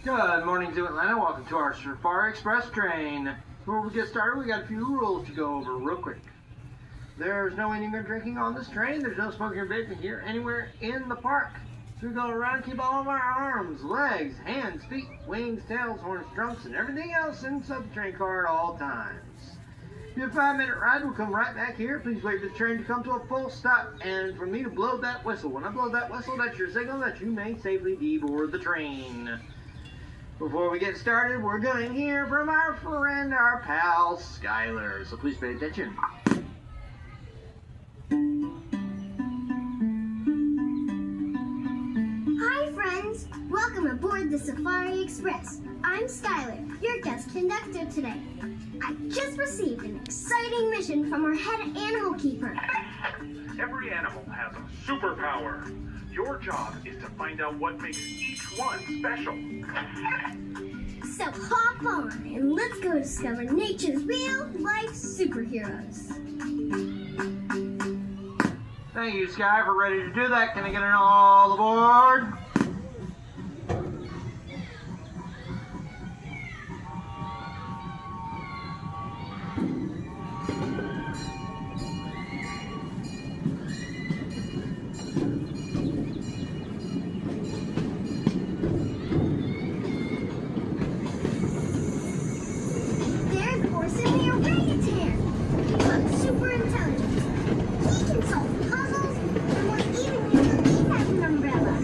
Good morning to Atlanta. Welcome to our Safari Express train. Before we get started, we got a few rules to go over real quick. There's no eating or drinking on this train. There's no smoking or vaping here anywhere in the park. So we go around and keep all of our arms, legs, hands, feet, wings, tails, horns, trunks, and everything else inside the train car at all times. If you have a 5-minute ride, we'll come right back here. Please wait for the train to come to a full stop and for me to blow that whistle. When I blow that whistle, that's your signal that you may safely deboard the train. Before we get started, we're going to hear from our friend, our pal, Skylar. So please pay attention. Hi, friends. Welcome aboard the Safari Express. I'm Skylar, your guest conductor today. I just received an exciting mission from our head animal keeper. Every animal has a superpower. Your job is to find out what makes each one special. So hop on and let's go discover nature's real-life superheroes. Thank you, Sky, for ready to do that. Can I get an all aboard? There's Orson the orangutan. He looks super intelligent. He can solve puzzles and will even use a leaf as an umbrella.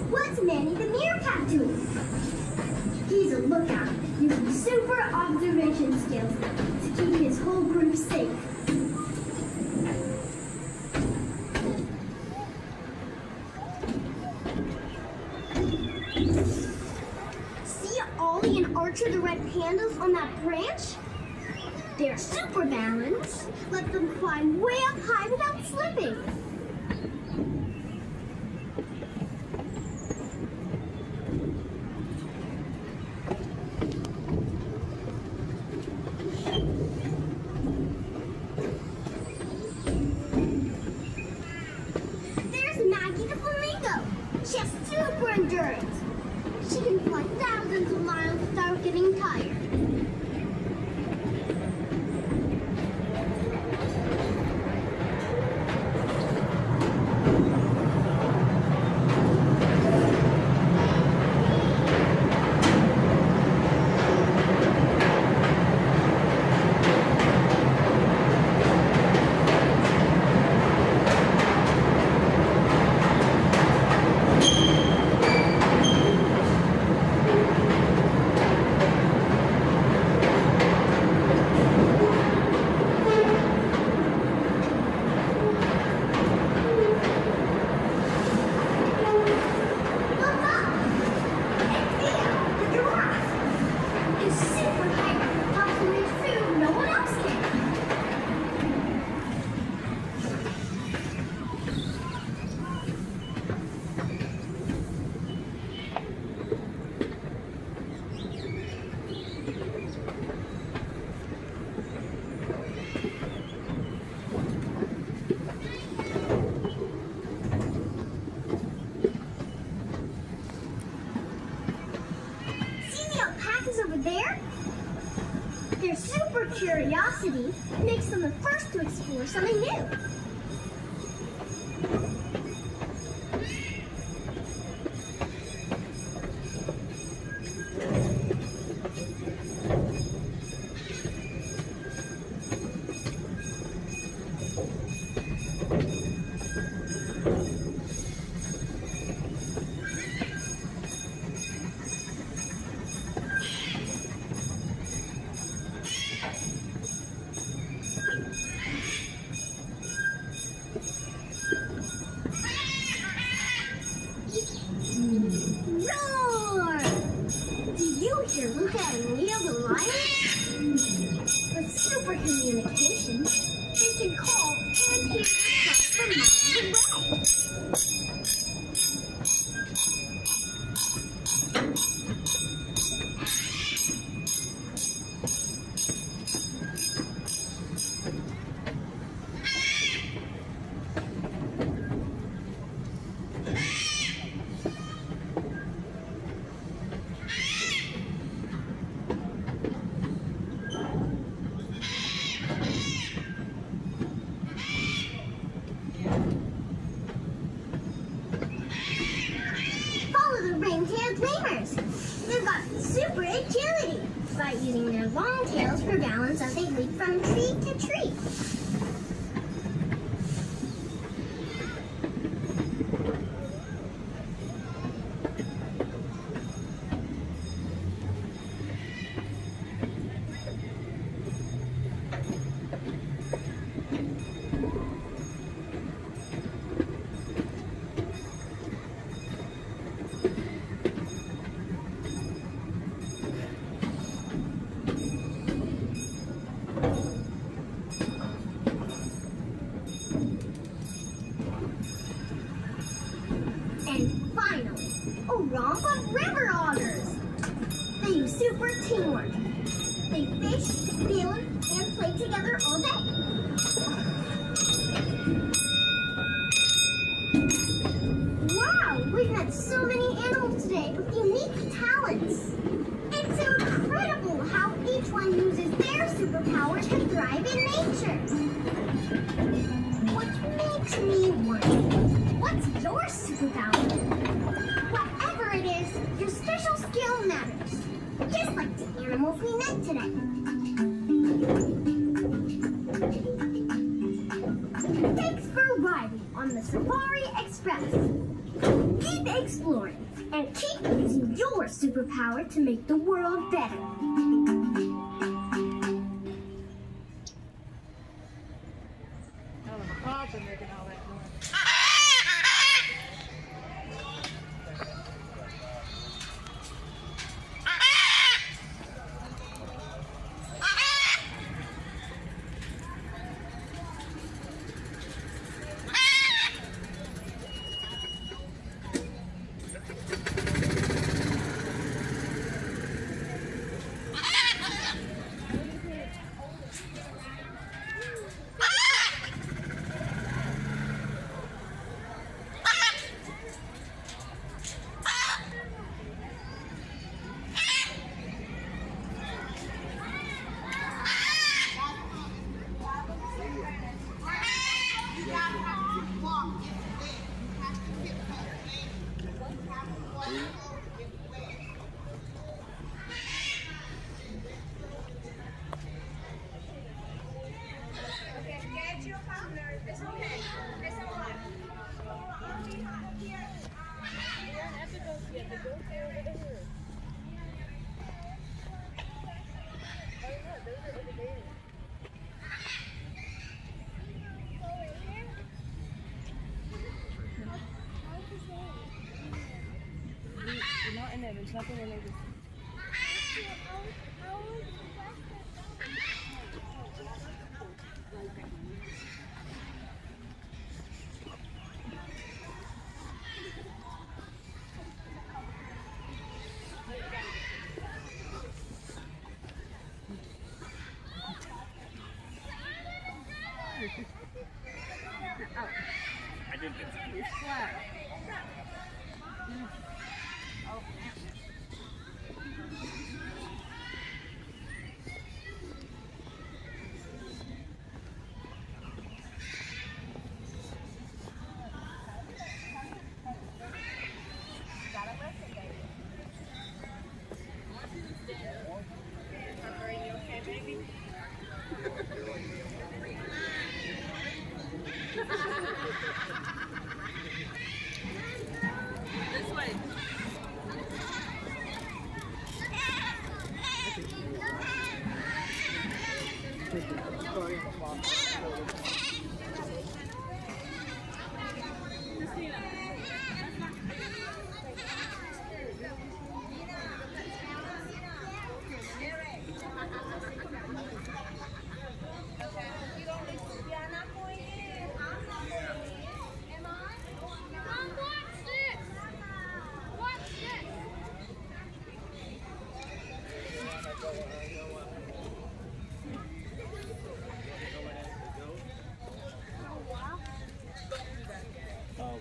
What's Manny the Meerkat doing? He's a lookout, using super observation skills to keep his whole group safe. See Ollie and Archer the red pandas on that branch? They're super balanced. Let them climb way up high without slipping. There's Maggie the flamingo. She has super endurance. She can fly thousands of miles without getting tired. Look up! It's Theo, the giraffe. His super height helps him reach food no one else can. See the alpacas over there? Their super curiosity makes them the first to explore something new. long-tailed lemurs. They've got super agility by using their long tails for balance as they leap from tree to tree. And finally, a romp of river otters. They use super teamwork. They fish, build, and play together all day. Wow, we've met so many animals today with unique talents. It's incredible how each one uses their superpower to thrive in nature. Which makes me wonder, what's your superpower? Whatever it is, your special skill matters. Just like the animals we met today. Thanks for riding on the Safari Express. Keep exploring and keep using your superpower to make the world better. Oh, the macaques are making all that noise. Not in there, there's nothing in there. I did this. It's flat.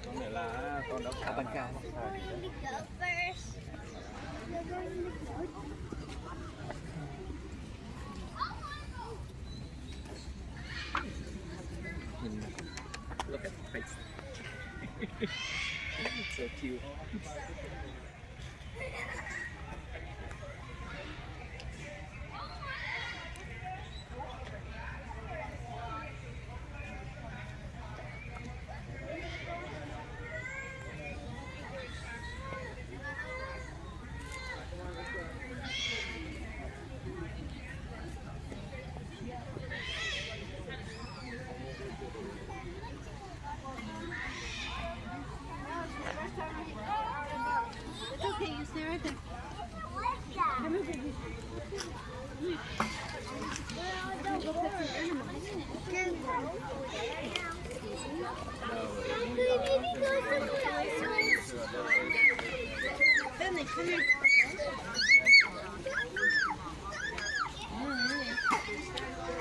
Con này là con đó Alpaca. Look at the face. So cute. It's okay, you stay right there. Come here, baby. Finley, come here.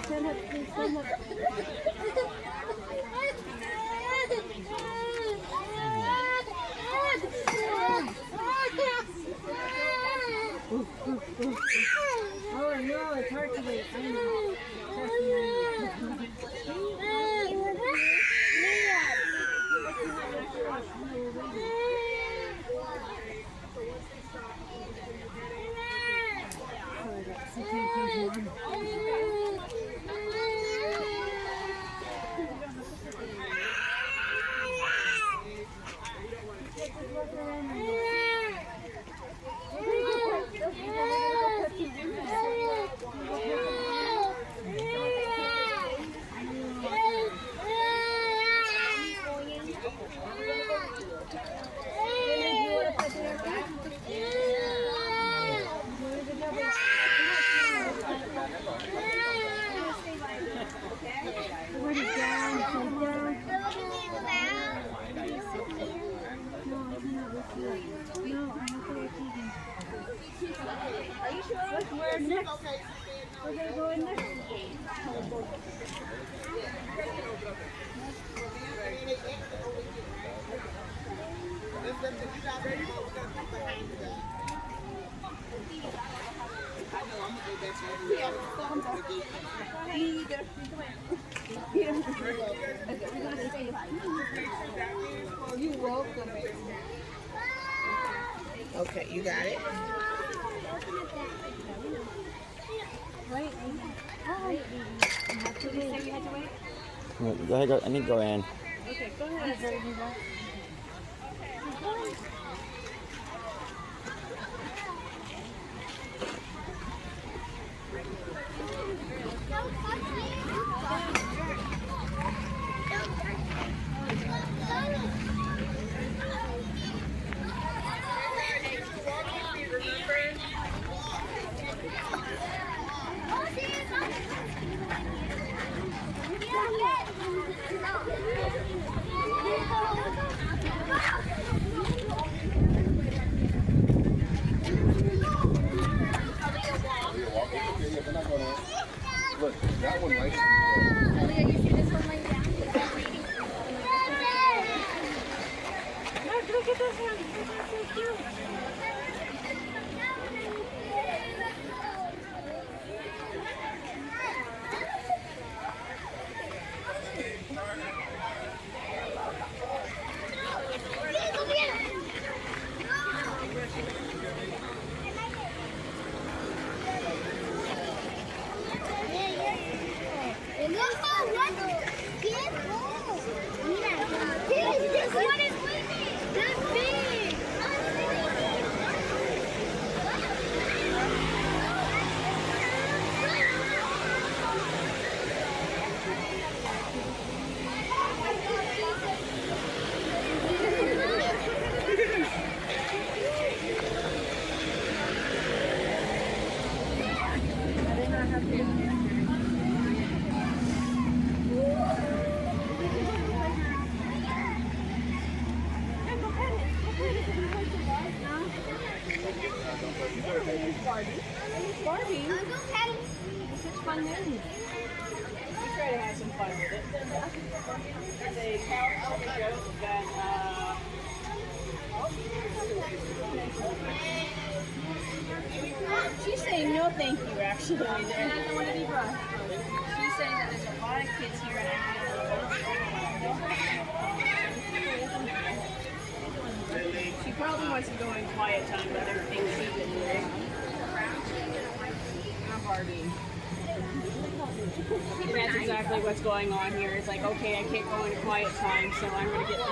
Stand up, please, stand up. Oh no, it's hard to wait. I know. Where next? We're going to go in next. You're welcome. Okay, you got it. Wait. Oh, wait. You have to wait. Did you say we had to wait? Go ahead, I need to go in. Okay, go ahead. Look, that one likes Look at this one. That's so cute. Barbie? It's such fun name. We try to have some fun with it. There's a Carousel joke that, she's saying no thank you, actually. She's saying that there's a lot of kids here and she probably wants to go in quiet time, but everything's sleeping today. Barbie. That's exactly what's going on here. It's like, okay, I can't go into quiet time, so I'm going to get the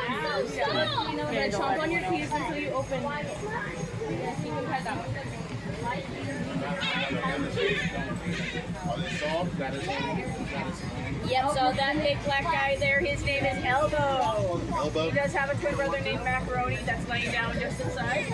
keys. You know, then chomp on your keys until you open. Yes, you can cut that one. Yep, so that big black guy there, his name is Elbow. He does have a twin brother named Macaroni that's laying down just inside.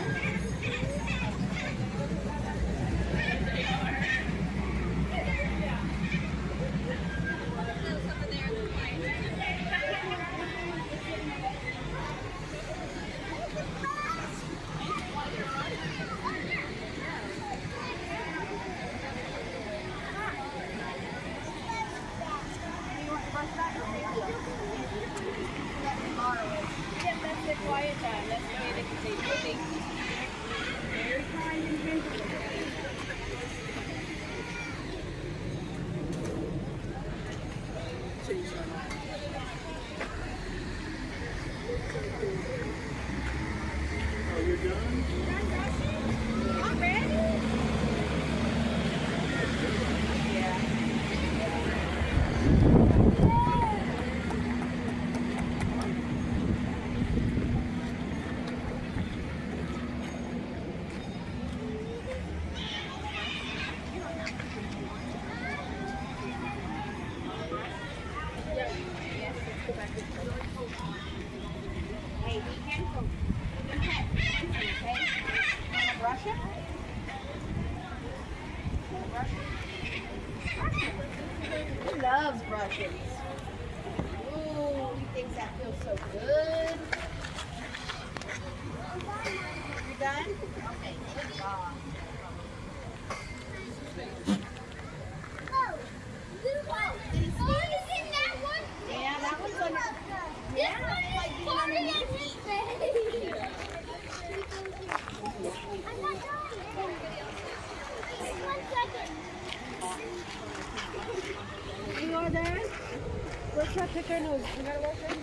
He loves brushes. Ooh, he thinks that feels so good. You done? Okay, good job. Yeah, that one's under. Yeah, it's like being underneath. I'm not going. Just 1 second. You are there? Let's try to pick our nose. We gotta walk right in.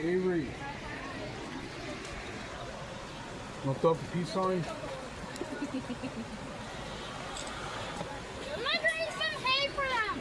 Avery. Want to throw up a peace sign? I'm gonna bring some hay for them.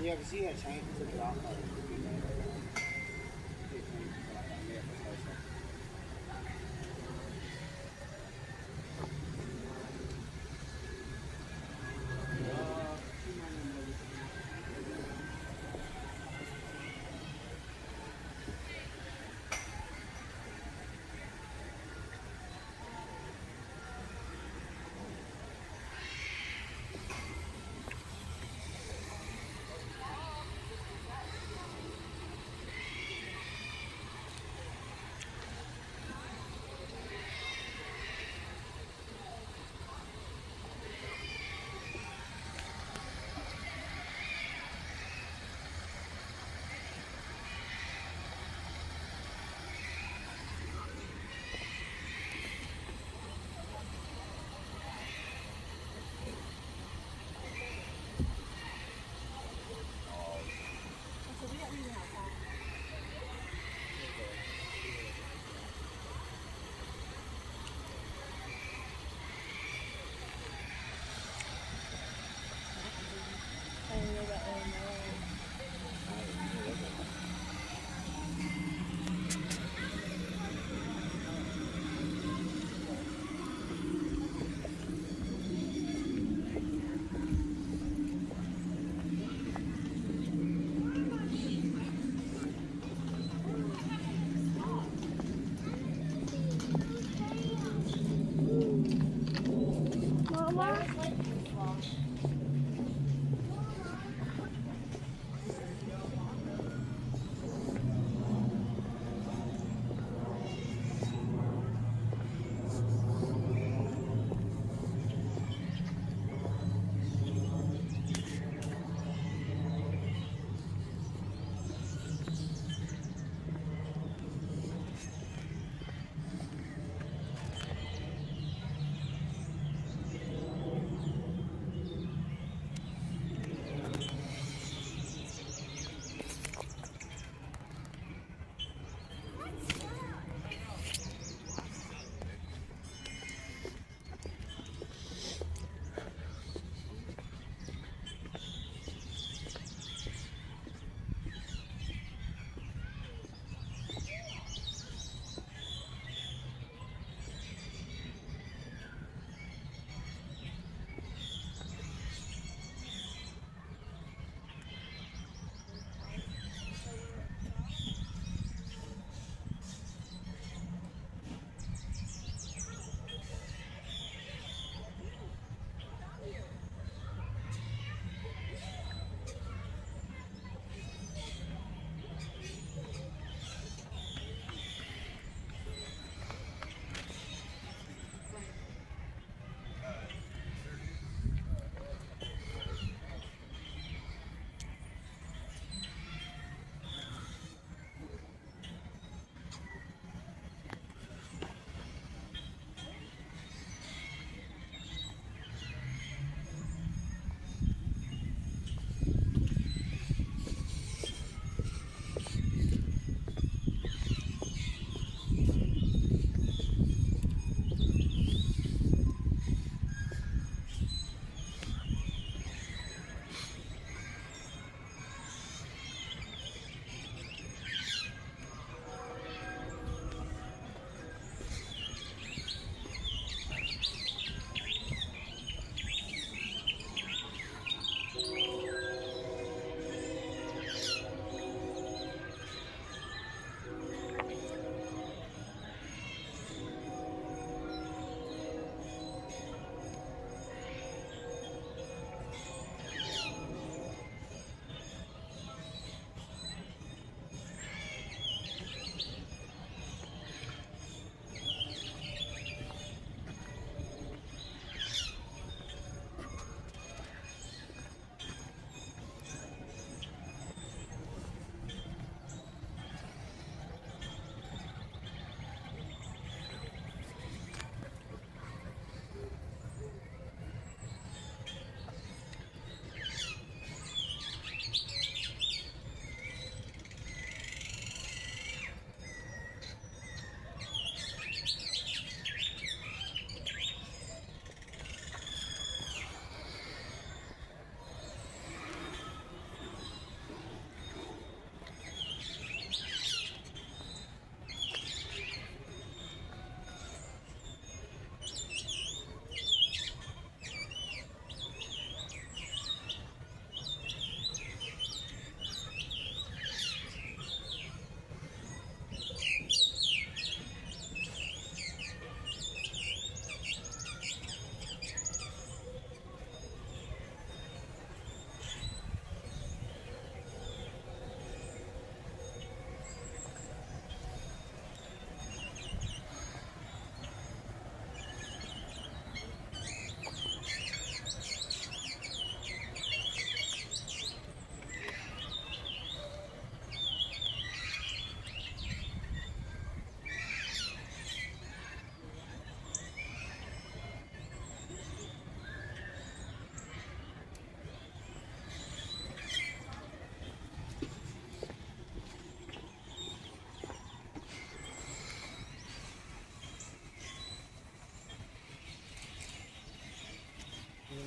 Yeah, because he had changed and took it off.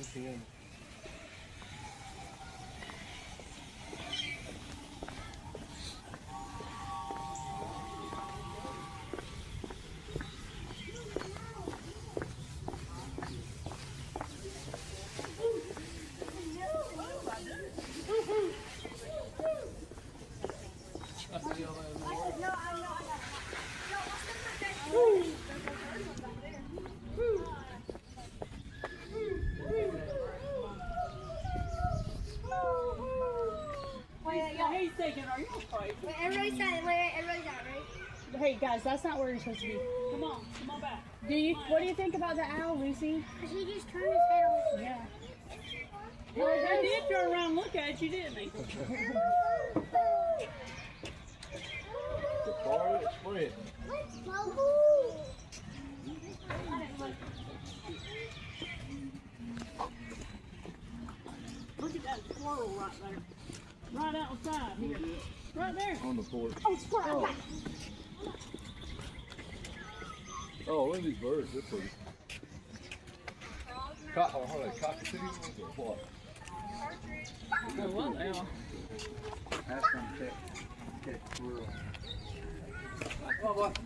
Nothing in. Hey guys, that's not where you're supposed to be. Come on back. What do you think about the owl, Lucy? Because he just turned his head over. Yeah. Well, I did turn around and look at you, didn't I? Let's play it. Let's go. Look at that squirrel right there. Right outside here. Right there. On the porch. Oh, squirrel. Oh, look at these birds. They're pretty. Are they cockatoos or what? Oh, what now? That's gonna take squirrel. What?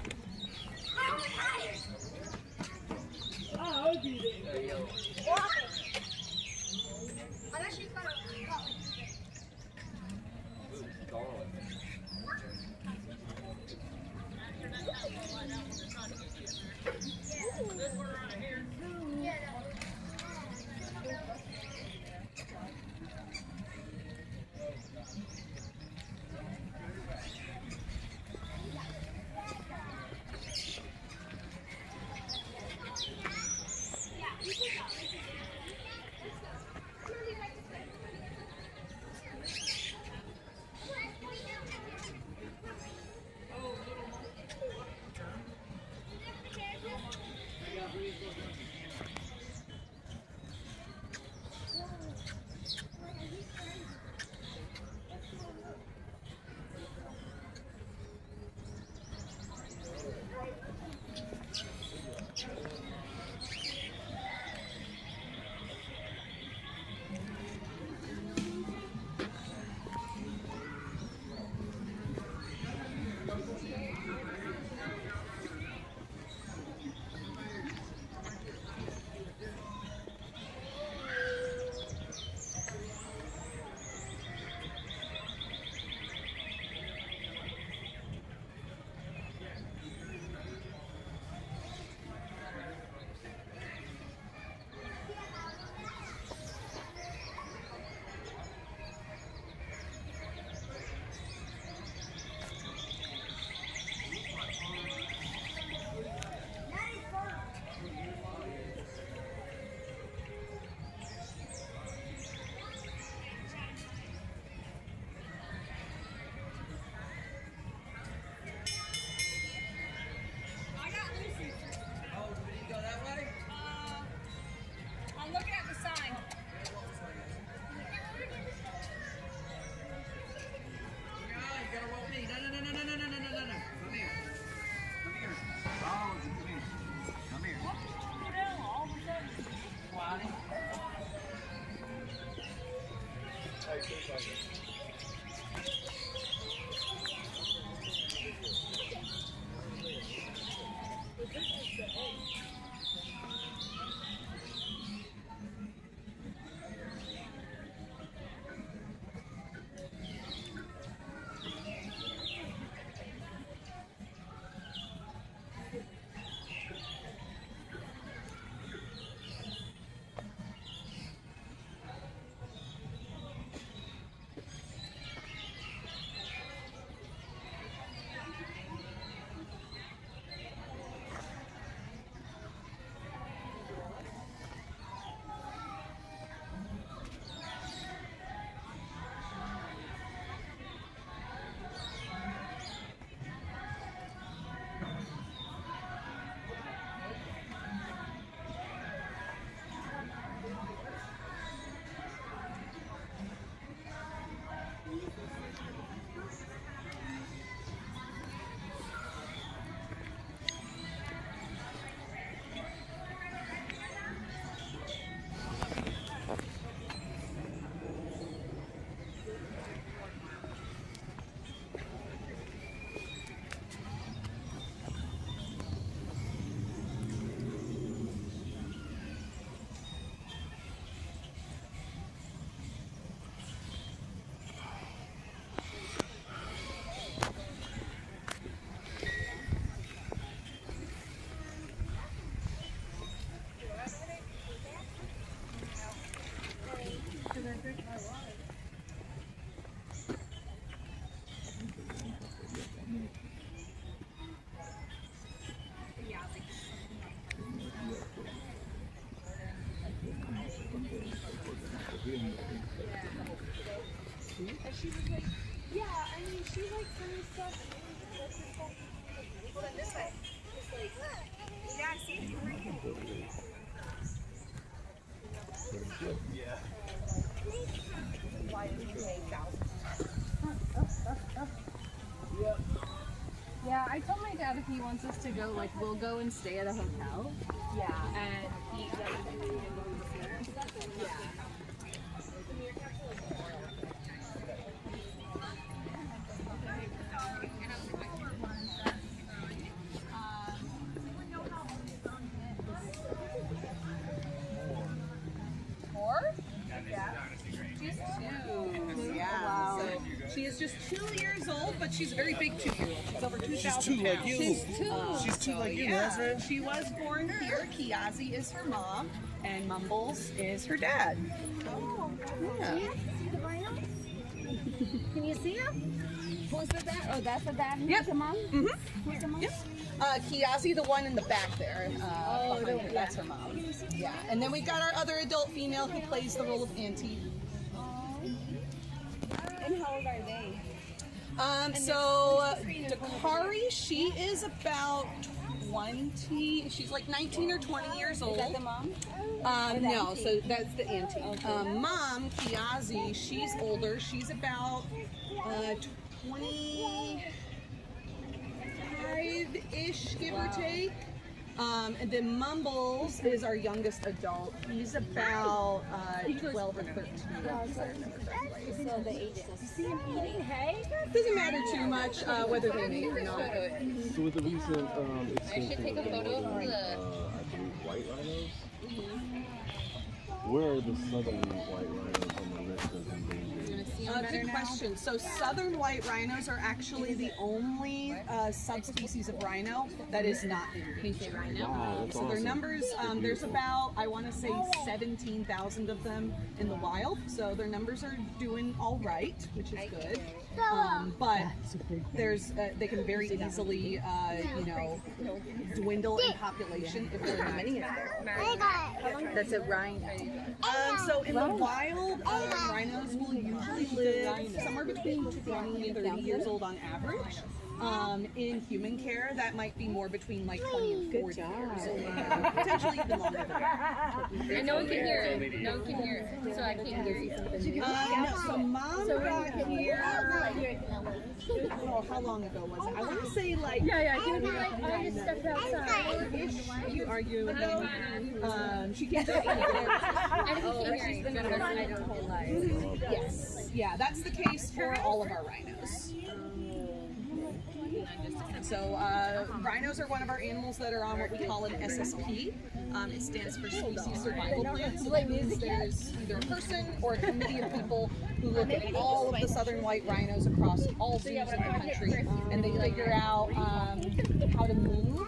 Oh, okay. There you go. I'm actually gonna And she was like, yeah, I mean, she likes some stuff. Hold on, this way. Just like, yeah, I see it. Yeah. Why did you pay thousands? Yeah, I told my dad if he wants us to go, like, we'll go and stay at a hotel. Yeah. And he doesn't think we can go to the fair and stuff. Yeah. She is just 2 years old, but she's a very big 2-year-old. She's over 2,000 She's two like pounds. you. She's two like you, Yeah, Nazareth. she was born here. Kiazi is her mom, and Mumbles is her dad. Oh, Yeah. see the rhino? Can you see him? Who's the dad? Oh, that's the dad. Yep. Who's the mom? Mm-hmm. Who's the mom? Yep. Kiazi, the one in the back there, behind her, that's her mom. Yeah, and then we got our other adult female who plays the role of Auntie. And how old are they? Kori, she is about 20. She's like 19 or 20 years old. Is that the mom? No, so that's the auntie. Mom, Kiazi, she's older. She's about 25-ish, give or take. And then Mumbles is our youngest adult. He's about 12 or 13. So the age is. You see him eating hay? Doesn't matter too much whether they mate or not. So with the recent extinction take a photo of I believe white rhinos, where are the southern white rhinos on the list of endangered? Good question. So southern white rhinos are actually the only subspecies of rhino that is not endangered. Wow, that's So their awesome. numbers, there's about, I want to say 17,000 of them in the wild. So their numbers are doing all right, which is good. But there's, they can very easily, dwindle in population if there are many of them. That's a rhino. So in the wild, rhinos will usually live somewhere between 20 and 30 years old on average. In human care, that might be more between like 20 and 40 years old. Potentially even longer than that. And no one can hear it. No one can hear it. So I can't hear you. No, so mom got here, how long ago was it? I want to say like... Yeah, can you like, I just stepped outside. You argue with me. She can't hear She's been on my whole life. Yes. Yeah, that's the case for all of our rhinos. So rhinos are one of our animals that are on what we call an SSP. It stands for Species Survival Plan. So that means there's either a person or a committee of people who look at all of the southern white rhinos across all zoos in the country, and they figure out how to move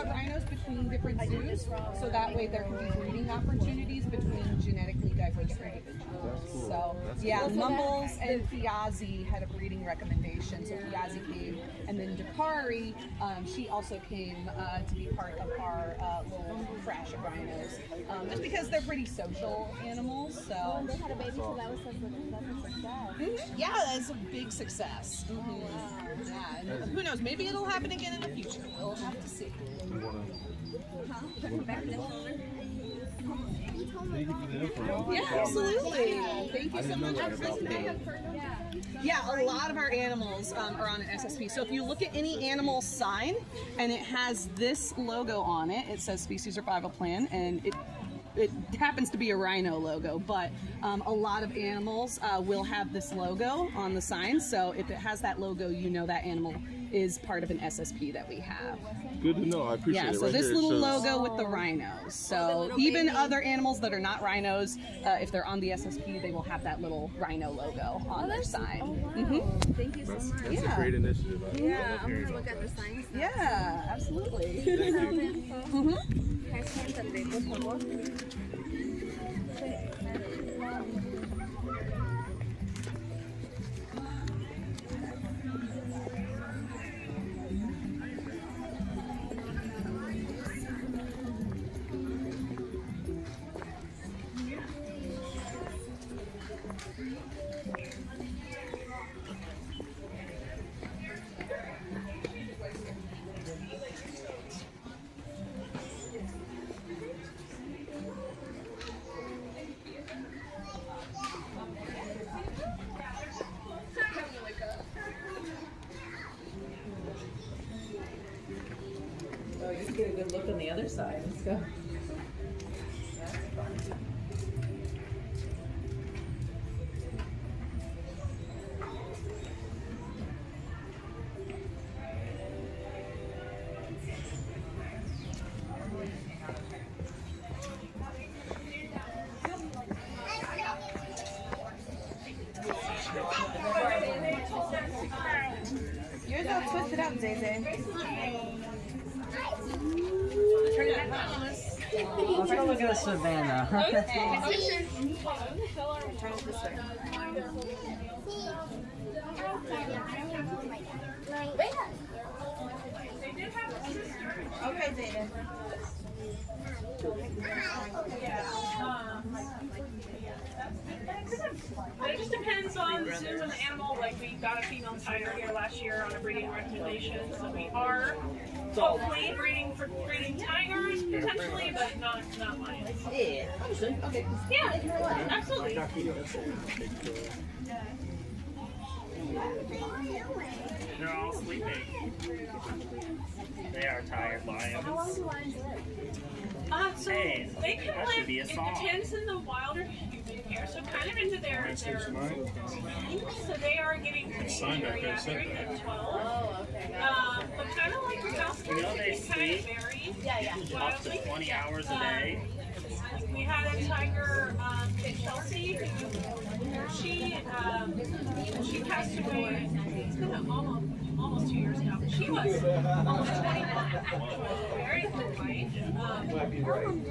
rhinos between different zoos, so that way there can be breeding opportunities between genetically diverse individuals. So yeah, Mumbles and Kiazi had a breeding recommendation, so Kiazi came, and then Kori, she also came to be part of our little crash of rhinos, just because they're pretty social animals. So They had a baby, so that was such a success. yeah, that's a big success. Yeah, and who knows? Maybe it'll happen again in the future. We'll have to see. Yeah, absolutely. Thank you so much for visiting. Yeah, a lot of our animals are on an SSP. So if you look at any animal sign and it has this logo on it, it says Species Survival Plan, and it happens to be a rhino logo, but a lot of animals will have this logo on the sign. So if it has that logo, you know that animal is part of an SSP that we have. Good to know. I appreciate Yeah, it. so Right this here it little shows- logo with the rhinos. So even other animals that are not rhinos, if they're on the SSP, they will have that little rhino logo on their sign. Thank you so much. That's Yeah. a great initiative. I Yeah, love I'm hearing gonna look about at the that. signs. Yeah, absolutely. Hashtag por favor. look on the other side. Let's go. Yours all twisted up, Zay Zay. Let's go look at a Savanna. Turn it this way. Okay, Zayden. But it just depends on the zoo and the animal. Like we got a female tiger here last year on a breeding recommendation, so we are hopefully breeding tigers potentially, but not lions. Yeah. Okay. Yeah, absolutely. They're all sleeping. They are tired lions. How long do lions live? So Hey, they can that live, should be a it song. depends in the wild or human here, so kind of into their teens, so they are getting pretty geriatric at 12. But kind of like the house You know they cats, they kind of sleep vary up to 20 hours a day. We had a tiger, Chelsea, she passed away. It's been almost 2 years now. But she was almost 21. Very good life.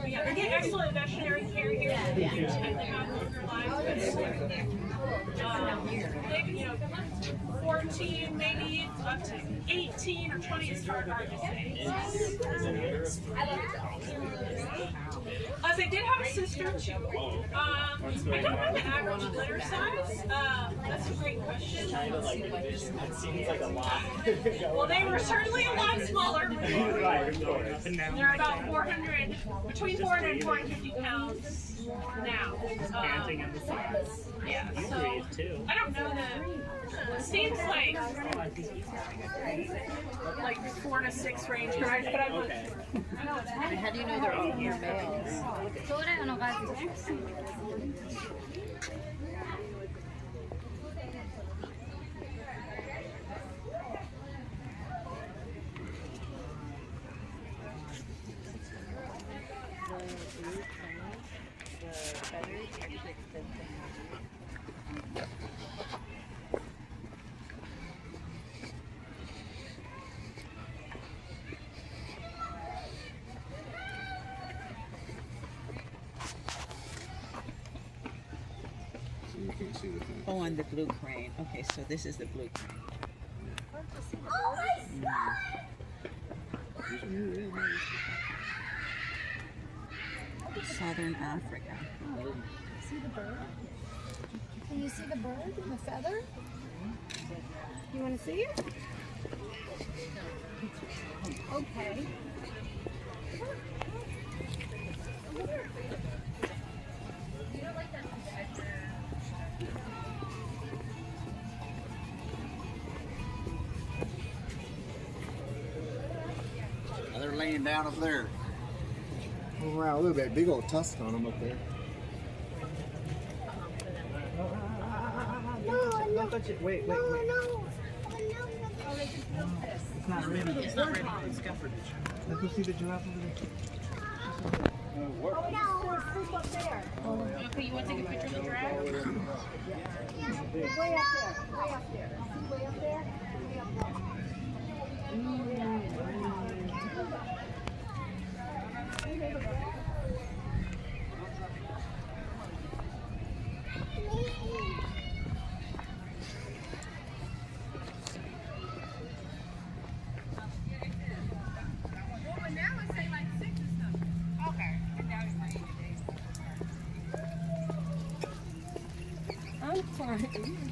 Yeah, they get excellent veterinary care here. And they have longer lives. They, 14, maybe up to 18 or 20 is hard to say. They did have a sister too. I don't know the average litter size. That's a great question. It seems like a lot. Well, they were certainly a lot smaller. They're about 400, between 400 and 450 pounds now. Panting in the sides. Yeah, You so breathe too. I don't know it seems like 4 to 6 range, right? But I'm Okay. How do you know they're all here males? Oh, and the blue crane. Okay, so this is the blue crane. Oh my God! Southern Africa. See the bird? Can you see the bird and the feather? You want to see it? Okay. They're laying down up there. Oh wow, look at that big old tusk on them up there. No, touch it. Wait. no. It's not ready. It's not ready. It's comfort. Let's go see the giraffe over there. Oh no. Sleep up there. Okay, you want to take a picture of the giraffe? Way up there. Way up there. See way up there? Way up there. I'm fine.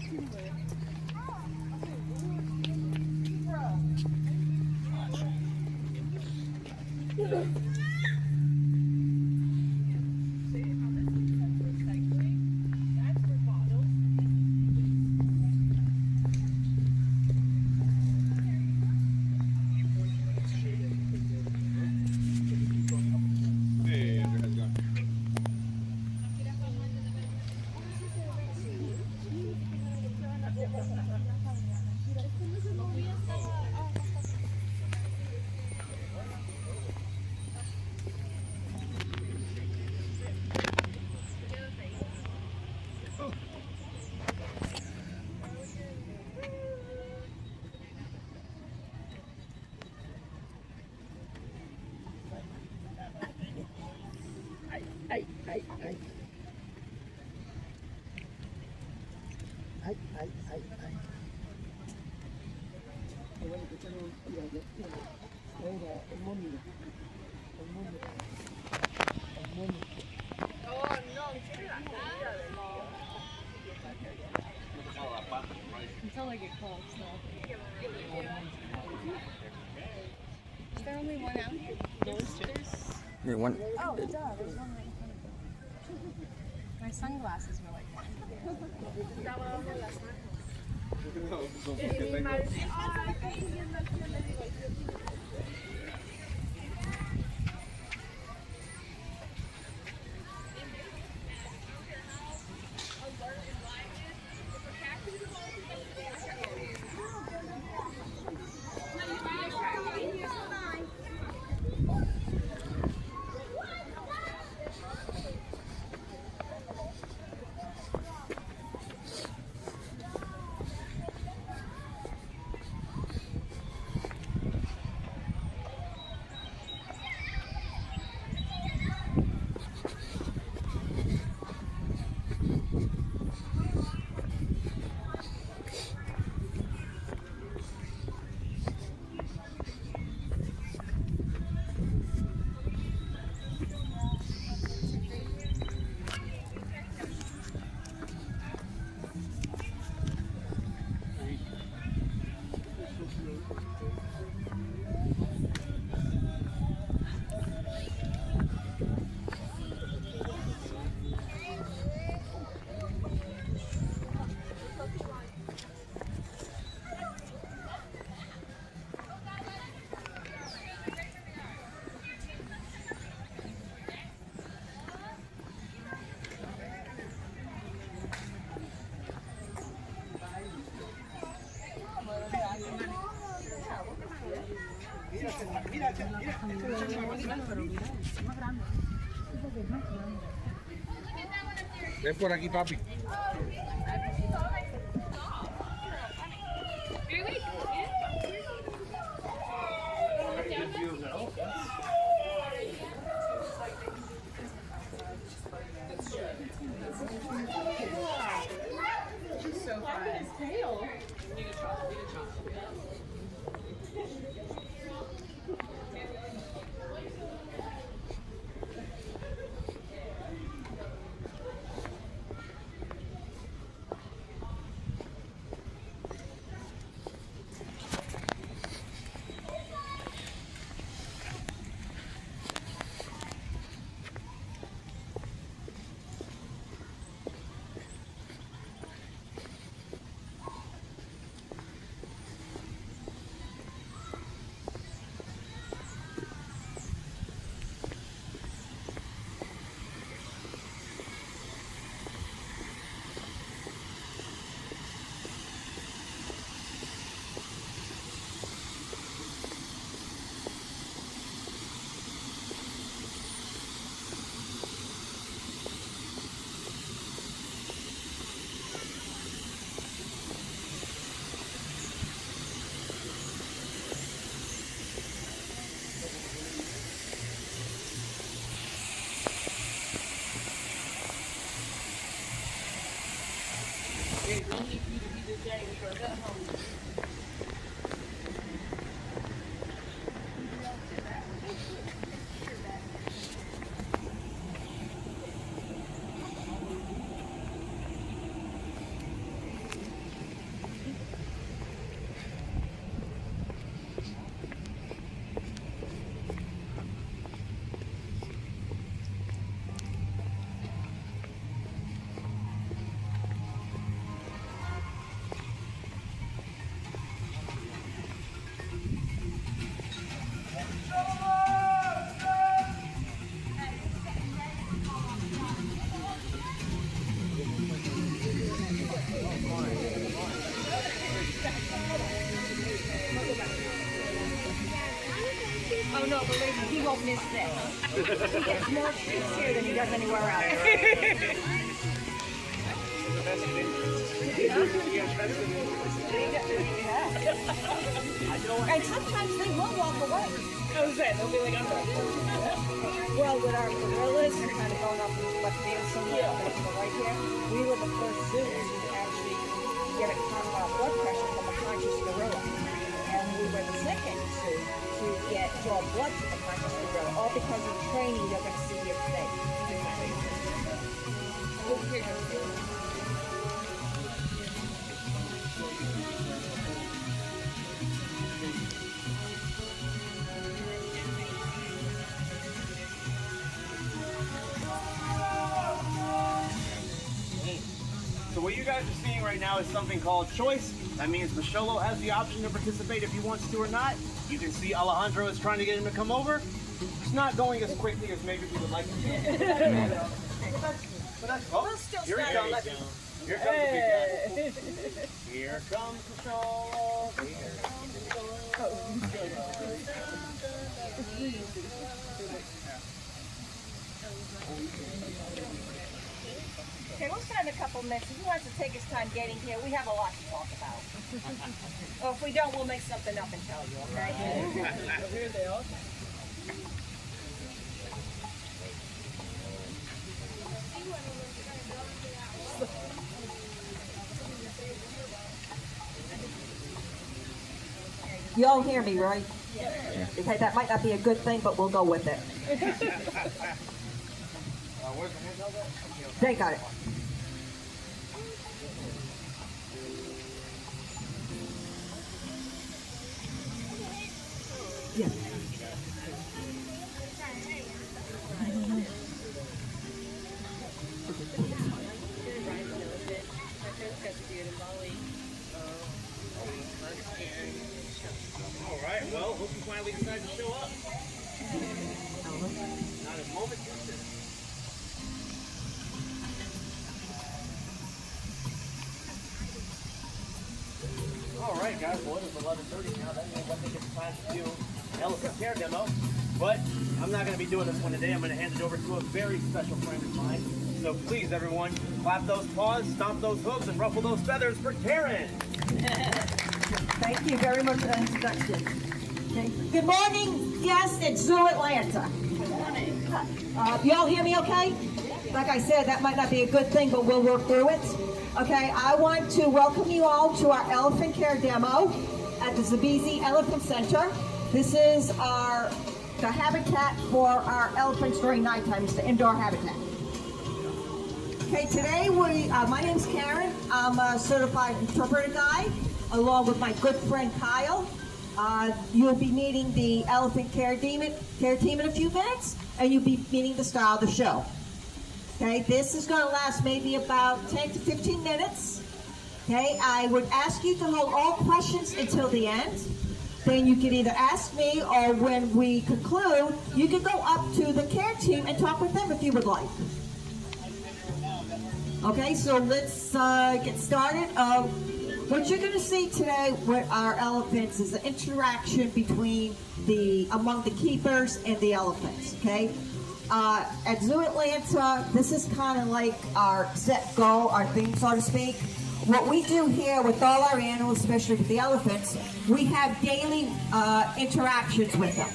Until I get close, though. Is there only one out here? Yeah, one. Oh, duh, there's one right in front of me. My sunglasses were like Ven por aquí, papi. She's so fun. His tail. Oh no, believe me, he won't miss this. He gets more treats here than he does anywhere else. And sometimes they will walk away. I was saying, they'll be like, I'm done. Well, with our gorillas, they're kind of going up in left field somewhere right here. We were the first zoo to actually blood pressure to go, all because of the training you're going to see here today. So what you guys are seeing right now is something called choice. That means Msholo has the option to participate if he wants to or not. You can see Alejandro is trying to get him to come over. It's not going as quickly as maybe we would like it to. We'll still Here he stand comes. Here comes the big guy. Here comes Msholo. Here comes Okay, we'll spend a couple minutes. If he wants to take his time getting here, we have a lot to talk about. Or if we don't, we'll make something up and tell you, okay? Here they are. You all hear me, right? Yeah. Okay, that might not be a good thing, but we'll go with it. They got it. Yeah. Alright, well, hope you finally decided to show up. Not a moment too soon. Alright guys, well it is 11:30 now. That means I think it's time to do an elephant care demo. But I'm not going to be doing this one today. I'm going to hand it over to a very special friend of mine. So please everyone, clap those paws, stomp those hooves, and ruffle those feathers for Karen. Thank you very much for that introduction. Okay. Good morning, guests at Zoo Atlanta. Good morning. You all hear me okay? Like I said, that might not be a good thing, but we'll work through it. Okay, I want to welcome you all to our elephant care demo at the Zabisi Elephant Center. This is the habitat for our elephants during nighttime. It's the indoor habitat. Okay, today my name's Karen. I'm a certified interpreter guide, along with my good friend Kyle. You'll be meeting the elephant care team in a few minutes, and you'll be meeting the star of the show. Okay, this is going to last maybe about 10 to 15 minutes. Okay, I would ask you to hold all questions until the end. Then you can either ask me, or when we conclude, you can go up to the care team and talk with them if you would like. Okay, so let's get started. What you're going to see today with our elephants is the interaction between among the keepers and the elephants. Okay, at Zoo Atlanta, this is kind of like our set goal, our theme, so to speak. What we do here with all our animals, especially with the elephants, we have daily interactions with them.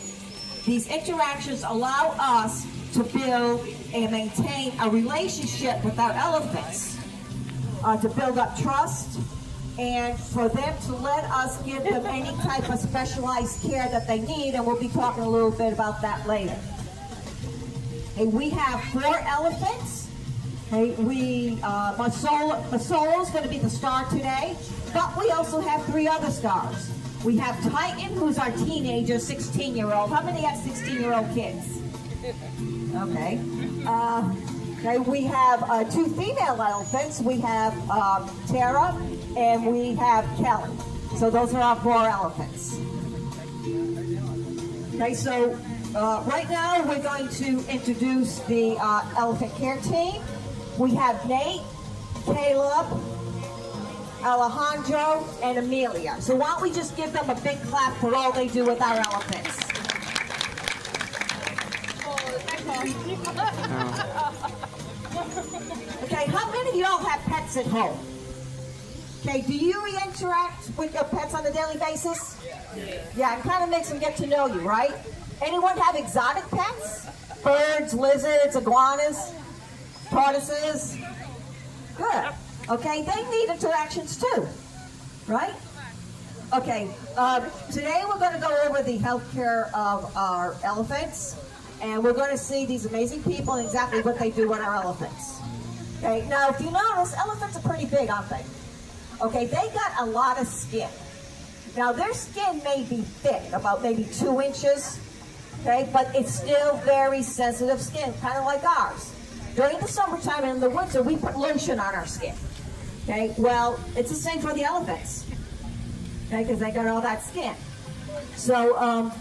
These interactions allow us to build and maintain a relationship with our elephants, to build up trust, and for them to let us give them any type of specialized care that they need, and we'll be talking a little bit about that later. Okay, we have 4 elephants. Okay, Msholo is going to be the star today, but we also have 3 other stars. We have Titan, who's our teenager, 16-year-old. How many have 16-year-old kids? Okay. Okay, we have 2 female elephants. We have Tara and we have Kelly. So those are our 4 elephants. Okay, so right now we're going to introduce the elephant care team. We have Nate, Caleb, Alejandro, and Amelia. So why don't we just give them a big clap for all they do with our elephants. Okay, how many of y'all have pets at home? Okay, do you interact with your pets on a daily basis? Yeah, it kind of makes them get to know you, right? Anyone have exotic pets? Birds, lizards, iguanas, tortoises? Good. Okay, they need interactions too, right? Okay, today we're going to go over the healthcare of our elephants, and we're going to see these amazing people and exactly what they do with our elephants. Okay, now if you notice, elephants are pretty big, aren't they? Okay, they got a lot of skin. Now their skin may be thick, about maybe 2 inches, okay, but it's still very sensitive skin, kind of like ours. During the summertime and in the winter, we put lotion on our skin. Okay, well, it's the same for the elephants. Okay, because they got all that skin. So,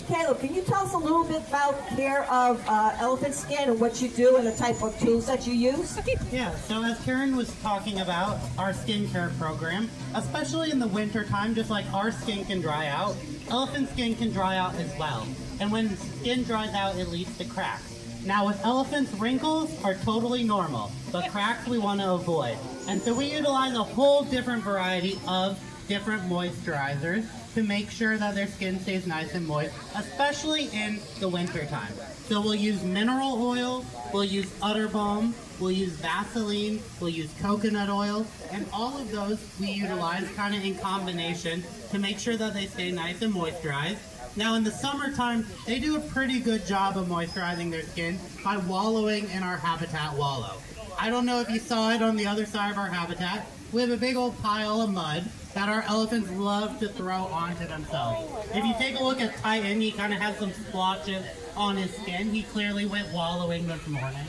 Caleb, can you tell us a little bit about care of elephant skin and what you do and the type of tools that you use? Yeah, so as Karen was talking about our skincare program, especially in the winter time, just like our skin can dry out, elephant skin can dry out as well. And when skin dries out, it leads to cracks. Now with elephants, wrinkles are totally normal, but cracks we want to avoid. And so we utilize a whole different variety of different moisturizers to make sure that their skin stays nice and moist, especially in the winter time. So we'll use mineral oil, we'll use Otter Balm, we'll use Vaseline, we'll use coconut oil, and all of those we utilize kind of in combination to make sure that they stay nice and moisturized. Now in the summertime, they do a pretty good job of moisturizing their skin by wallowing in our habitat wallow. I don't know if you saw it on the other side of our habitat. We have a big old pile of mud that our elephants love to throw onto themselves. If you take a look at Titan, he kind of has some splotches on his skin. He clearly went wallowing this morning.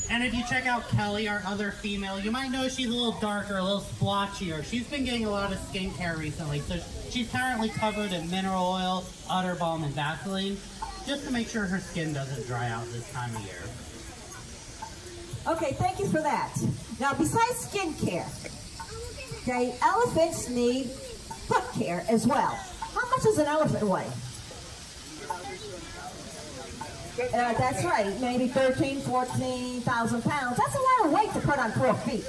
And if you check out Kelly, our other female, you might notice she's a little darker, a little splotchier. She's been getting a lot of skincare recently, so she's currently covered in mineral oil, Otter Balm, and Vaseline, just to make sure her skin doesn't dry out this time of year. Okay, thank you for that. Now, besides skin care, okay, elephants need foot care as well. How much does an elephant weigh? That's right, maybe 13, 14,000 pounds. That's a lot of weight to put on 4 feet.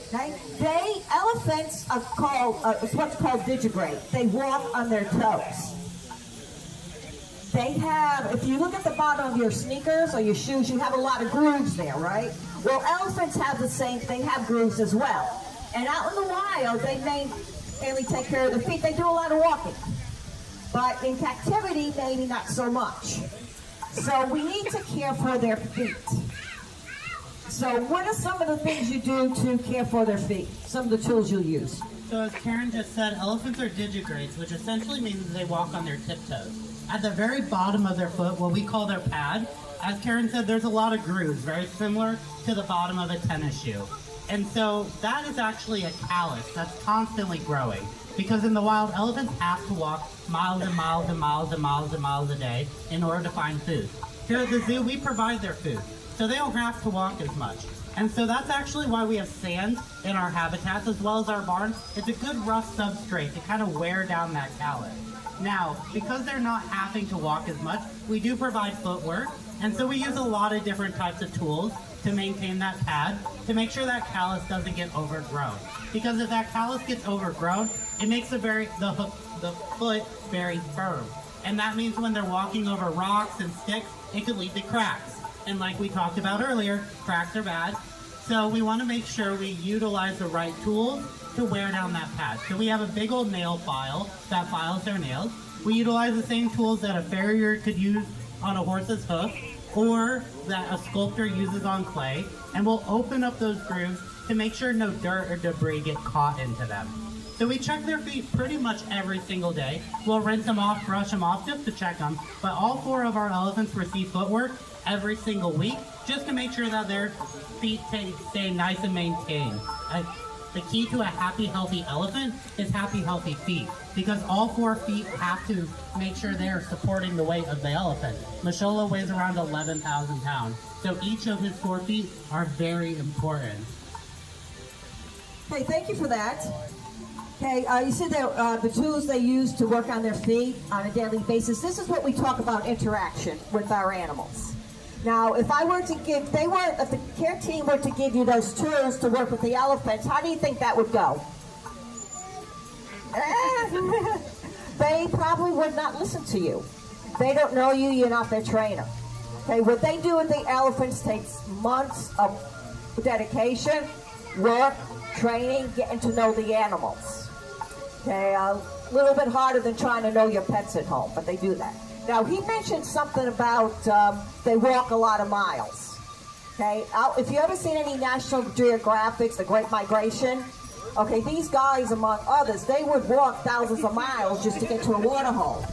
Okay? Elephants are called, it's what's called digigrade. They walk on their toes. They have, if you look at the bottom of your sneakers or your shoes, you have a lot of grooves there, right? Well, elephants have the same thing, have grooves as well. And out in the wild, they mainly take care of the feet. They do a lot of walking. But in captivity, maybe not so much. So we need to care for their feet. So what are some of the things you do to care for their feet? Some of the tools you'll use? So as Karen just said, elephants are digigrades, which essentially means they walk on their tiptoes. At the very bottom of their foot, what we call their pad, as Karen said, there's a lot of grooves, very similar to the bottom of a tennis shoe. And so that is actually a callus that's constantly growing. Because in the wild, elephants have to walk miles and miles and miles and miles and miles a day in order to find food. Here at the zoo, we provide their food, so they don't have to walk as much. And so that's actually why we have sand in our habitats as well as our barns. It's a good rough substrate to kind of wear down that callus. Now, because they're not having to walk as much, we do provide footwork, and so we use a lot of different types of tools to maintain that pad, to make sure that callus doesn't get overgrown. Because if that callus gets overgrown, it makes the foot very firm. And that means when they're walking over rocks and sticks, it could lead to cracks. And like we talked about earlier, cracks are bad. So we want to make sure we utilize the right tools to wear down that pad. So we have a big old nail file that files their nails. We utilize the same tools that a farrier could use on a horse's hoof, or that a sculptor uses on clay, and we'll open up those grooves to make sure no dirt or debris get caught into them. So we check their feet pretty much every single day. We'll rinse them off, brush them off just to check them, but all 4 of our elephants receive footwork every single week just to make sure that their feet stay nice and maintained. The key to a happy, healthy elephant is happy, healthy feet, because all 4 feet have to make sure they are supporting the weight of the elephant. Msholo weighs around 11,000 pounds, so each of his 4 feet are very important. Okay, thank you for that. Okay, you said that the tools they use to work on their feet on a daily basis. This is what we talk about interaction with our animals. Now, if the care team were to give you those tools to work with the elephants, how do you think that would go? They probably would not listen to you. They don't know you, you're not their trainer. Okay, what they do with the elephants takes months of dedication, work, training, getting to know the animals. Okay, a little bit harder than trying to know your pets at home, but they do that. Now, he mentioned something about they walk a lot of miles. Okay, if you ever seen any National Geographics, The Great Migration, okay, these guys, among others, they would walk thousands of miles just to get to a water hole.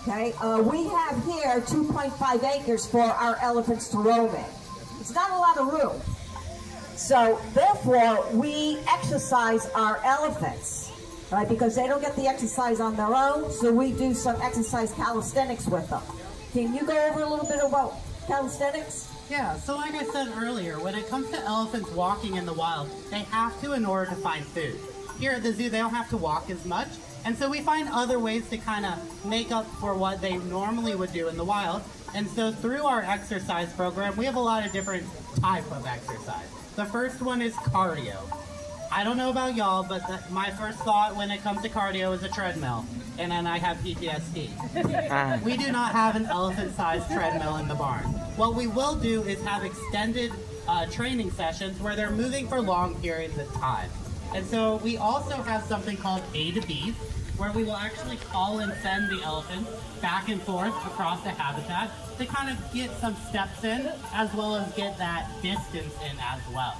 Okay, we have here 2.5 acres for our elephants to roam in. It's not a lot of room. So, therefore, we exercise our elephants, right? Because they don't get the exercise on their own, so we do some exercise calisthenics with them. Can you go over a little bit about calisthenics? Yeah, so like I said earlier, when it comes to elephants walking in the wild, they have to in order to find food. Here at the zoo, they don't have to walk as much, and so we find other ways to kind of make up for what they normally would do in the wild. And so through our exercise program, we have a lot of different type of exercise. The first one is cardio. I don't know about y'all, but my first thought when it comes to cardio is a treadmill, and then I have PTSD. We do not have an elephant-sized treadmill in the barn. What we will do is have extended training sessions where they're moving for long periods of time. And so we also have something called A to B, where we will actually call and send the elephant back and forth across the habitat to kind of get some steps in, as well as get that distance in as well.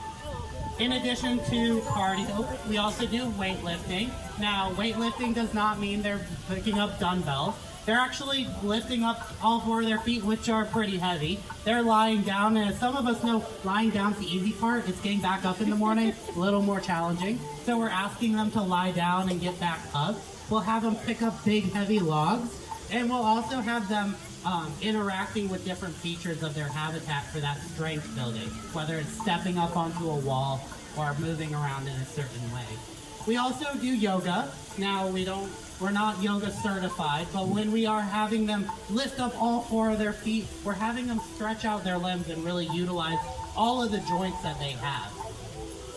In addition to cardio, we also do weightlifting. Now, weightlifting does not mean they're picking up dumbbells. They're actually lifting up all four of their feet, which are pretty heavy. They're lying down, and as some of us know, lying down's the easy part. It's getting back up in the morning, a little more challenging. So we're asking them to lie down and get back up. We'll have them pick up big, heavy logs, and we'll also have them interacting with different features of their habitat for that strength building, whether it's stepping up onto a wall or moving around in a certain way. We also do yoga. Now, we're not yoga certified, but when we are having them lift up all four of their feet, we're having them stretch out their limbs and really utilize all of the joints that they have.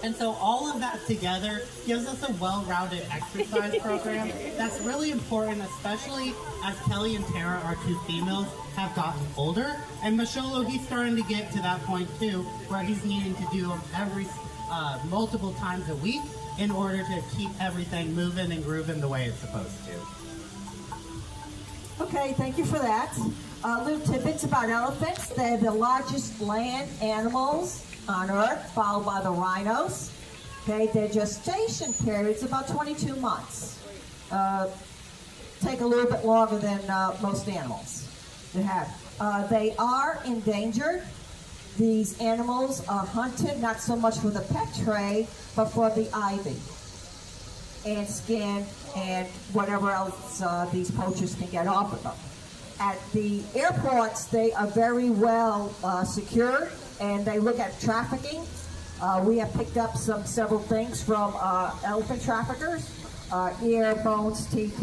And so all of that together gives us a well-rounded exercise program that's really important, especially as Kelly and Tara, our two females, have gotten older. And Msholo, he's starting to get to that point too, where he's needing to do them every multiple times a week in order to keep everything moving and grooving the way it's supposed to. Okay, thank you for that. Little tidbits about elephants. They're the largest land animals on Earth, followed by the rhinos. Okay, their gestation period's about 22 months. Take a little bit longer than most animals to have. They are endangered. These animals are hunted not so much for the pet trade, but for the ivy and skin and whatever else these poachers can get off of them. At the airports, they are very well secured, and they look at trafficking. We have picked up several things from elephant traffickers, ear, bones, teeth,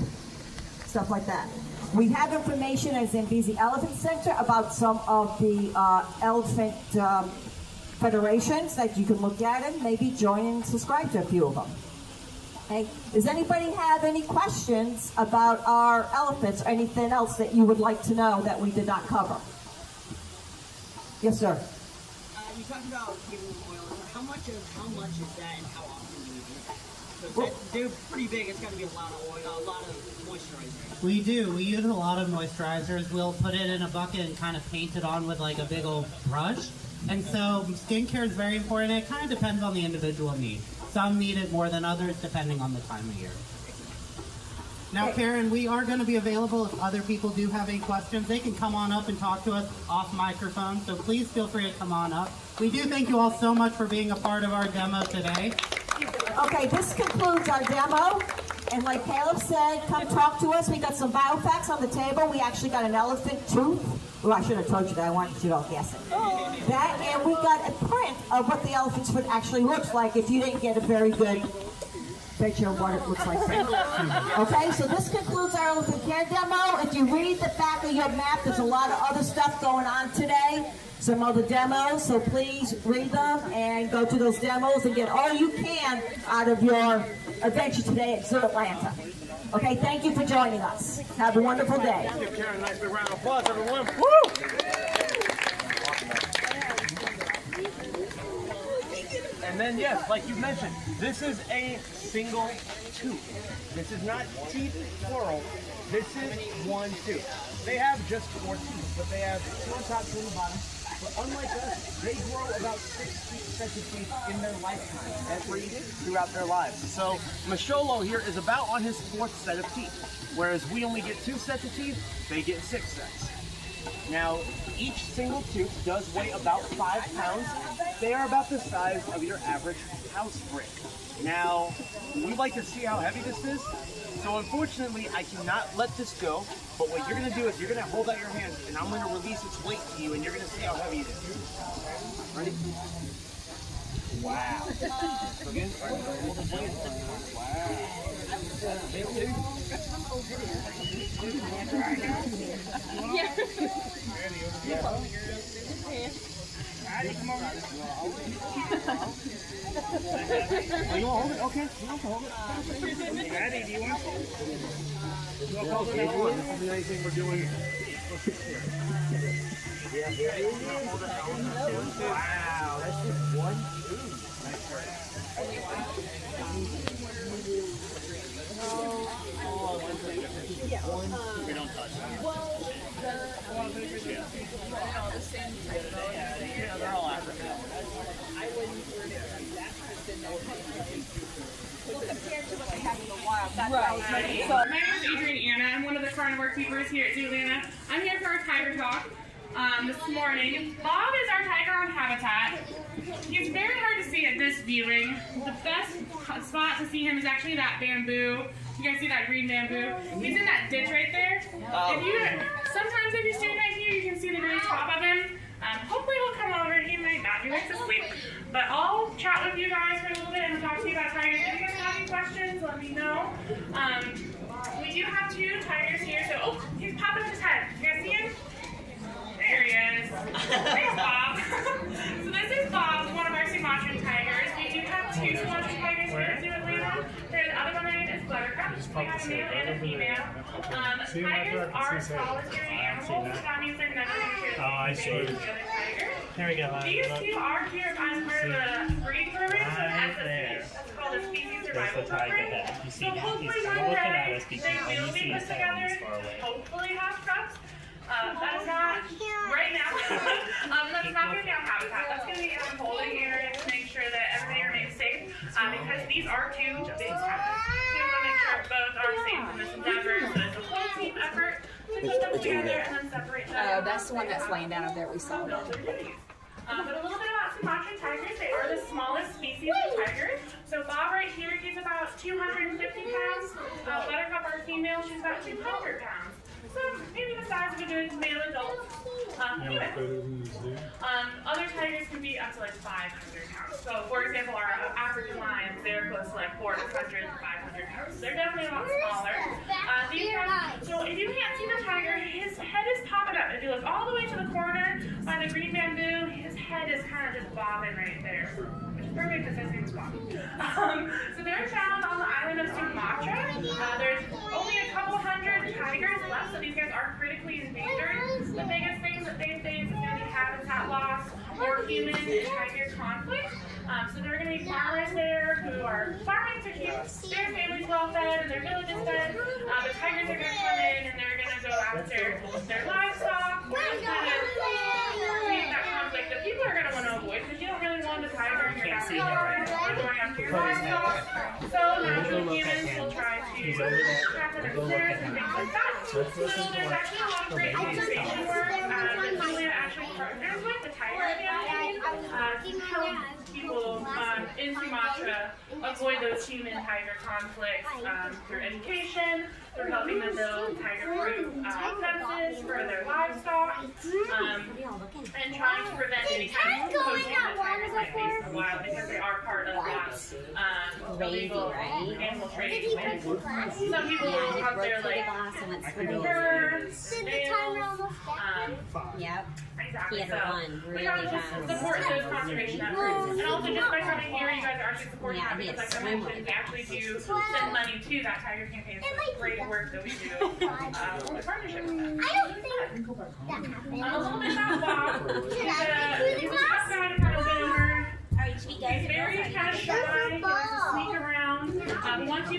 stuff like that. We have information at Zambezi Elephant Center about some of the elephant federations that you can look at and maybe join and subscribe to a few of them. Okay. Does anybody have any questions about our elephants or anything else that you would like to know that we did not cover? Yes, sir. You talked about giving them oil. How much is that, and how often do you do that? So they're pretty big. It's got to be a lot of oil, a lot of moisturizer. We do. We use a lot of moisturizers. We'll put it in a bucket and kind of paint it on with like a big old brush. And so skincare is very important. It kind of depends on the individual need. Some need it more than others, depending on the time of year. Now, Karen, we are going to be available if other people do have any questions. They can come on up and talk to us off microphone, so please feel free to come on up. We do thank you all so much for being a part of our demo today. Okay, this concludes our demo. And like Caleb said, come talk to us. We got some biofacts on the table. We actually got an elephant tooth. Oh, I should have told you that. I wanted you to all guess it. That, and we got a print of what the elephant's foot actually looks like if you didn't get a very good picture of what it looks like. Okay, so this concludes our elephant care demo. If you read the back of your map, there's a lot of other stuff going on today. Some other demos, so please read them and go to those demos and get all you can out of your adventure today at Zoo Atlanta. Okay, thank you for joining us. Have a wonderful day. Give Karen a nice big round of applause, everyone. Woo! And then yes, like you mentioned, this is a single tooth. This is not teeth plural. This is one tooth. They have just 4 teeth, but they have 2 on top, 2 on the bottom. But unlike us, they grow about 6 sets of teeth in their lifetime, throughout their lives. So Msholo here is about on his 4th set of teeth, whereas we only get 2 sets of teeth, they get 6 sets. Now, each single tooth does weigh about 5 pounds. They are about the size of your average house brick. Now, we'd like to see how heavy this is, so unfortunately, I cannot let this go, but what you're going to do is you're going to hold out your hand, and I'm going to release its weight to you, and you're going to see how heavy it is. Ready? Wow. So again, hold its weight. Wow. Addy, come over. Oh, you want to hold it? Okay, you want to hold it. Addy, do you want to? This is the nice thing we're doing. Wow, that's just 1 tooth. Nice work. We don't touch them. Yeah, they're all African. Right. So, my name is Adrian Anna. I'm one of the carnivore keepers here at Zoo Atlanta. I'm here for our tiger talk this morning. Bob is our tiger on habitat. He's very hard to see at this viewing. The best spot to see him is actually that bamboo. You guys see that green bamboo? He's in that ditch right there. Sometimes if you stand right here, you can see the very top of him. Hopefully he'll come over. He might not. He likes to sleep. But I'll chat with you guys for a little bit and talk to you about tigers. If you guys have any questions, let me know. We do have 2 tigers here. So, oh, he's popping up his head. You guys see him? There he is. There's Bob. So this is Bob, one of our Sumatran tigers. We do have 2 Sumatran tigers here at Zoo Atlanta. The other one is Buttercup. We have a male and a female. Tigers are solitary animals. That means they're never going to share the same space as the other tiger. Here we go. These 2 are here as part of the breeding program, so that's called a species survival program. So hopefully one day they will be put together, hopefully have cubs. That is not right now. That's not going to be on habitat. That's going to be in a holding area to make sure that everything remains safe. Because these are 2 big tigers. So we want to make sure both are safe in this endeavor. So it's a whole team effort to put them together and then separate them. That's the one that's laying down up there we saw. But a little bit about Sumatran tigers. They are the smallest species of tigers. So Bob right here, he's about 250 pounds. Buttercup, our female, she's about 200 pounds. So maybe the size of a good male adult. Other tigers can be up to like 500 pounds. So for example, our African lions, they're close to like 400 to 500 pounds. They're definitely a lot smaller. So if you can't see the tiger, his head is popping up. If you look all the way to the corner by the green bamboo, his head is kind of just bobbing right there. Which is perfect because his name's Bob. So they're found on the island of Sumatra. There's only a couple hundred tigers left, so these guys are critically endangered. The biggest things that they face is going to be habitat loss or human and tiger conflict. So there are going to be farmers there who are farming to keep their families well fed and their villages fed. The tigers are going to come in and they're going to go after their livestock. We're just going to create that conflict that people are going to want to avoid because you don't really want a tiger in your backyard going after your livestock. So naturally humans will try to trap them upstairs and things like that. So there's actually a lot of great conservation work. Julia actually partners with the Tiger Family to help people in Sumatra avoid those human-tiger conflicts through education, through helping them build tiger-proof fences for their livestock, and trying to prevent any kind of poaching that tigers might face in the wild because they are part of that illegal animal trading. Some people out there like birds, nails, Yep. Exactly. He had to run really we gotta just support those conservation efforts. And also just by coming here, you guys are actually supporting that because like I mentioned, we actually do send money to that tiger campaign. So it's great work that we do in partnership with them. I don't think that happened. A little bit about Bob. He's a tough guy to kind of win over. He's very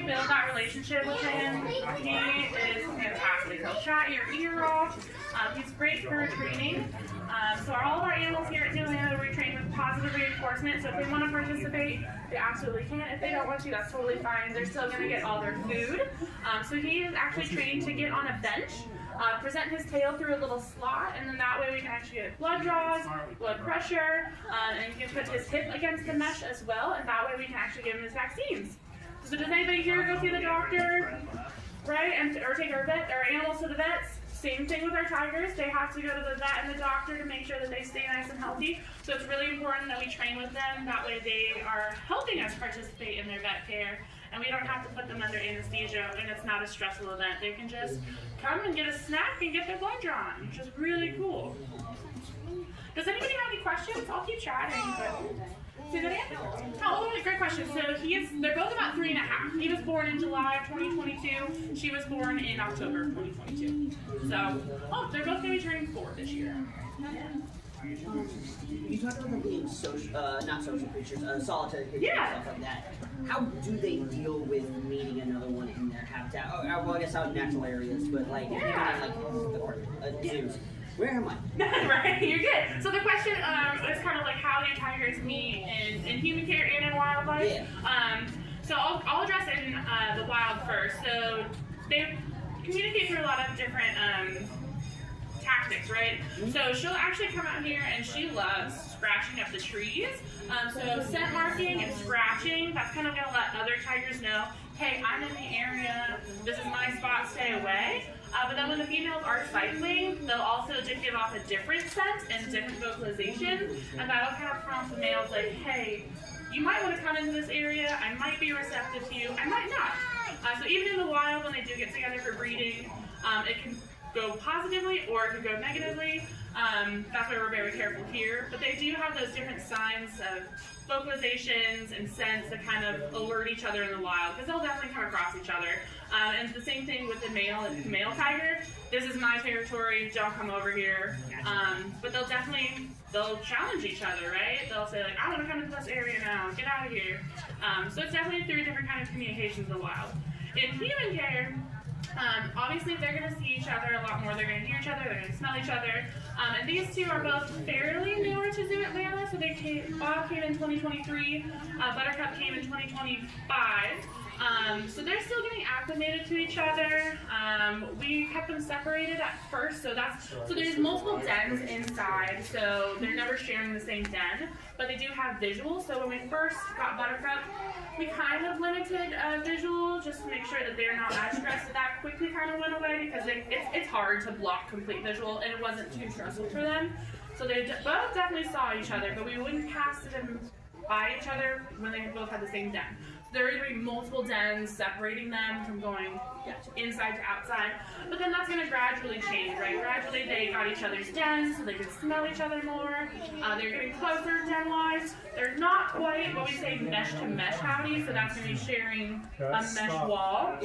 build that relationship with him, he is fantastic. He'll chat your ear off. He's great for training. So all of our animals here at New Atlanta, we train with positive reinforcement. So if they want to participate, they absolutely can. If they don't want to, that's totally fine. They're still going to get all their food. So he is actually trained to get on a bench, present his tail through a little slot, and then that way we can actually get blood draws, blood pressure, and he can put his hip against the mesh as well, and that way we can actually give him his vaccines. So does anybody here go see the doctor, right, or take our animals to the vets? Same thing with our tigers. They have to go to the vet and the doctor to make sure that they stay nice and healthy. So it's really important that we train with them. That way they are helping us participate in their vet care. And we don't have to put them under anesthesia, and it's not a stressful event. They can just come and get a snack and get their blood drawn, which is really cool. Does anybody have any questions? I'll keep chatting. Say that again? Oh, great question. So they're both about 3.5. He was born in July of 2022. She was born in October of 2022. So, they're both going to be turning 4 this year. You talked about them being not social creatures, solitary creatures and stuff like that. How do they deal with meeting another one in their habitat? Well, I guess out in natural areas, but like, zoos. Where am I? Right, you're good. So the question is kind of like, how do tigers meet in human care and in wildlife? Yeah. So I'll address it in the wild first. So they communicate through a lot of different tactics, right? So she'll actually come out here and she loves scratching up the trees. So scent marking and scratching, that's kind of going to let other tigers know, hey, I'm in the area, this is my spot, stay away. But then when the females are cycling, they'll also just give off a different scent and different vocalization, and that'll kind of prompt the males like, hey, you might want to come into this area, I might be receptive to you, I might not. So even in the wild, when they do get together for breeding, it can go positively or it can go negatively. That's why we're very careful here. But they do have those different signs of vocalizations and scents that kind of alert each other in the wild, because they'll definitely come across each other. And it's the same thing with the male tiger. This is my territory, don't come over here. But they'll challenge each other, right? They'll say like, I want to come into this area now, get out of here. So it's definitely 3 different kinds of communications in the wild. In human care, obviously they're going to see each other a lot more, they're going to hear each other, they're going to smell each other. And these two are both fairly newer to Zoo Atlanta, so Bob came in 2023, Buttercup came in 2025. So they're still getting acclimated to each other. We kept them separated at first, so there's multiple dens inside, so they're never sharing the same den, but they do have visual. So when we first got Buttercup, we kind of limited visual just to make sure that they're not as stressed. That quickly kind of went away because it's hard to block complete visual, and it wasn't too stressful for them. So they both definitely saw each other, but we wouldn't pass them by each other when they both had the same den. There are going to be multiple dens separating them from going inside to outside, but then that's going to gradually change, right? Gradually they got each other's dens so they can smell each other more. They're getting closer den-wise. They're not quite what we say mesh-to-mesh howdy, so that's going to be sharing a mesh wall,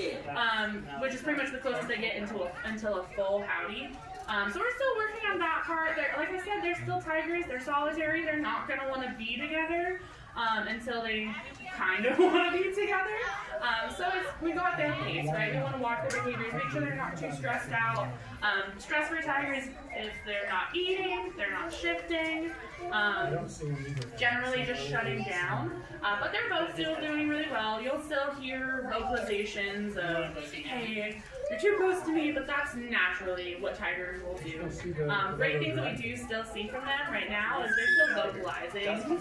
which is pretty much the closest they get until a full howdy. So we're still working on that part. Like I said, they're still tigers. They're solitary. They're not going to want to be together until they kind of want to be together. So we go at their pace, right? We want to watch their behaviors, make sure they're not too stressed out. Stress-free tigers, if they're not eating, they're not shifting, generally just shutting down. But they're both still doing really well. You'll still hear vocalizations of, hey, you're too close to me, but that's naturally what tigers will do. Great things that we do still see from them right now is they're still vocalizing,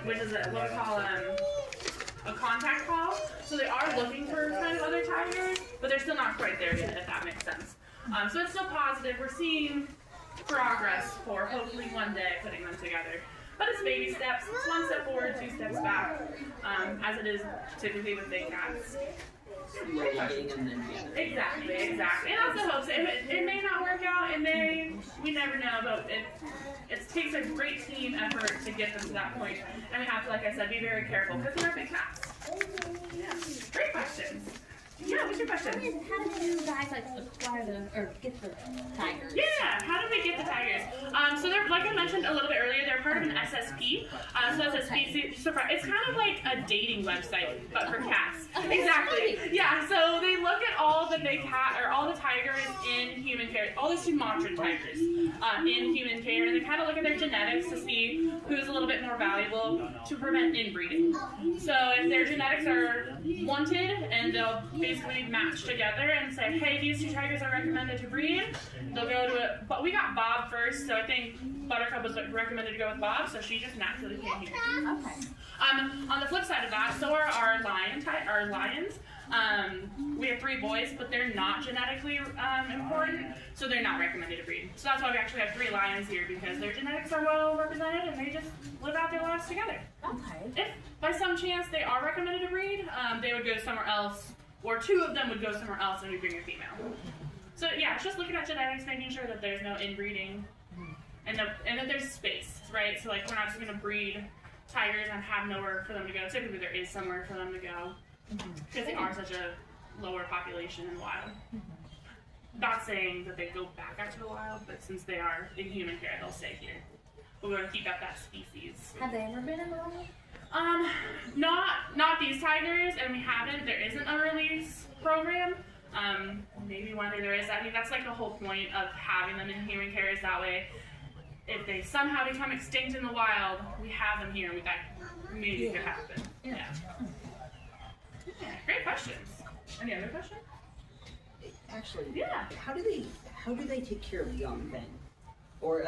which is what we call a contact call. So they are looking for kind of other tigers, but they're still not quite there yet, if that makes sense. So it's still positive. We're seeing progress for hopefully one day putting them together. But it's baby steps. It's 1 step forward, 2 steps back, as it is typically with big cats. Exactly. And also hopes it may not work out, we never know, but it takes a great team effort to get them to that point, and we have to, like I said, be very careful because they're big cats. Yeah. Great questions. Yeah, what's your question? How did you guys like acquire or get the tigers? Yeah, how did we get the tigers? So they're, like I mentioned a little bit earlier, they're part of an SSP. So that's a species, it's kind of like a dating website, but for cats. Exactly. Yeah, so they look at all the big cat, or all the tigers in human care, all the Sumatran tigers in human care, and they kind of look at their genetics to see who's a little bit more valuable to prevent inbreeding. So if their genetics are wanted, and they'll basically match together and say, hey, these two tigers are recommended to breed, they'll go to it. But we got Bob first, so I think Buttercup was recommended to go with Bob, so she just naturally came here. Okay. On the flip side of that, so are our lions. We have 3 boys, but they're not genetically important, so they're not recommended to breed. So that's why we actually have 3 lions here, because their genetics are well represented and they just live out their lives together. Okay. If by some chance they are recommended to breed, they would go somewhere else, or 2 of them would go somewhere else and we bring a female. So yeah, it's just looking at genetics, making sure that there's no inbreeding, and that there's space, right? So like we're not just gonna breed tigers and have nowhere for them to go. Typically there is somewhere for them to go, because they are such a lower population in the wild. Not saying that they go back out to the wild, but since they are in human care, they'll stay here. But we're gonna keep up that species. Have they ever been in the wild? Not these tigers, and we haven't. There isn't a release program. Maybe one day there is. I think that's like the whole point of having them in human care, is that way, if they somehow become extinct in the wild, we have them here, and that maybe could happen. Yeah. Great questions. Any other questions? Actually, yeah. How do they take care of young then? Or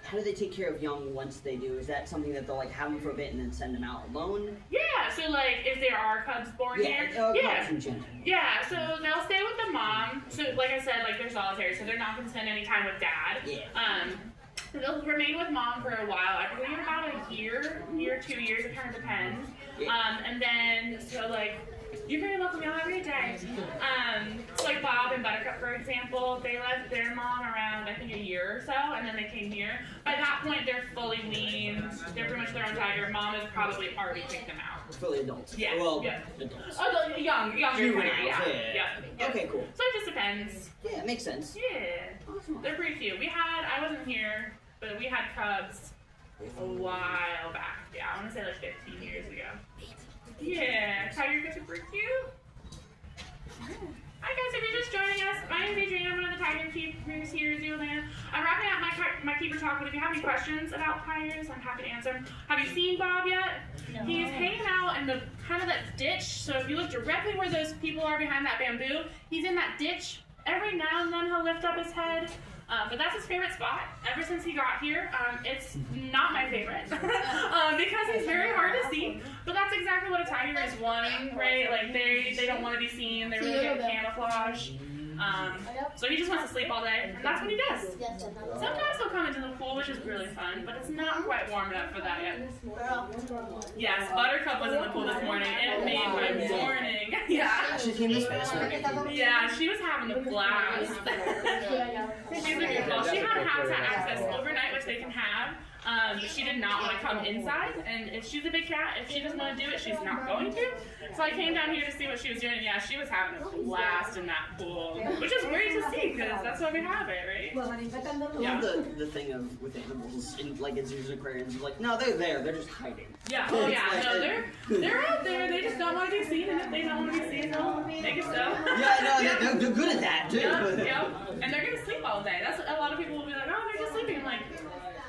how do they take care of young once they do? Is that something that they'll like have them for a bit and then send them out alone? Yeah, so like if there are cubs born here, cubs in general. Yeah, so they'll stay with the mom. So like I said, like they're solitary, so they're not gonna spend any time with dad. Yeah. So they'll remain with mom for a while. I believe about a year, 2 years, it kind of depends. Yeah. And then so like. You're very welcome, y'all. Have a great day. So like Bob and Buttercup, for example, they left their mom around, I think, a year or so, and then they came here. By that point, they're fully weaned. They're pretty much their own tiger. Mom has probably already picked them out. Fully adults. Yeah. Well, yeah. adults. Oh, young. Yeah. Okay, cool. So it just depends. Yeah, it makes sense. Yeah. They're pretty cute. I wasn't here, but we had cubs a while back. Yeah, I want to say like 15 years ago. Yeah, tiger gets super cute. Hi guys, if you're just joining us, my name is Adriana, I'm one of the tiger keepers here in Zooland. I'm wrapping up my keeper talk, but if you have any questions about tigers, I'm happy to answer them. Have you seen Bob yet? No. He's hanging out in the kind of that ditch, so if you look directly where those people are behind that bamboo, he's in that ditch. Every now and then he'll lift up his head. But that's his favorite spot ever since he got here. It's not my favorite because he's very hard to see. But that's exactly what a tiger is wanting, right? Like they don't want to be seen. They really get camouflage. So he just wants to sleep all day, and that's what he does. Sometimes he'll come into the pool, which is really fun, but it's not quite warm enough for that yet. Yes, Buttercup was in the pool this morning, and it made my morning. Yeah. She came this past morning. Yeah, she was having a blast. She's a good girl. She had habitat access overnight, which they can have. She did not want to come inside, and if she's a big cat, if she doesn't want to do it, she's not going to. So I came down here to see what she was doing, and yeah, she was having a blast in that pool, which is great to see, because that's why we have it, right? Yeah. The thing of with animals, in zoos and aquariums, like, no, they're there, they're just hiding. Yeah, oh yeah, no, they're out there, they just don't want to be seen, and if they don't want to be seen, they'll make it so. Yeah, no, they're good at that, too. Yeah, and they're going to sleep all day. That's a lot of people will be like, oh, they're just sleeping. I'm like,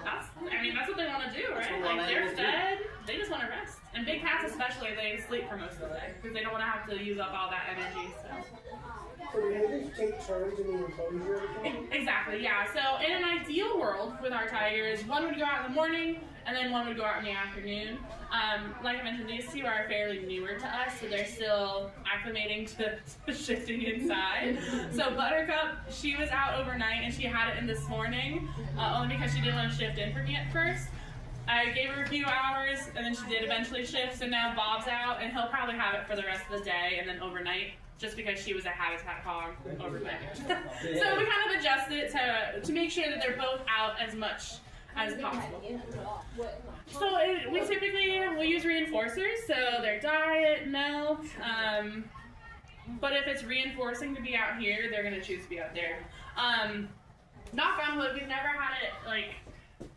that's what they want to do, right? Like, they're fed, they just want to rest. And big cats especially, they sleep for most of the day, because they don't want to have to use up all that energy, so. So do they just take turns in the enclosure? Exactly, yeah. So in an ideal world with our tigers, one would go out in the morning, and then one would go out in the afternoon. Like I mentioned, these two are fairly newer to us, so they're still acclimating to shifting inside. So Buttercup, she was out overnight, and she had it in this morning, only because she didn't want to shift in for me at first. I gave her a few hours, and then she did eventually shift, so now Bob's out, and he'll probably have it for the rest of the day, and then overnight, just because she was a habitat hog overnight. So we kind of adjust it to make sure that they're both out as much as possible. So we typically will use reinforcers, so their diet, milk, But if it's reinforcing to be out here, they're gonna choose to be out there. Knock on wood, we've never had it like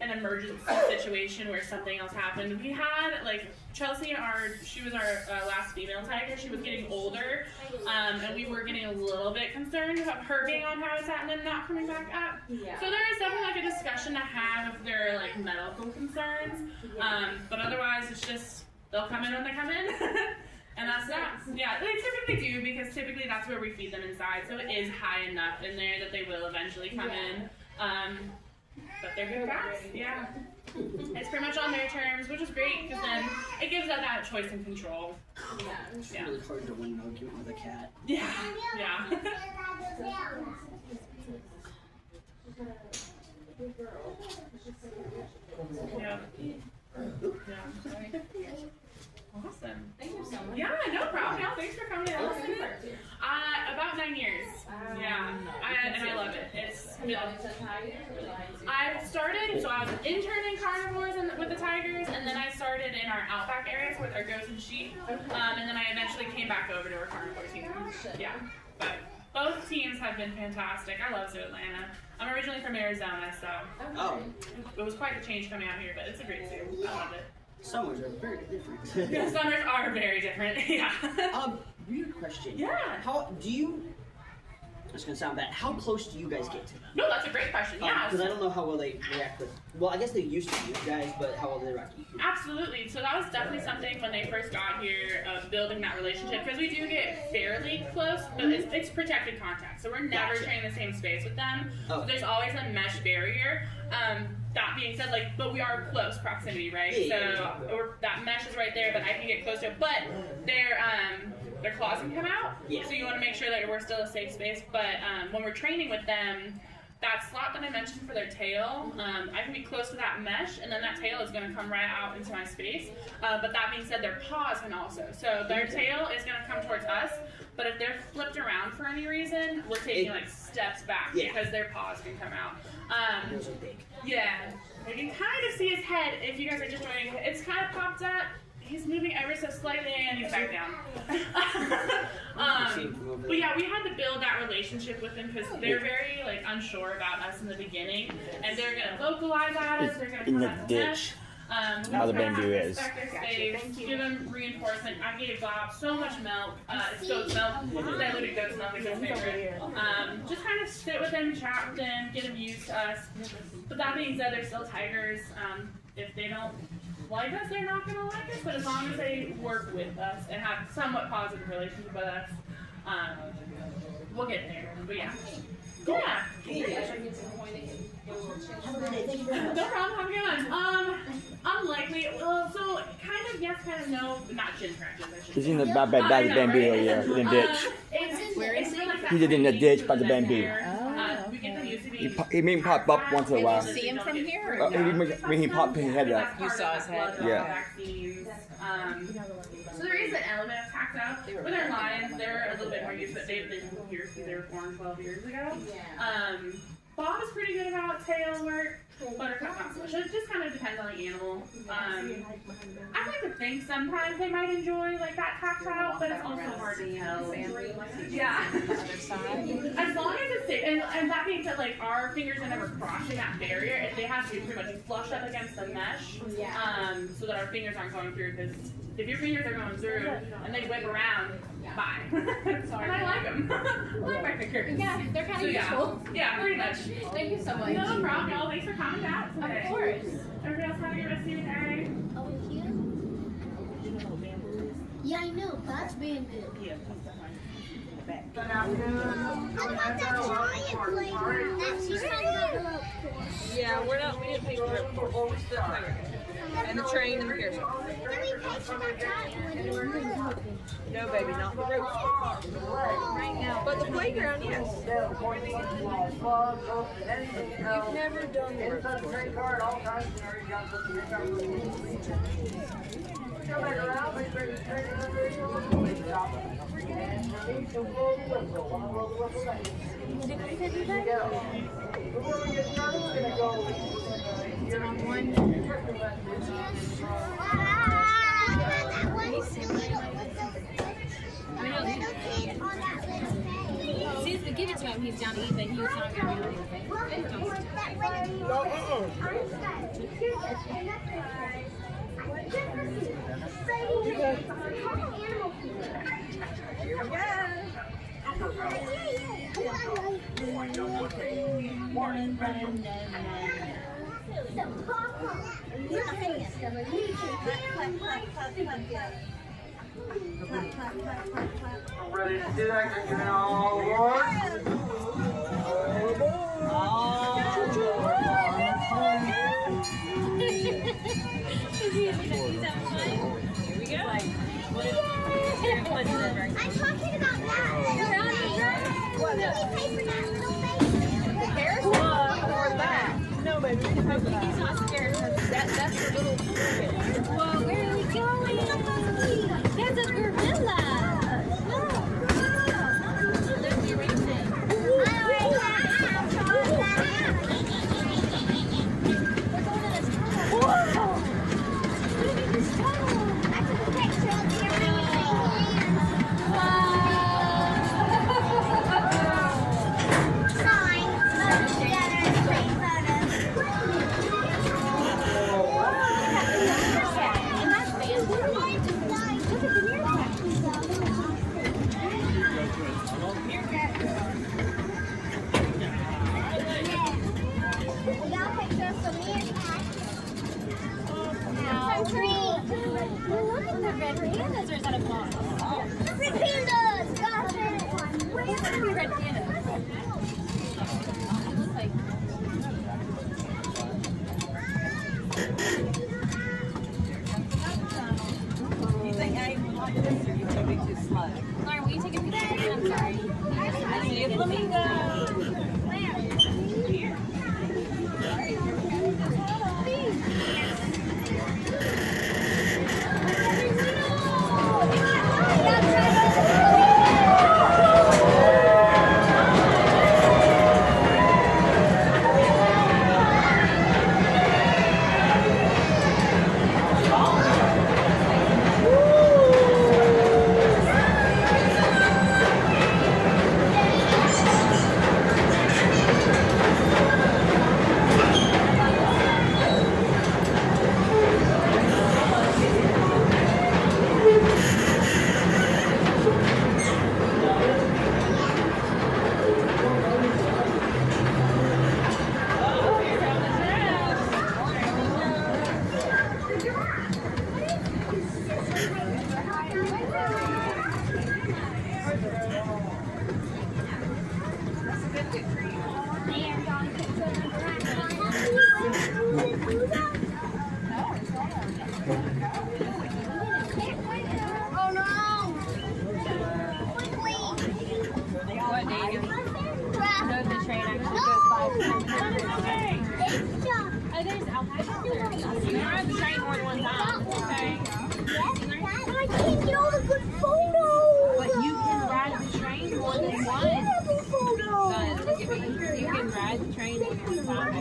an emergency situation where something else happened. We had like Chelsea, she was our last female tiger. She was getting older, and we were getting a little bit concerned about her being on habitat and then not coming back up. Yeah. So there is definitely like a discussion to have if there are like medical concerns. But otherwise, it's just they'll come in when they come in. And that's that. Yeah, they typically do because typically that's where we feed them inside. So it is high enough in there that they will eventually come in. But they're good cats. Yeah. It's pretty much on their terms, which is great because then it gives them that choice and control. Yeah. It's really hard to win an argument with a cat. Yeah. Yeah. Yeah. Awesome. Thank you so much. Yeah, no problem. Yeah, thanks for coming in. About 9 years. Yeah, and I love it. It's I started, so I was an intern in carnivores with the tigers, and then I started in our outback areas with our goats and sheep, and then I eventually came back over to our carnivore team. Yeah, but both teams have been fantastic. I love Zoo Atlanta. I'm originally from Arizona, so it was quite the change coming out here, but it's a great zoo. I love it. Summers are very different. Yeah, summers are very different. Yeah. Weird question. Yeah. How do you? It's gonna sound bad. How close do you guys get to them? No, that's a great question. Yeah. Because I don't know how well they react with. Well, I guess they used to you guys, but how well they react with you? Absolutely. So that was definitely something when they first got here, building that relationship, because we do get fairly close, but it's protected contact. So we're never sharing the same space with them. So there's always a mesh barrier. That being said, but we are close proximity, right? That mesh is right there, but I can get close to it. But their claws can come out, so you want to make sure that we're still a safe space. But when we're training with them, that slot that I mentioned for their tail, I can be close to that mesh, and then that tail is going to come right out into my space. But that being said, their paws can also. So their tail is going to come towards us, but if they're flipped around for any reason, we're taking steps back because their paws can come out. Those are big. Yeah, you can kind of see his head if you guys are just joining. It's kind of popped up. He's moving ever so slightly, and he's back down. But yeah, we had to build that relationship with them because they're very unsure about us in the beginning, and they're gonna vocalize at us. They're gonna come out the ditch. How the bamboo is. Give them reinforcement. I gave Bob so much milk. It's goat's milk. Diluted goat's milk is his favorite. Just kind of sit with them, chat with them, get them used to us. But that being said, they're still tigers. If they don't like us, they're not going to like us. But as long as they work with us and have somewhat positive relationship with us, we'll get there. But yeah. Yeah. Have a good day. Thank you very much. No problem. Have a good one. Unlikely. Well, so kind of yes, kind of no. Not chin scratches. He's in the bamboo area, in the ditch. Where is he? He's in the ditch by the bamboo. We get them used to be. He may pop up once in a while. Can you see him from here? When he popped his head up. You saw his head? Yeah. So there is an element of tactile. With our lions, they're a little bit more used to it. They've been here since they were born 12 years ago. Bob is pretty good about tail work. Buttercup not so much. It just kind of depends on the animal. I like to think sometimes they might enjoy that tactile, but it's also hard to tell. Yeah. As long as it's safe, and that being said, our fingers are never crossing that barrier. They have to be pretty much flushed up against the mesh, so that our fingers aren't going through. Because if your fingers are going through and they whip around, bye. And I like them. I like my fingers. Yeah, they're kind of useful. Yeah, pretty much. Thank you so much. No problem, y'all. Thanks for coming out today. Of course. Everybody else have a good rest of your day. Over here? Yeah, I know. That's bamboo. Good afternoon. What about that giant playground? That's just talking about the rope course. Yeah, we didn't pay for it. Always the tiger. And the train and the carousel. Did we pay for that giant one? No, baby, not the rope right now. But the playground, yes. You've never done the rope Little kid on that when he's down to eat that he was not going to be able to Ready to do that? Get it all aboard. I'm talking about that. What? We pay for that. Or that. No, baby, we can pay for that. He's not scared. That's the little kid. Whoa, where are we going? There's a gorilla. There's the orangutan. Look at the red pandas, or is that a box? Red pandas! Got it! Where's the red panda? It looks like... You think I want this, or you think it's too slow? Lauren, will you take a picture of me? I'm sorry. I see a flamingo. There's Alpaca. You have to train more than one time. Okay. I can't get all the good photos. But you can ride the train more than once. Son, look at me. You can ride the train more than once.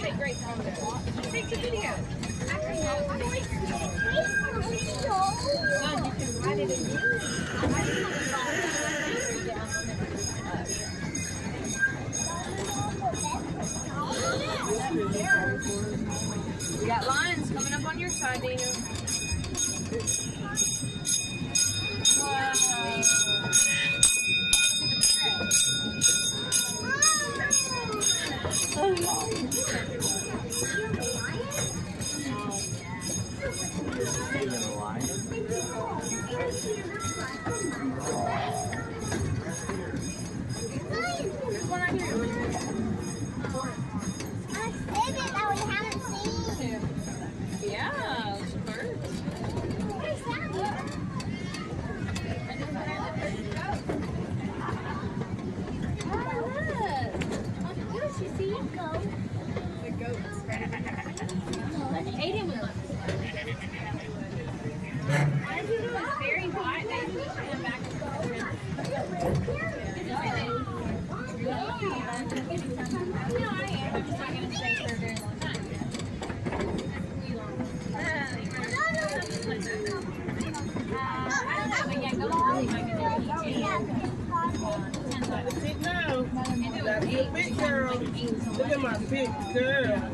Take great photos. Take the video. Son, you can ride it in We got lions coming up on your side, Daniel. Yeah, it's birds. What is that? Aiden would love this. It's very hot. They usually put them back and forth. No, I am. I'm just not going to stay for a very long time. Look at my big girl.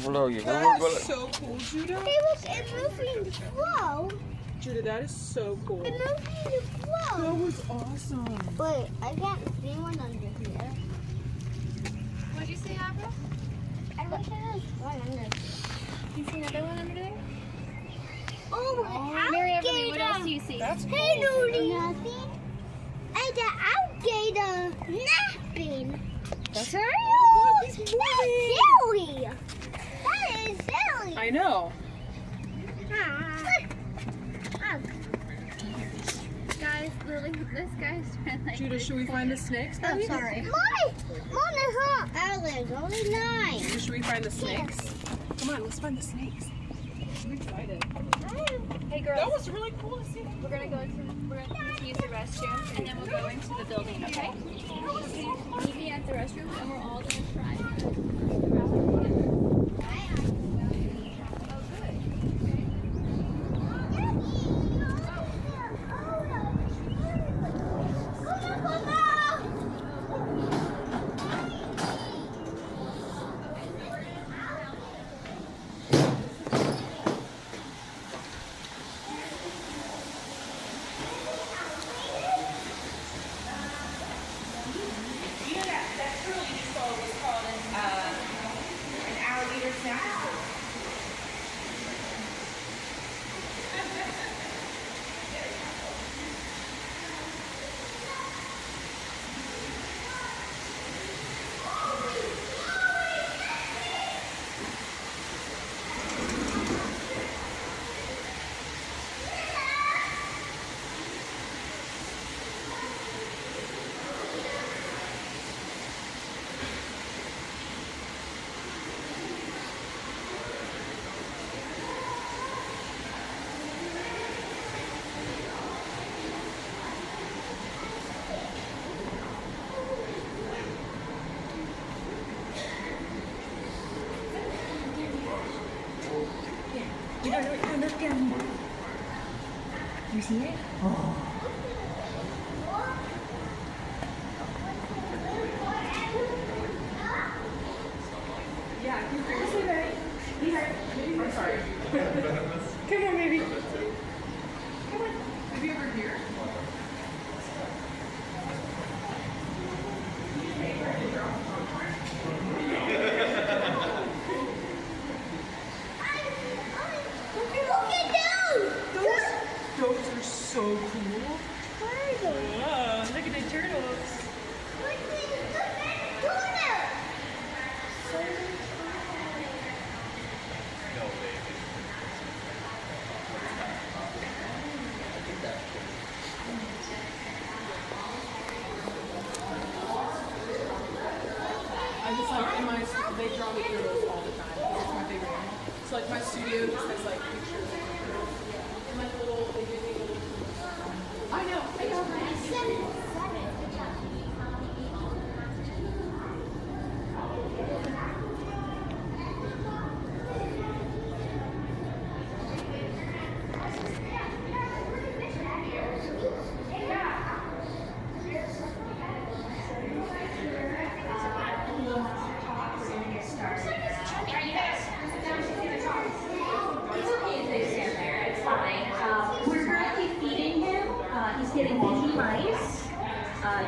Below you. That's so cool, Judah. It's moving slow. Judah, that is so cool. It's moving slow. That was awesome. Wait, I can't see one under here. What'd you say, Abra? I wish there was one under here. You see another one under there? Oh, Mary Evelyn, alligator. what else do you see? That's cool. Hey, Nudie. Nothing. And the alligator napping. That's That's silly. That is silly. I know. Guys, Lily, this guy's trying like. Judah, should we find the snakes? I'm sorry. Mom, there's not. There's only 9. Judah, should we find the snakes? Come on, let's find the snakes. I'm excited. Hey girls. That was really cool to see. We're gonna use the restroom and then we'll go into the building, okay? Meet me at the restroom and we're all gonna try to grab one together. You see it? Oh. Yeah, come here. Say that. I'm sorry. Come on, baby. Come on. Maybe over here. Those are so cool. Wow, look at the turtles. just like in my, they draw me through those all the time. It's my favorite one. So like my studio just has like pictures and like little, they give me little, I know. We're currently feeding him. He's getting baby mice.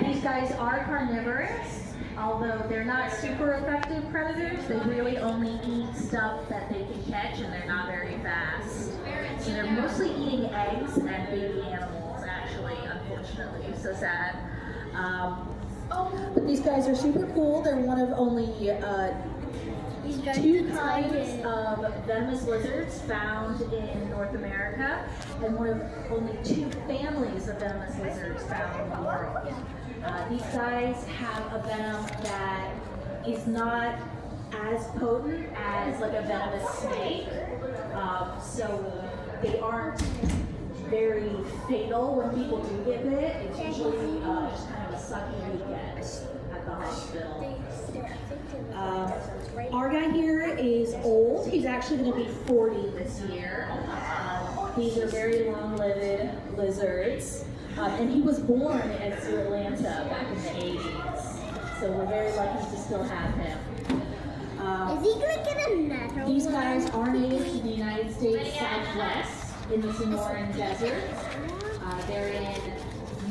These guys are carnivores, although they're not super effective predators. They really only eat stuff that they can catch, and they're not very fast. So they're mostly eating eggs and baby animals, actually, unfortunately. So sad. But these guys are super cool. They're one of only 2 kinds of venomous lizards found in North America, and one of only 2 families of venomous lizards found in the world. These guys have a venom that is not as potent as like a venomous snake, so they aren't very fatal when people do get bit. It's usually just kind of a sucky you get at the hospital. Our guy here is old. He's actually going to be 40 this year. These are very long-lived lizards. And he was born at Atlanta back in the 80s. So we're very lucky to still have him. Is he going to get a medal? These guys are native to the United States Southwest in the Sonoran Desert. They're in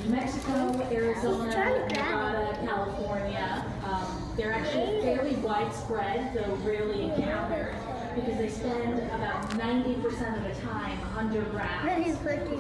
New Mexico, Arizona, Nevada, California. They're actually fairly widespread, though rarely encountered, because they spend about 90% of the time underground. These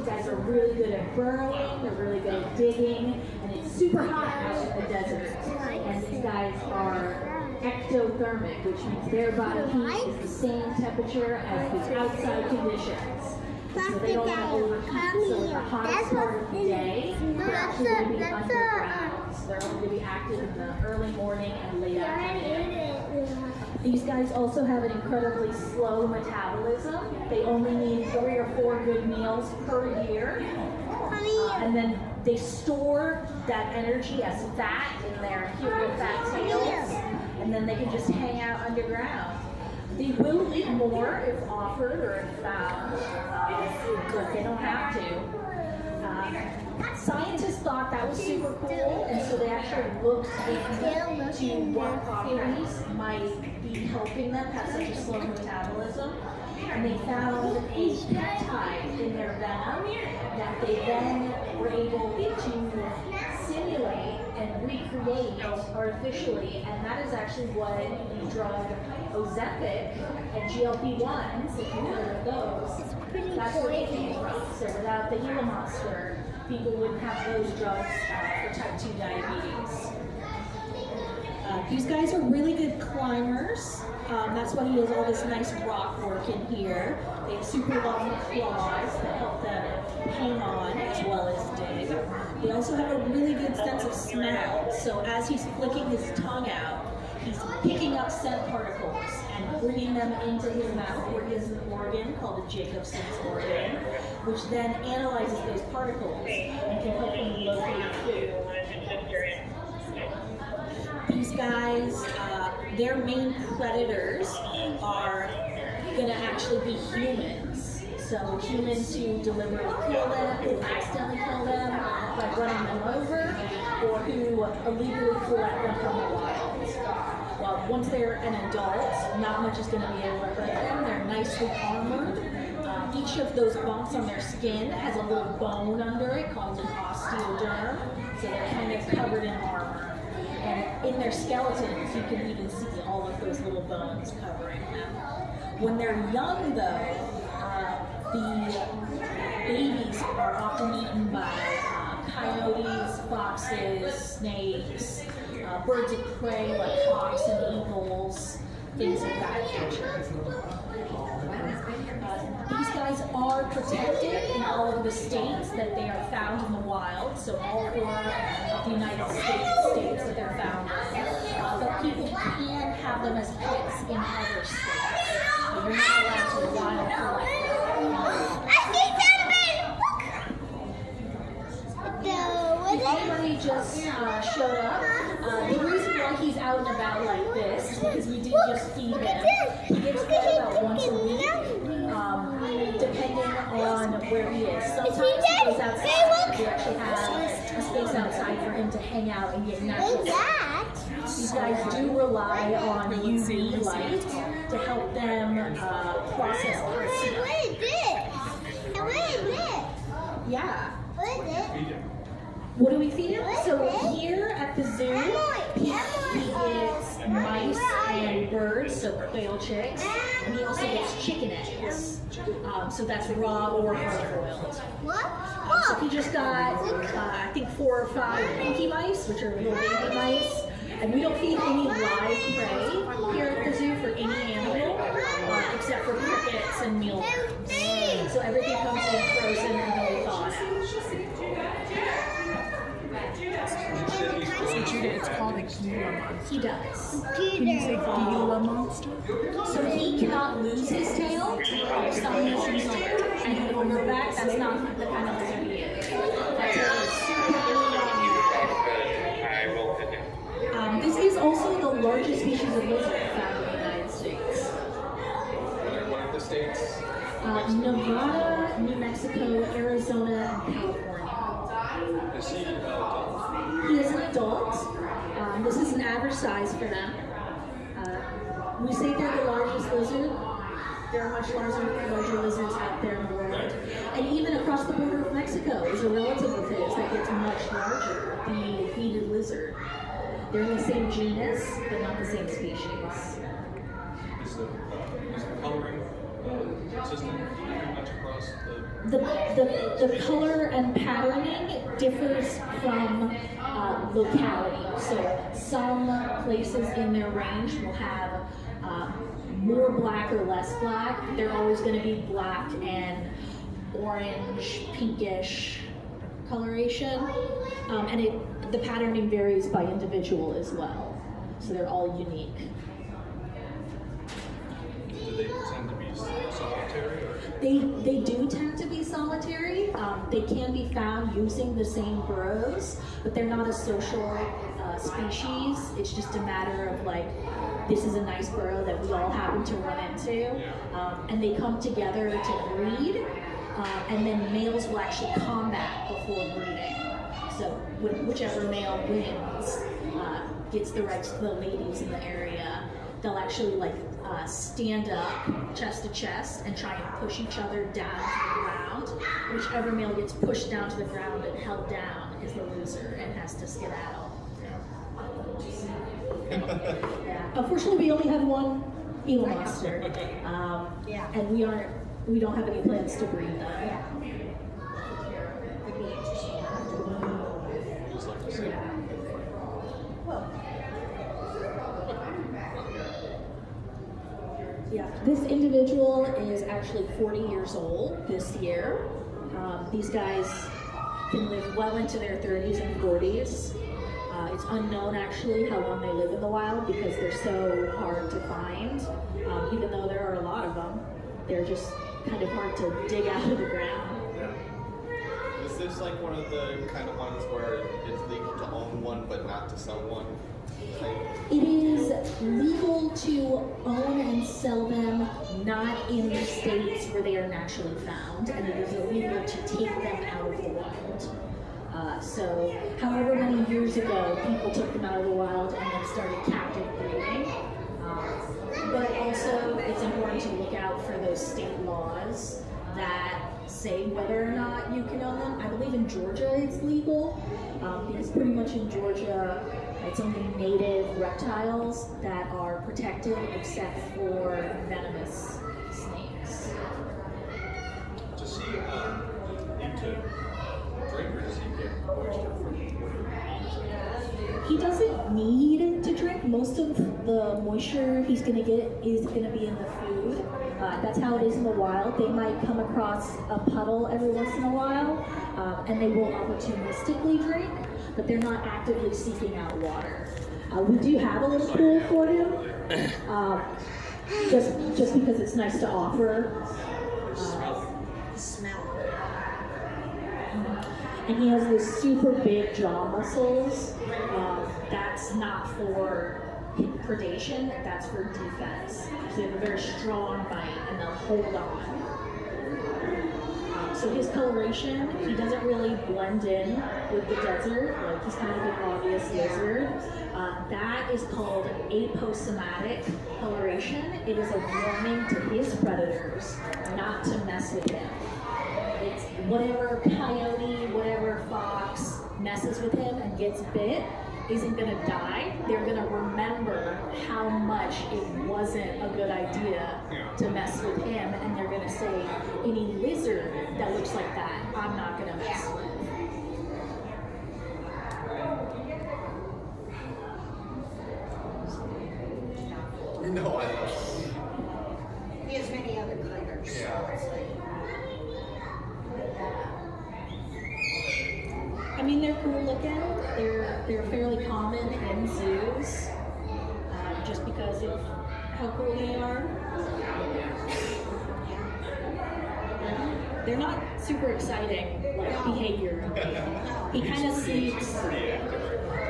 guys are really good at burrowing, they're really good at digging, and it's super hot out in the desert. And these guys are ectothermic, which means their body heat is the same temperature as the outside conditions. So they don't want to overheat, so in the hottest part of the day, they're actually going to be underground. So they're only going to be active in the early morning and late afternoon. These guys also have an incredibly slow metabolism. They only need 3 or 4 good meals per year. And then they store that energy as fat in their helium fat tails. And then they can just hang out underground. They will eat more if offered or if found, but they don't have to. Scientists thought that was super cool, and so they actually looked into what properties might be helping them have such a slow metabolism. And they found a peptide in their venom that they then were able to simulate and recreate artificially, and that is actually what the drug Ozempic and GLP-1s, if you've heard of those, that's where they came from. So without the Gila monster, people wouldn't have those drugs for type 2 diabetes. These guys are really good climbers. That's why he has all this nice rock work in here. They have super long claws that help them hang on as well as dig. They also have a really good sense of smell. So as he's flicking his tongue out, he's picking up scent particles and bringing them into his mouth, where he has an organ called the Jacobson's organ, which then analyzes those particles and can help him locate food. These guys, their main predators are going to actually be humans. So humans who deliberately kill them, who accidentally kill them by running them over, or who illegally collect them from the wild. Well, once they're an adult, not much is going to be able to hurt them. They're nicely armored. Each of those bumps on their skin has a little bone under it called an osteoderm, so they're kind of covered in armor. And in their skeletons, you can even see all of those little bones covering them. When they're young, though, the babies are often eaten by coyotes, foxes, snakes, birds of prey like hawks and eagles, things of that nature. These guys are protected in all of the states that they are found in the wild, so all 4 of the United States that they're found in. But people can have them as pets in other states. You're not allowed to wild collect them. I see something! If anybody just showed up, the reason why he's out and about like this is because we didn't just feed him. He gets fed about once a week, depending on where he is. Sometimes he goes outside. We actually have a space outside for him to hang out and get natural light. These guys do rely on UV light to help them process calcium. What is this? What is this? Yeah. What is it? What do we feed him? So here at the zoo, he gets mice and birds, so quail chicks, and he also gets chicken eggs. So that's raw or hard-boiled. What? So he just got, I think 4 or 5 pinky mice, which are little baby mice. And we don't feed any live prey here at the zoo for any animal, except for crickets and mealworms. So everything comes in frozen and then thawed out. So Judah, it's called a Gila monster. He does. Can you say Gila monster? So he cannot lose his tail. Some lizards are. And he will go back. That's not the kind of lizard he is. That tail is super long. This is also the largest species of lizard found in the United States. What are the states? Nevada, New Mexico, Arizona, and California. Is he He is an adult. This is an average size for them. We say they're the largest lizard. There are much larger lizards out there in the world. And even across the border of Mexico is a relative of his that gets much larger, the beaded lizard. They're in the same genus, but not the same species. Is the coloring consistent pretty much across The color and patterning differs from locality. So some places in their range will have more black or less black. They're always going to be black and orange, pinkish coloration. And the patterning varies by individual as well. So they're all unique. Do they tend to be solitary? They do tend to be solitary. They can be found using the same burrows, but they're not a social species. It's just a matter of like, this is a nice burrow that we all happen to run into. And they come together to breed, and then males will actually combat before breeding. So whichever male wins gets the rights to the ladies in the area. They'll actually like stand up chest to chest and try and push each other down to the ground. Whichever male gets pushed down to the ground and held down is the loser and has to skedaddle. Yeah. Unfortunately, we only have one Gila monster, and we don't have any plans to breed them. Yeah, this individual is actually 40 years old this year. These guys can live well into their 30s and 40s. It's unknown actually how long they live in the wild because they're so hard to find. Even though there are a lot of them, they're just kind of hard to dig out of the ground. Yeah. Is this like one of the kind of ones where it's legal to own one but not to sell one? It is legal to own and sell them not in the states where they are naturally found, and it is illegal to take them out of the wild. So, however many years ago, people took them out of the wild and then started captive breeding. But also, it's important to look out for those state laws that say whether or not you can own them. I believe in Georgia it's legal, because pretty much in Georgia, it's only native reptiles that are protected except for venomous snakes. Does he need to drink or does he get moisture from the water? He doesn't need to drink. Most of the moisture he's going to get is going to be in the food. That's how it is in the wild. They might come across a puddle every once in a while, and they will opportunistically drink. but they're not actively seeking out water. We do have a little pool for him, just because it's nice to offer. And he has these super big jaw muscles. That's not for predation, that's for defense. So they have a very strong bite and they'll hold on. So his coloration, he doesn't really blend in with the desert, like he's kind of an obvious lizard. That is called aposomatic coloration. It is a warning to his predators not to mess with him. It's whatever coyote, whatever fox messes with him and gets bit isn't gonna die. They're gonna remember how much it wasn't a good idea to mess with him, and they're gonna say, any lizard that looks like that, I'm not gonna mess with. No, I don't. He has many other critters. I mean, they're cool looking. They're fairly common in zoos, just because of how cool they are. They're not super exciting, like behavior. He kind of sleeps.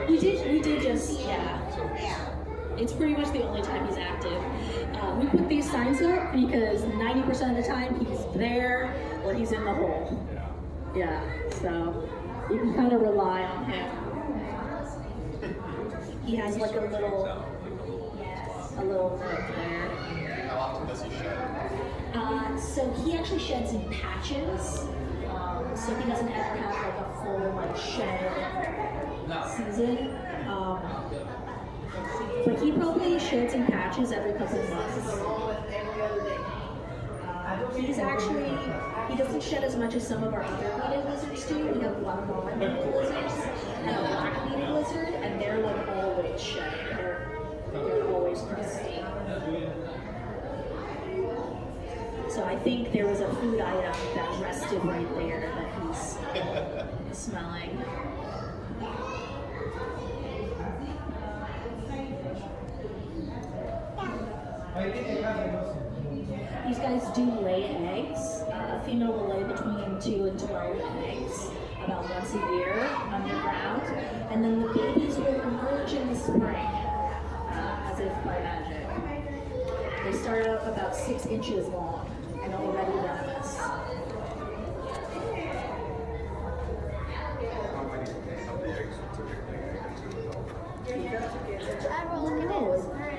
We did just, yeah. It's pretty much the only time he's active. We put these signs up because 90% of the time he's there or he's in the hole. Yeah, so you can kind of rely on him. He has like a little nook there. How often does he shed? So he actually sheds in patches. So he doesn't ever have like a full like shed season. But he probably sheds in patches every couple of months. He doesn't shed as much as some of our other beaded lizards do. We have one non-beaded lizards and a black beaded lizard, and they're like always shedding. They're always pristine. So I think there was a food item that rested right there that he's smelling. These guys do lay eggs. A female will lay between 2 and 12 eggs about once a year underground, and then the babies will emerge in the spring, as if by magic. They start out about 6 inches long and already venomous. How many of the eggs are typically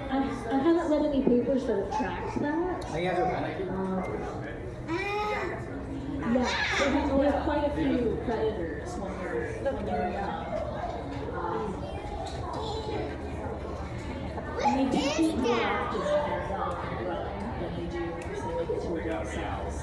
I haven't read any papers that have tracked that. Yeah, they have quite a few predators when they're young. And they do eat more often when they're young and growing than they do once they get to adult size.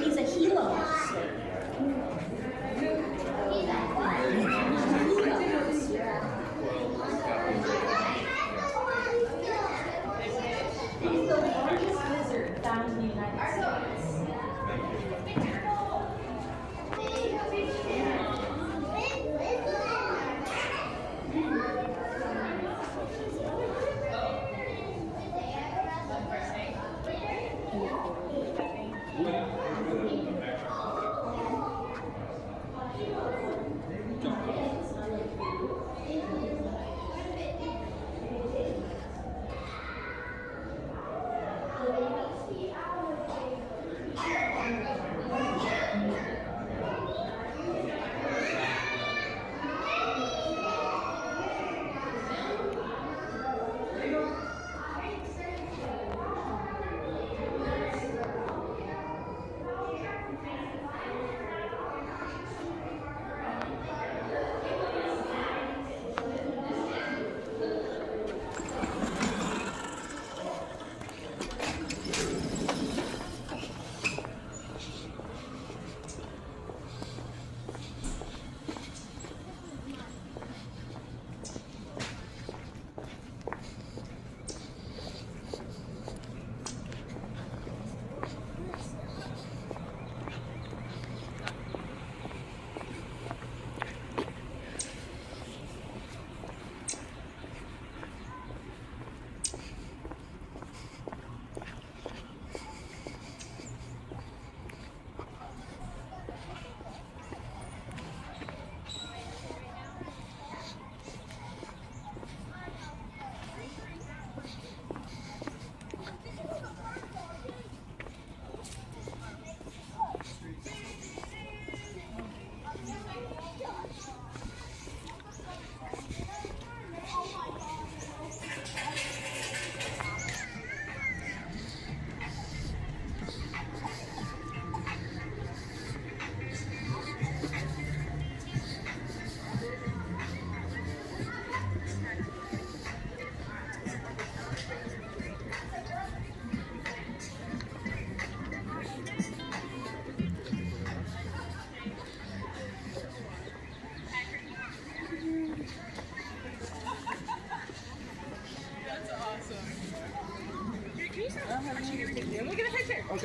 He's a helo. He's the largest lizard found in the United States.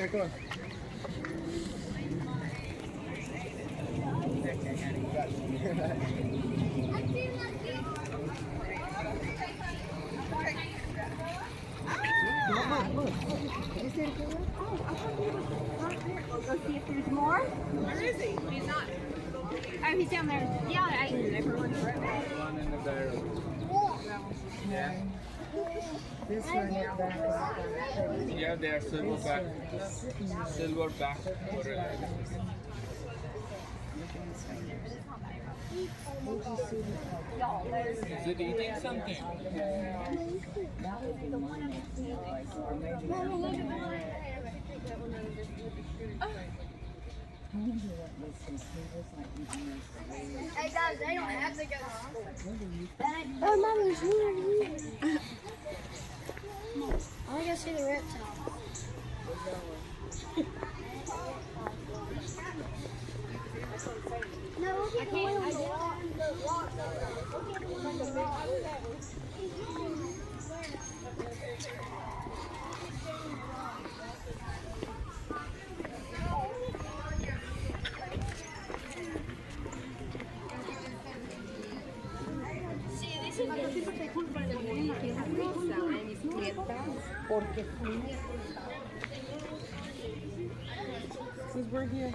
Okay, come on. We'll go see if there's more. Where is he? He's not. Oh, he's down there. Yeah, everyone's right. One in the barrel. Yeah. This one out back. Yeah, they are silverback. Silverback. Is it eating something? Hey guys, they don't have to go. Oh, Mommy's here. I want to go see the reptiles. No, I can't. I Porque Since we're here.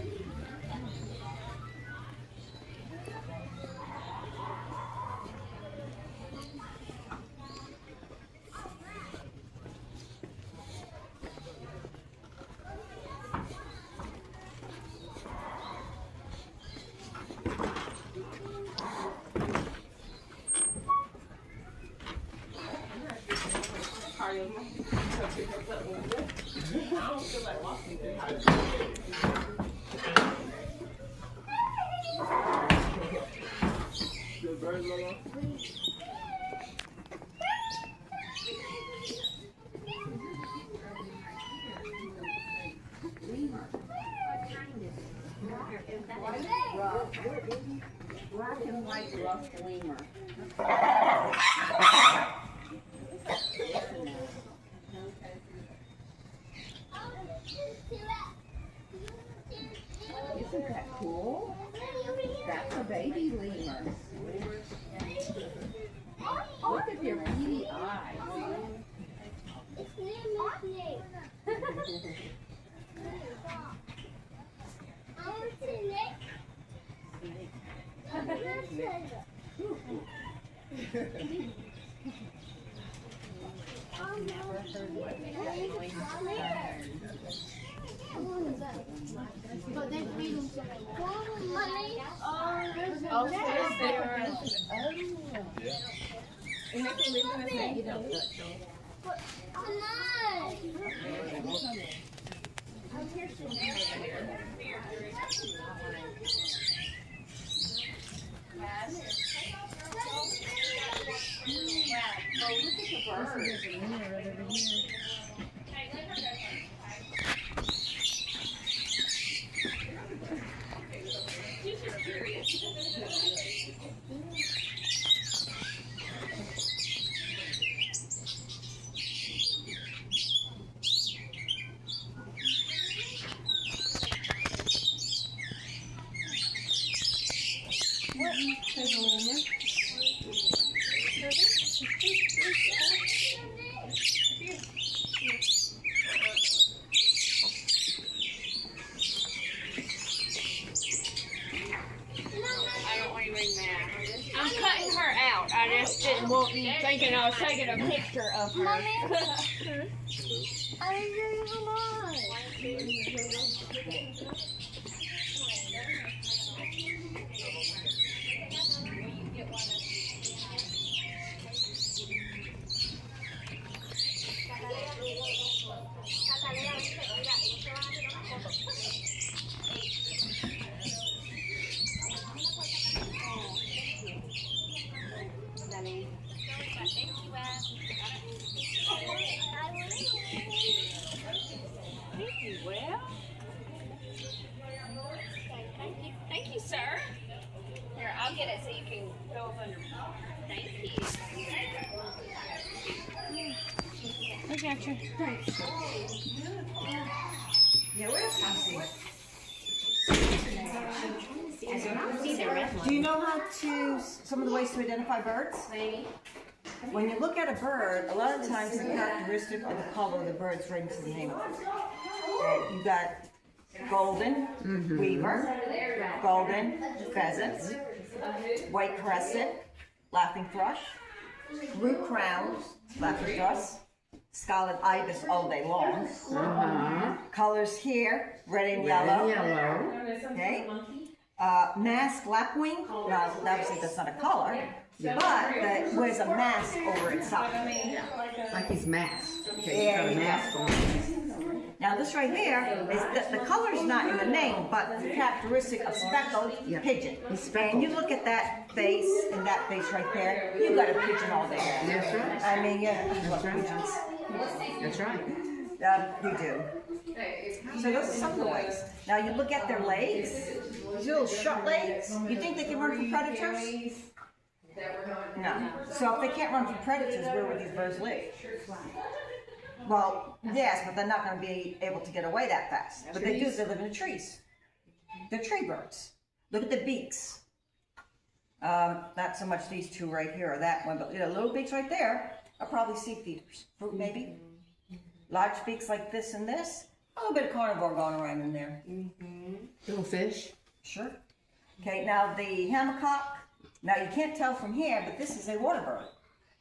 Black and white rough lemur. Isn't that cool? That's a baby lemur. Look at their beady eyes. But they feed them so And they can live in the same, you don't touch them. I'm cutting her out. I just didn't want you thinking I was taking a picture of her. I didn't Thank you, sir. Here, I'll get it so you can go up under. Thank you. I got you. Thanks. Yeah, what else do you see? Do you know how to, some of the ways to identify birds? When you look at a bird, a lot of times the characteristic of the color of the bird is right into the name of it. Okay, you got golden weaver, golden pheasant, white crescent, laughing thrush, root crowns, laughing thrush, scarlet ibis all day long. Colors here, red and yellow. Okay. Masked lapwing. Now, obviously that's not a color, but it wears a mask over itself. Like he's masked. Okay, Yeah, he's got a mask on. Now this right here is the color's not in the name, but the characteristic of speckled pigeon. And you look at that face and that face right there, you got a pigeon all there. That's right. I mean, yeah, That's right. pigeons. That's right. You do. So those are some of the ways. Now you look at their legs, these little short legs. You think they can run from predators? No. So if they can't run from predators, where would these birds live? Well, yes, but they're not going to be able to get away that fast. But they do, they live in the trees. They're tree birds. Look at the beaks. Not so much these two right here or that one, but little beaks right there are probably seed feeders. Fruit maybe. Large beaks like this and this. A little bit of carnivore going around in there. Little fish. Sure. Okay, now the hammercock. Now you can't tell from here, but this is a water bird.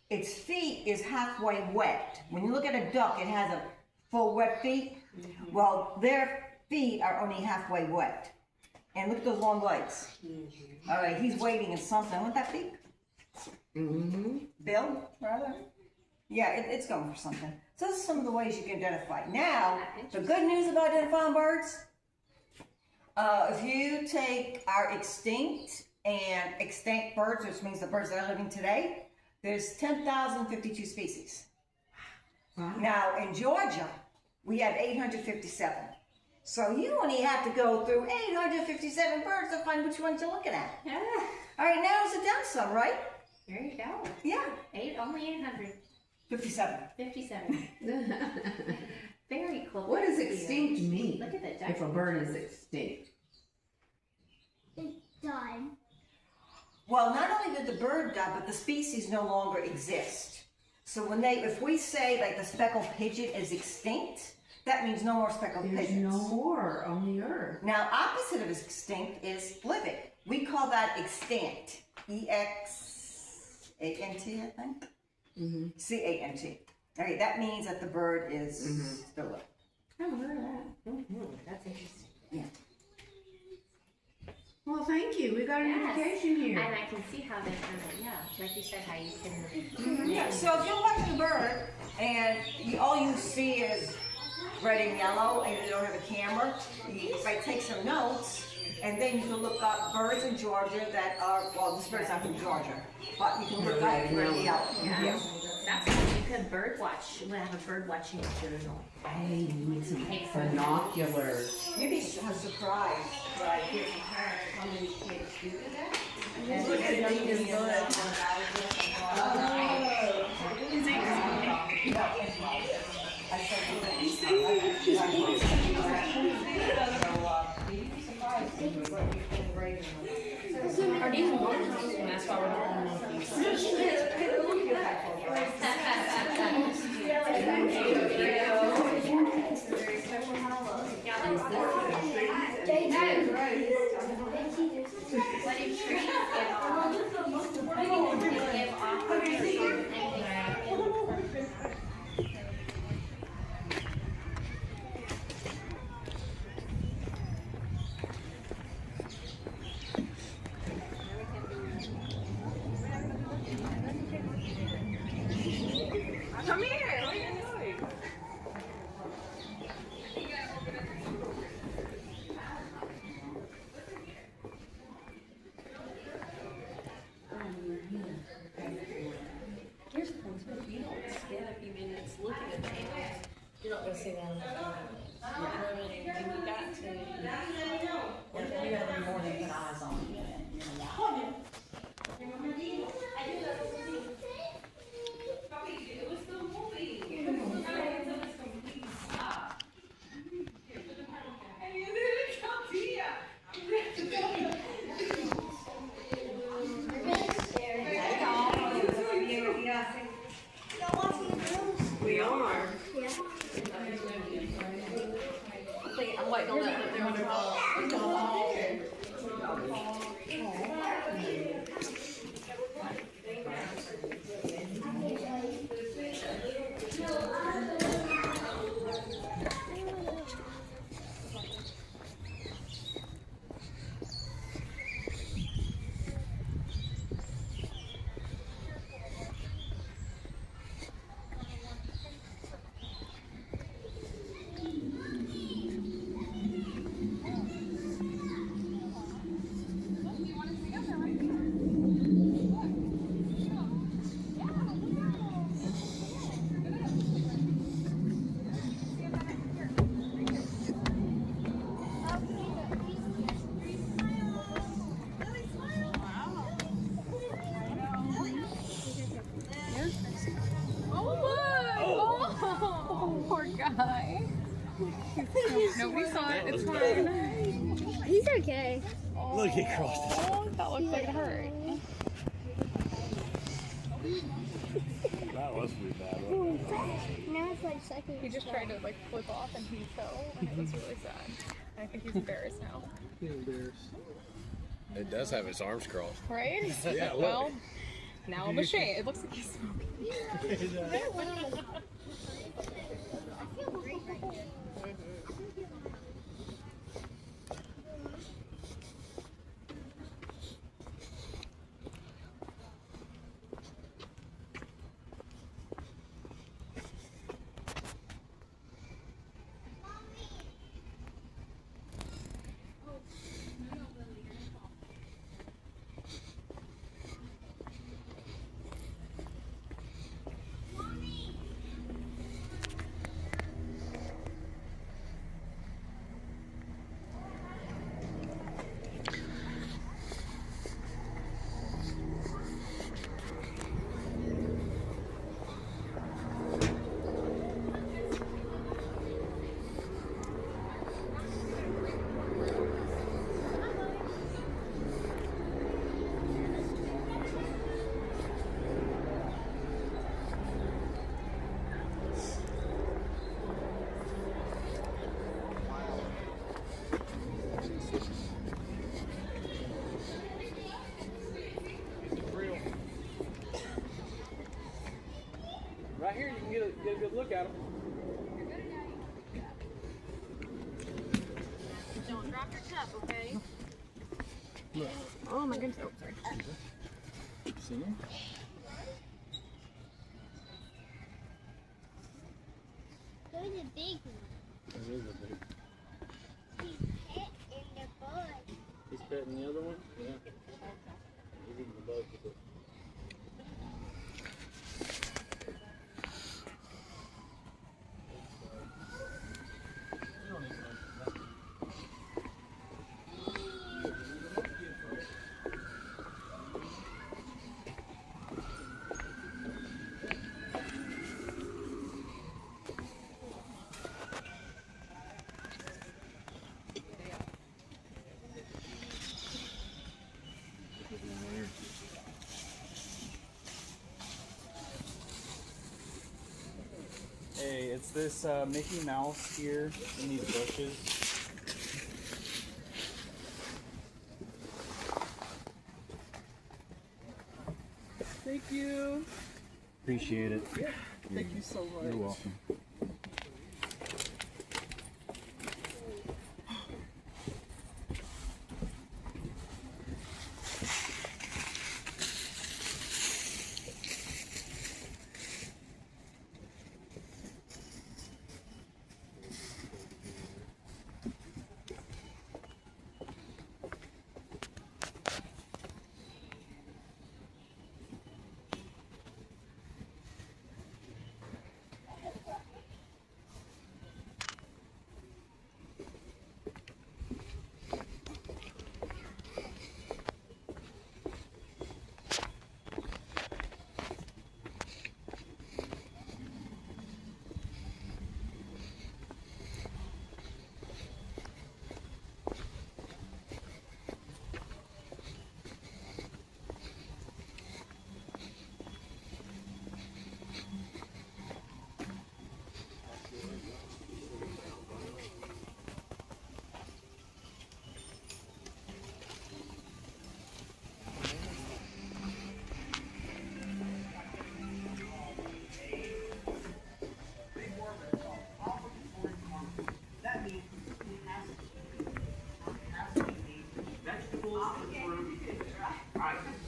Its feet is halfway wet. When you look at a duck, it has a full wet feet. Well, their feet are only halfway wet. And look at those long legs. All right, he's waiting in something. What's that beak? Bill, rather? Yeah, it's going for something. So those are some of the ways you can identify. Now, the good news about identifying birds, if you take our extinct and extinct birds, which means the birds that are living today, there's 10,052 species. Wow. Now, in Georgia, we have 857. So you only have to go through 857 birds to find which ones you're looking at. Yeah. All right, now it's down some, right? There you go. Yeah. Only 800. 57. 57. Very close. What does extinct mean? Look at that. If a bird is extinct. It died. Well, not only did the bird die, but the species no longer exist. So if we say like the speckled pigeon is extinct, that means no more speckled There's pigeons. no more on the earth. Now, opposite of extinct is living. We call that extant. E-X-A-N-T, I think. C-A-N-T. All right, that means that the bird is still living. I haven't heard of that. That's interesting. Yeah. Well, thank you. We got an education here. And I can see how they like you said, how you can. Yeah, so if you're watching a bird and all you see is red and yellow and you don't have a camera, you might take some notes and then you can look up birds in Georgia that are, well, this bird's not from Georgia, but you can look up red and yellow. Yeah. That's how you could bird watch. We'll have a bird watching journal. Hey, you need some binoculars. You'd be surprised when I hear from parents how many kids do that. And look at it is good. Are these mascot? Come here. What are you doing? No, we saw it. It's fine. He's okay. Look, he crossed it. Oh, that looks like it hurt. That was pretty bad. Now it's like second. He just tried to like flip off and he fell, and it was really sad. I think he's embarrassed now. He's embarrassed. It does have its arms crossed. Right? Yeah, look. Well, now I'm ashamed. It looks like he's smoking. Right here, you can get a good look at him. Don't drop your cup, okay? Look. Oh my goodness. Oh, sorry. See him? Those are big ones. That is a big. He's petting the bug. He's petting the other one? Yeah. He's eating the bug with it. Hey, it's this Mickey Mouse here in these bushes. Thank you. Appreciate it. Yeah. Thank you so much. You're welcome.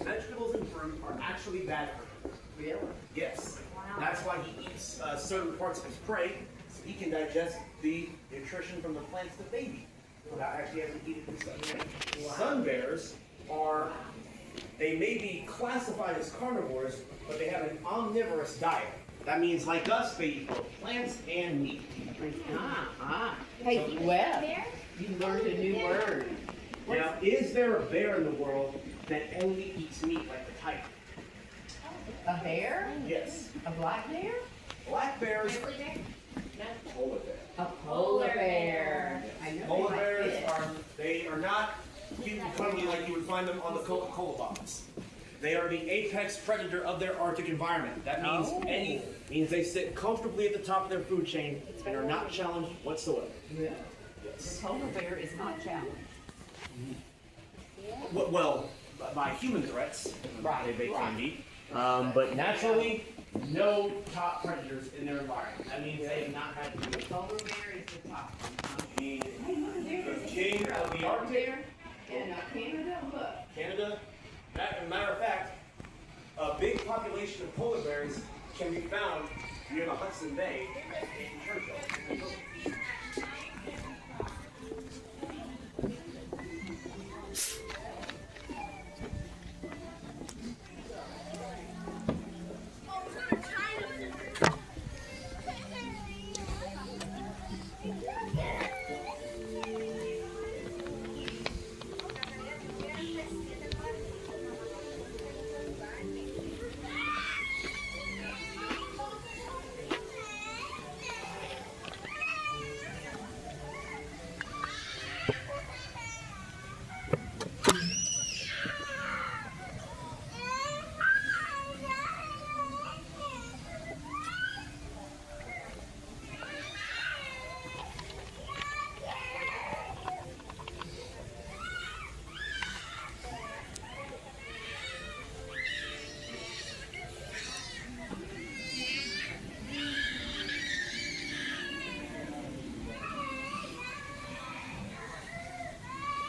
Vegetables and fruit are actually bad for him. Really? Yes. Wow. That's why he eats certain parts of his prey, so he can digest the nutrition from the plants that they eat without actually having to eat it himself. Wow. Sun bears are, they may be classified as carnivores, but they have an omnivorous diet. That means, like us, they eat both plants and meat. Hey, well, you learned a new word. Now, is there a bear in the world that only eats meat like the tiger? A bear? Yes. A black bear? Black bears. Polar bear. A polar bear. I know Polar they bears like fish. they are not cute and cuddly like you would find them on the Coca-Cola box. They are the apex predator of their Arctic environment. That means means they sit comfortably at the top of their food chain and are not challenged whatsoever. Yeah. Yes. The polar bear is not challenged. Well, by human threats, Right, they right. can be. But naturally, no top predators in their environment. That means they have not had to do it. Polar bear is the top one. The king of the Arctic. And Canada, look. Canada. As a matter of fact, a big population of polar bears can be found near the Hudson Bay in Churchill.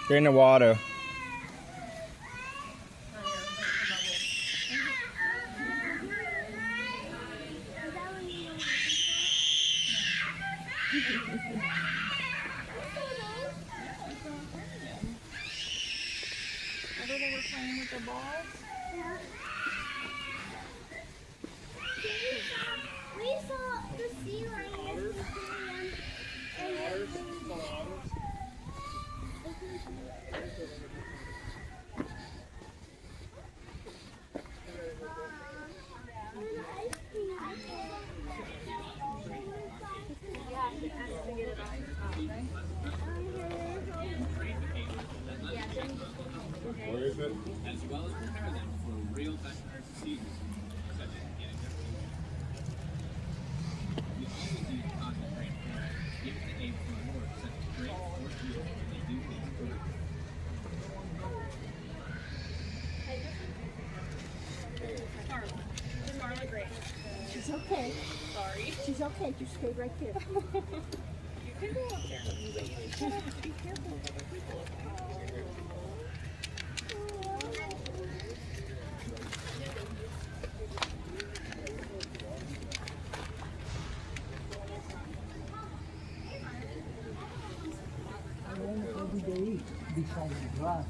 Get in the water. They were playing with the balls. We saw the sea lion and Where is it? As well as prepare them for real veterinary procedures, such as getting their feet. We always use concentrated food, given the apes reward such as drink or fuel when they do these foods. Scarlet Gray. she's okay. Sorry. She's okay. Just stay right there. You can go up there. Be careful. Every day besides the grass.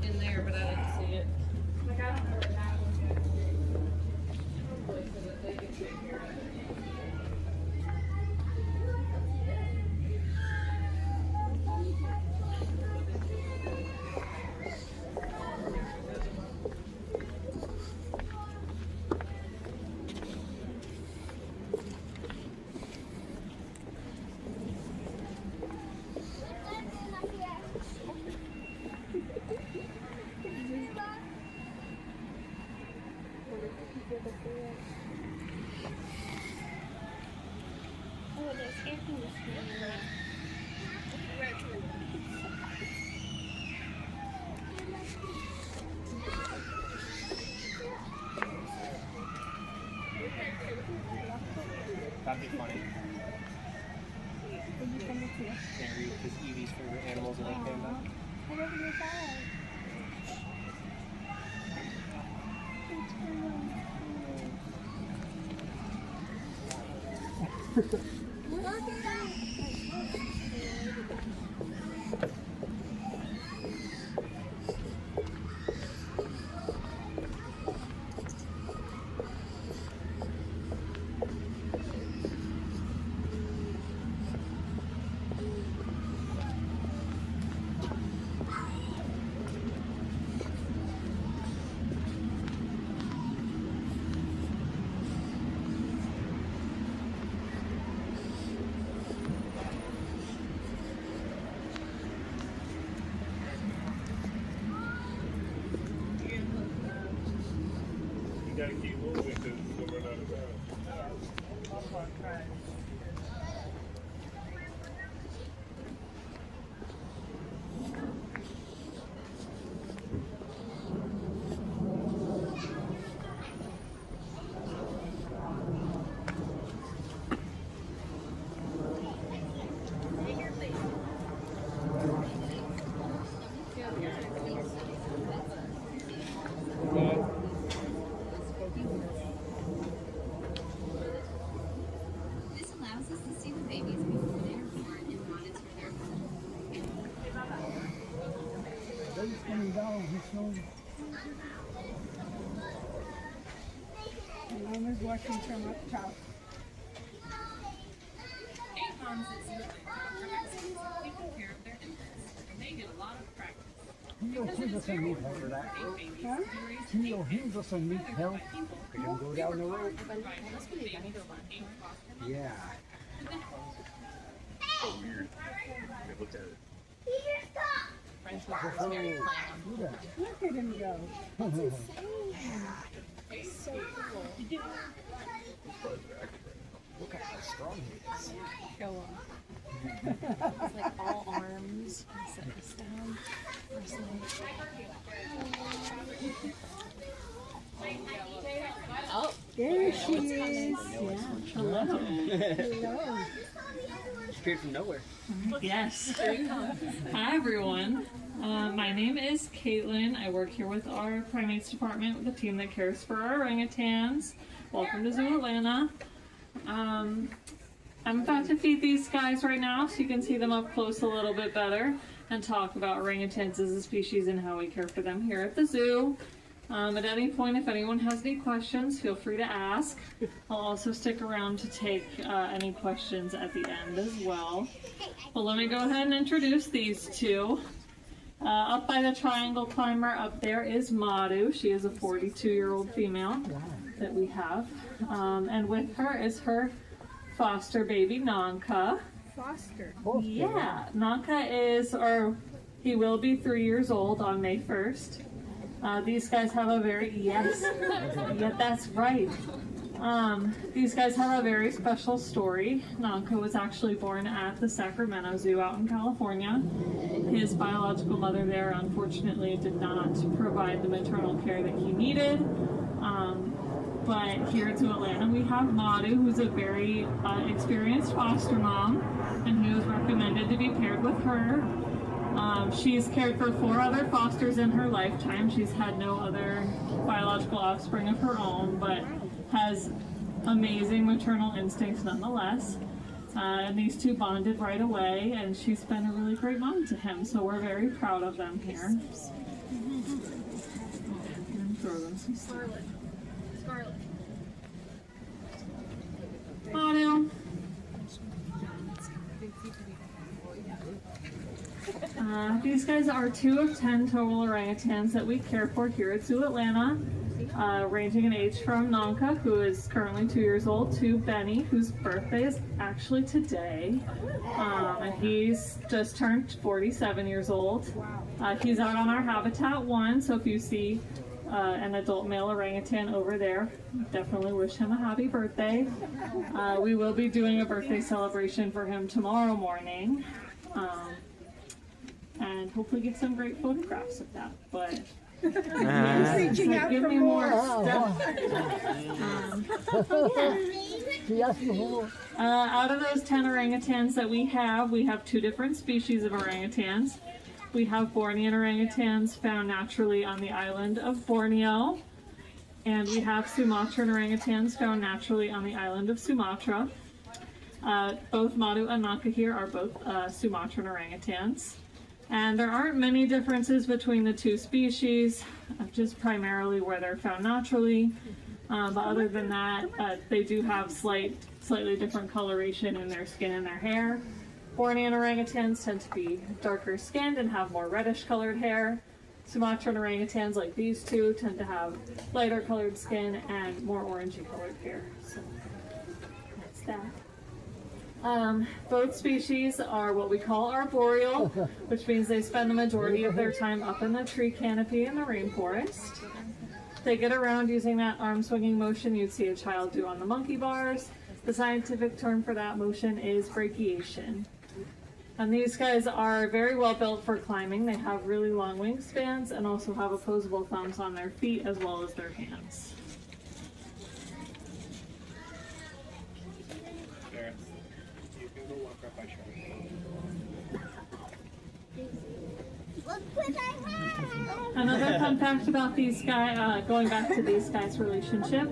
In there, but I didn't see it. Like, I don't know what happened yet. So that they can take care of it. Oh, there's air conditioning. That'd be funny. You gotta keep moving because you'll run out of time. This allows us to see the babies before they are born and monitor their growth. Mom is watching from up top. Eight moms at Zoo are excellent at taking care of their infants, and they get a lot of practice. Because it is very important for eight babies to be raised in eight pens, rather than by people who Go down the road. provide most babies from eight foster mothers. Yeah. So weird. They looked at it. Look at him go. That's insane. It's so cool. Look at how strong he is. Go on. It's like all arms. Set this down. Oh, there she is. Yeah. Hello. Hello. Appeared from nowhere. Yes. Hi everyone. My name is Caitlin. I work here with our primates department with the team that cares for our orangutans. Welcome to Zoo Atlanta. I'm about to feed these guys right now so you can see them up close a little bit better and talk about orangutans as a species and how we care for them here at the zoo. At any point, if anyone has any questions, feel free to ask. I'll also stick around to take any questions at the end as well. But let me go ahead and introduce these two. Up by the triangle climber up there is Madhu. She is a 42-year-old female that we have. And with her is her foster baby, Nanka. Foster. Yeah, Nanka is, or he will be 3 years old on May 1st. These guys have a very, yes, yeah, that's right. These guys have a very special story. Nanka was actually born at the Sacramento Zoo out in California. His biological mother there, unfortunately, did not provide the maternal care that he needed. But here at Zoo Atlanta, we have Madhu, who's a very experienced foster mom, and he was recommended to be paired with her. She's cared for 4 other fosters in her lifetime. She's had no other biological offspring of her own, but has amazing maternal instincts nonetheless. And these two bonded right away, and she's been a really great mom to him, so we're very proud of them here. Scarlet. Scarlet. Madhu. These guys are 2 of 10 total orangutans that we care for here at Zoo Atlanta, ranging in age from Nanka, who is currently 2 years old, to Benny, whose birthday is actually today, and he's just turned 47 years old. He's out on our Habitat 1, so if you see an adult male orangutan over there, definitely wish him a happy birthday. We will be doing a birthday celebration for him tomorrow morning. And hopefully get some great photographs of that, but Reaching out give for me more more. stuff. Out of those 10 orangutans that we have 2 different species of orangutans. We have Bornean orangutans found naturally on the island of Borneo, and we have Sumatran orangutans found naturally on the island of Sumatra. Both Madu and Naka here are both Sumatran orangutans. And there aren't many differences between the two species, just primarily where they're found naturally. But other than that, they do have slightly different coloration in their skin and their hair. Bornean orangutans tend to be darker skinned and have more reddish colored hair. Sumatran orangutans, like these two, tend to have lighter colored skin and more orangey colored hair. So that's that. Both species are what we call arboreal, which means they spend the majority of their time up in the tree canopy in the rainforest. They get around using that arm swinging motion you'd see a child do on the monkey bars. The scientific term for that motion is brachiation. And these guys are very well built for climbing. They have really long wingspans and also have opposable thumbs on their feet as well as their hands. There. You can go walk right by Charlie. Another fun fact about these guys, going back to these guys' relationship,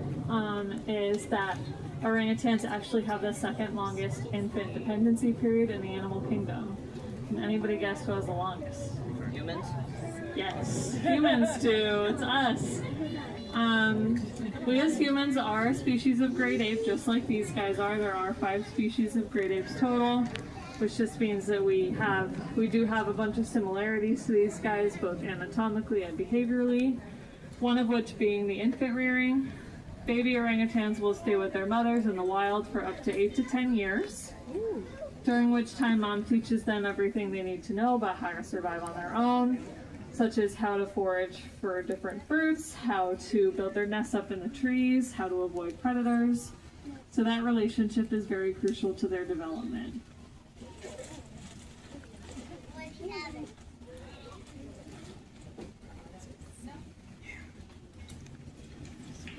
is that orangutans actually have the second longest infant dependency period in the animal kingdom. Can anybody guess who has the longest? Humans? Yes, humans do. It's us. We as humans are a species of great ape, just like these guys are. There are 5 species of great apes total, which just means that we do have a bunch of similarities to these guys, both anatomically and behaviorally. One of which being the infant rearing. Baby orangutans will stay with their mothers in the wild for up to 8 to 10 years, during which time mom teaches them everything they need to know about how to survive on their own, such as how to forage for different fruits, how to build their nests up in the trees, how to avoid predators. So that relationship is very crucial to their development.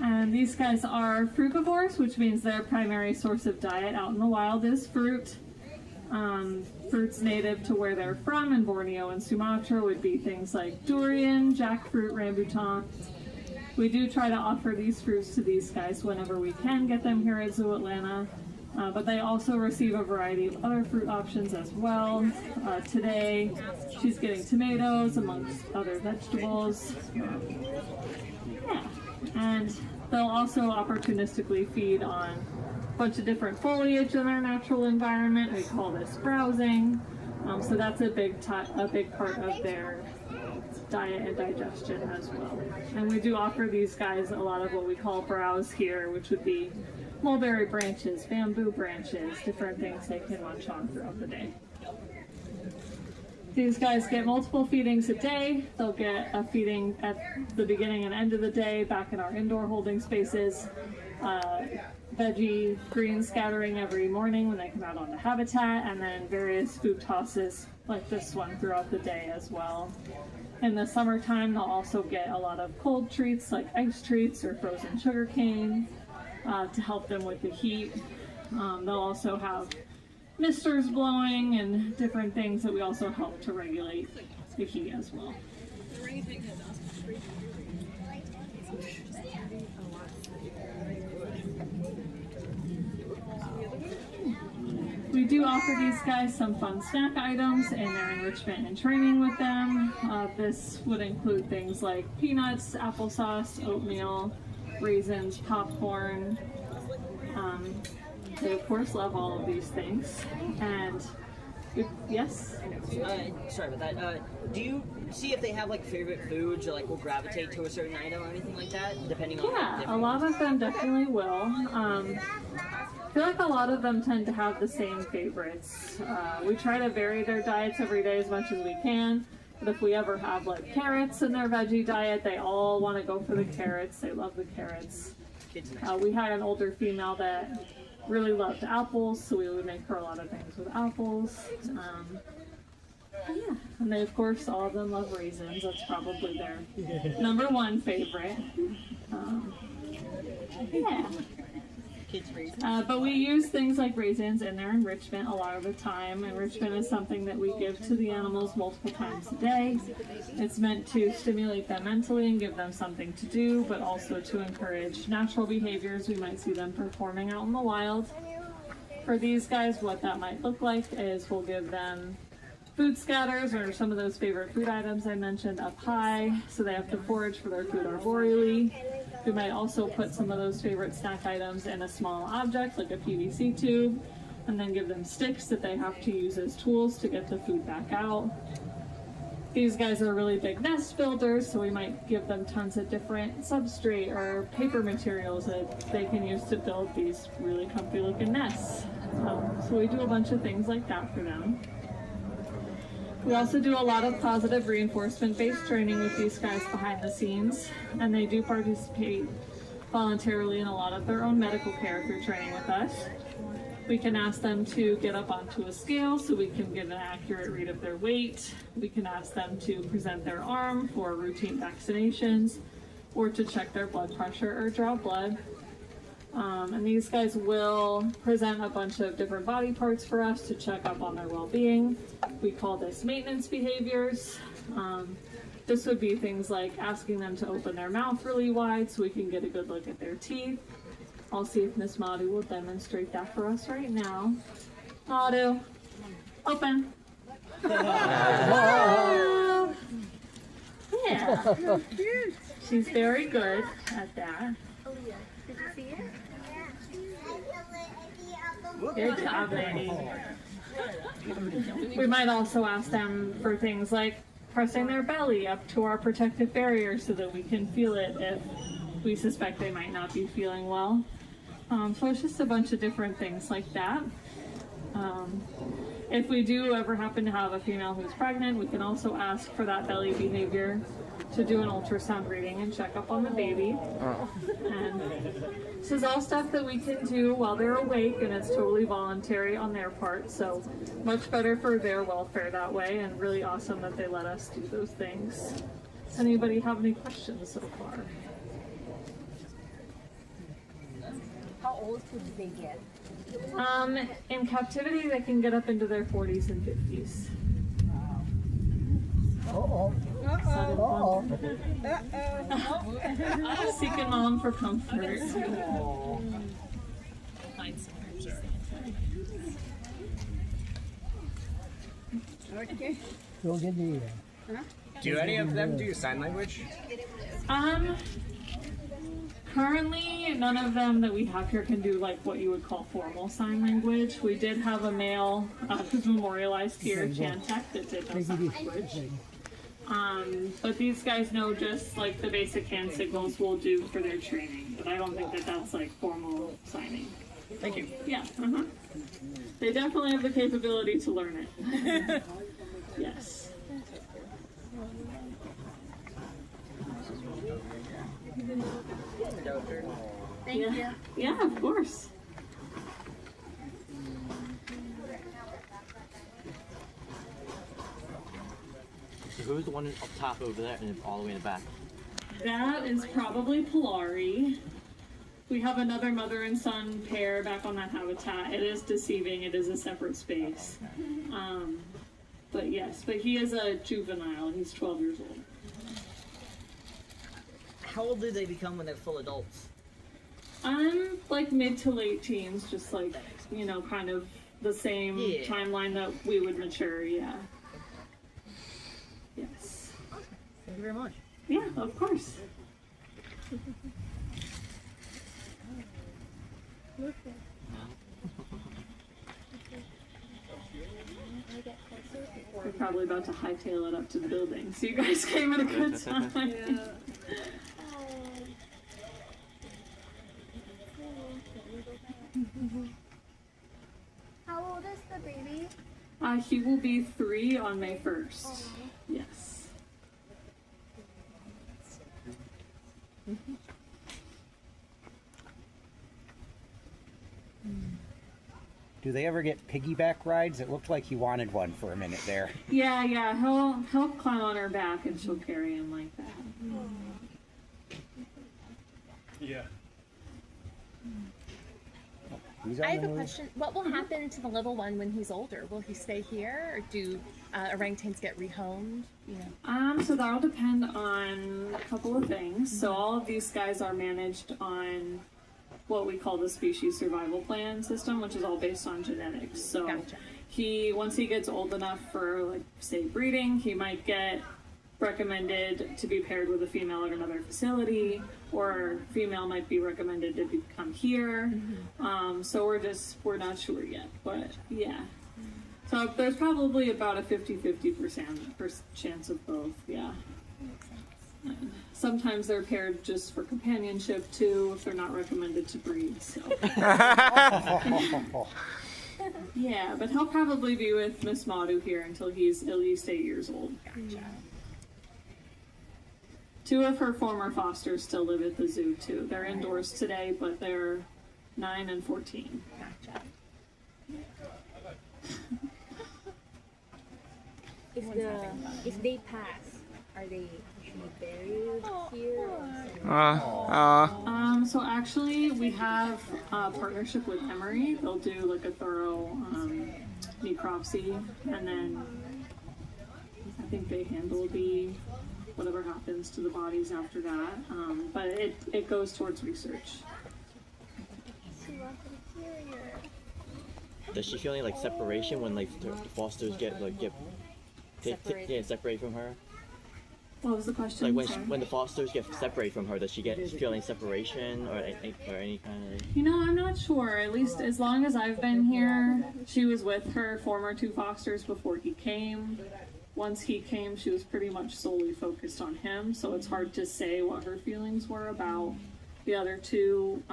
And these guys are frugivores, which means their primary source of diet out in the wild is fruit. Fruits native to where they're from in Borneo and Sumatra would be things like durian, jackfruit, rambutan. We do try to offer these fruits to these guys whenever we can get them here at Zoo Atlanta. But they also receive a variety of other fruit options as well. Today, she's getting tomatoes amongst other vegetables. Yeah, and they'll also opportunistically feed on a bunch of different foliage in their natural environment. We call this browsing. So that's a big part of their diet and digestion as well. And we do offer these guys a lot of what we call browse here, which would be mulberry branches, bamboo branches, different things they can munch on throughout the day. These guys get multiple feedings a day. They'll get a feeding at the beginning and end of the day back in our indoor holding spaces. Veggie green scattering every morning when they come out onto habitat, and then various food tosses like this one throughout the day as well. In the summertime, they'll also get a lot of cold treats like ice treats or frozen sugar cane to help them with the heat. They'll also have misters blowing and different things that we also help to regulate the heat as well. We do offer these guys some fun snack items in their enrichment and training with them. This would include things like peanuts, applesauce, oatmeal, raisins, popcorn. They of course love all of these things. And yes? Sorry about that. Do you see if they have like favorite foods or like will gravitate to a certain item or anything like that, depending on? Yeah, a lot of them definitely will. I feel like a lot of them tend to have the same favorites. We try to vary their diets every day as much as we can. But if we ever have like carrots in their veggie diet, they all want to go for the carrots. They love the carrots. We had an older female that really loved apples, so we would make her a lot of things with apples. Yeah, and they of course all of them love raisins. That's probably their number one favorite. Yeah. But we use things like raisins in their enrichment a lot of the time. Enrichment is something that we give to the animals multiple times a day. It's meant to stimulate them mentally and give them something to do, but also to encourage natural behaviors we might see them performing out in the wild. For these guys, what that might look like is we'll give them food scatters or some of those favorite food items I mentioned up high, so they have to forage for their food arboreally. We might also put some of those favorite snack items in a small object like a PVC tube, and then give them sticks that they have to use as tools to get the food back out. These guys are really big nest builders, so we might give them tons of different substrate or paper materials that they can use to build these really comfy looking nests. So we do a bunch of things like that for them. We also do a lot of positive reinforcement-based training with these guys behind the scenes, and they do participate voluntarily in a lot of their own medical care through training with us. We can ask them to get up onto a scale so we can get an accurate read of their weight. We can ask them to present their arm for routine vaccinations or to check their blood pressure or draw blood. And these guys will present a bunch of different body parts for us to check up on their well-being. We call this maintenance behaviors. This would be things like asking them to open their mouth really wide so we can get a good look at their teeth. I'll see if Miss Madu will demonstrate that for us right now. Madu, open. Yeah. She's very good at that. Did you see it? Good job, lady. We might also ask them for things like pressing their belly up to our protective barrier so that we can feel it if we suspect they might not be feeling well. So it's just a bunch of different things like that. If we do ever happen to have a female who's pregnant, we can also ask for that belly behavior to do an ultrasound reading and check up on the baby. And this is all stuff that we can do while they're awake, and it's totally voluntary on their part, so much better for their welfare that way, and really awesome that they let us do those things. Does anybody have any questions so far? How old could they get? In captivity, they can get up into their 40s and 50s. Uh-oh. Seeking mom for comfort. Okay. Go get the Do any of them do sign language? Currently, none of them that we have here can do like what you would call formal sign language. We did have a male who's memorialized here, Chantek, that did no sign language. But these guys know just like the basic hand signals we'll do for their training, but I don't think that that's like formal signing. Thank you. Yeah, They definitely have the capability to learn it. Yes. Thank you. Yeah, of course. So who's the one up top over there and all the way in the back? That is probably Polari. We have another mother and son pair back on that habitat. It is deceiving. It is a separate space. But yes, but he is a juvenile. He's 12 years old. How old do they become when they're full adults? Like mid to late teens, just like, you know, kind of the same timeline that we would mature, yeah. Yes. Thank you very much. Yeah, of course. We're probably about to hightail it up to the building, so you guys came at a good time. How old is the baby? He will be 3 on May 1st. Yes. Do they ever get piggyback rides? It looked like he wanted one for a minute there. Yeah, he'll climb on her back and she'll carry him like that. Yeah. I have a question. What will happen to the little one when he's older? Will he stay here, or do orangutans get rehomed? You know? So that'll depend on a couple of things. So all of these guys are managed on what we call the species survival plan system, which is all based on genetics. So once he gets old enough for, like, say, breeding, he might get recommended to be paired with a female at another facility, or female might be recommended to come here. So we're not sure yet, but yeah. So there's probably about a 50-50% chance of both, yeah. Sometimes they're paired just for companionship too, if they're not recommended to breed, so. Yeah, but he'll probably be with Miss Madhu here until he's at least 8 years old. Gotcha. 2 of her former fosters still live at the zoo too. They're indoors today, but they're 9 and 14. Gotcha. If they pass, are they buried here? So actually, we have a partnership with Emory. They'll do like a thorough necropsy, and then I think they handle whatever happens to the bodies after that. But it goes towards research. Does she feel any like separation when like the fosters get separated from her? What was the question? Like when the fosters get separated from her, does she feel any separation or any kind of? You know, I'm not sure. At least as long as I've been here, she was with her former 2 fosters before he came. Once he came, she was pretty much solely focused on him, so it's hard to say what her feelings were about the other 2.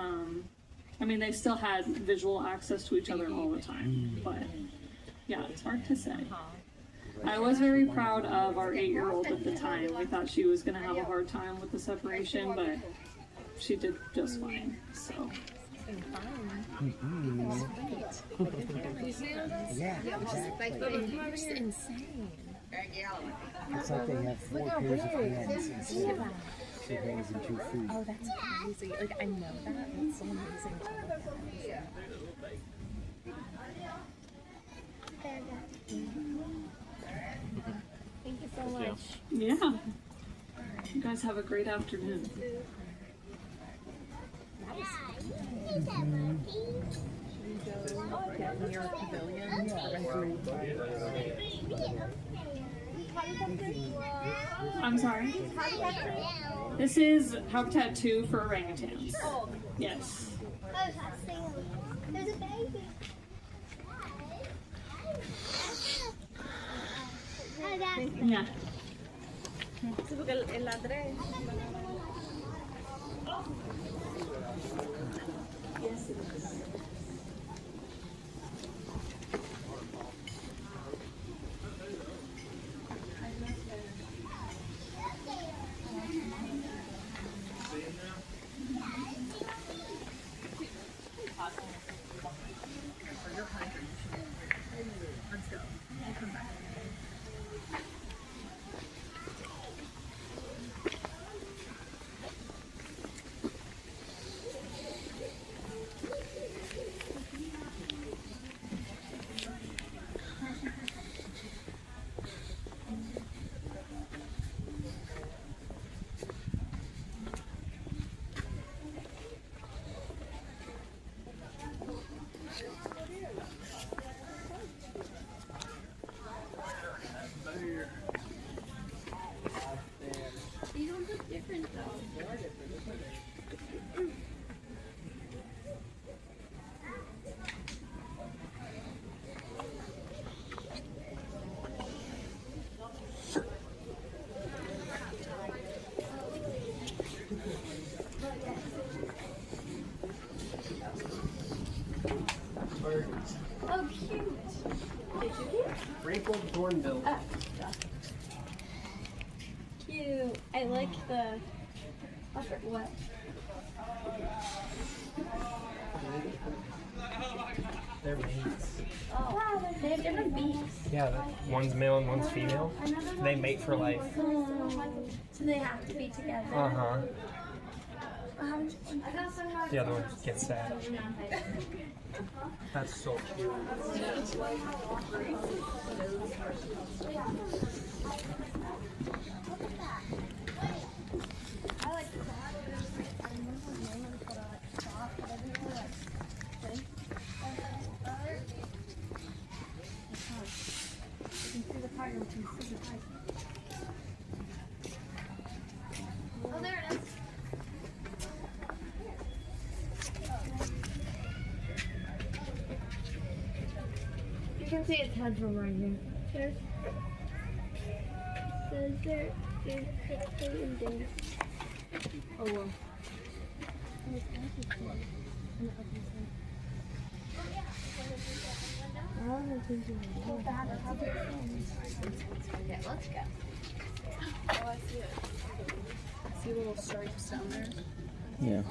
I mean, they still had visual access to each other all the time, but yeah, it's hard to say. I was very proud of our 8-year-old at the time. We thought she was going to have a hard time with the separation, but she did just fine, so. Yeah, exactly. It's insane. It's like they have 4 pairs of hands instead of 2 hands and 2 feet. Oh, that's crazy. Like, I know that. It's so amazing to look at. Thank you so much. Yeah. You guys have a great afternoon. Get near a pavilion. I'm sorry? This is Habitat 2 for orangutans. Yes. There's a baby. Yeah. Sí, porque el ladré. Yes, it is. You don't look different though. Oh, cute. Did you get? Wrinkled hornbill. Cute. I like the. What? They're mates. Oh, they have different beaks. Yeah, one's male and one's female. They mate for life. So they have to be together. Uh-huh. The other one gets sad. That's so cute. can see a tadpole right here. There's endangered. Oh wow. Yeah, let's go. Oh, I see it. See little stripes down there? Yeah.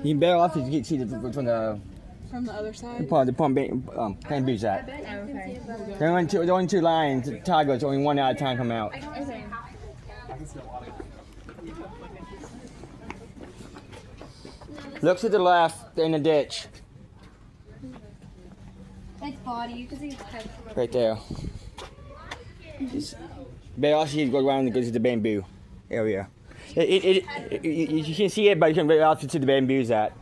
You can better off if you can see from the other side? bamboos at. Okay. There are only two lions, tigers, only one at a time come out. Okay. Look to the left in the ditch. Its body, you can see its head. Right there. Better off you go around and go to the bamboo area. You can see it, but you can better off to see the bamboos at.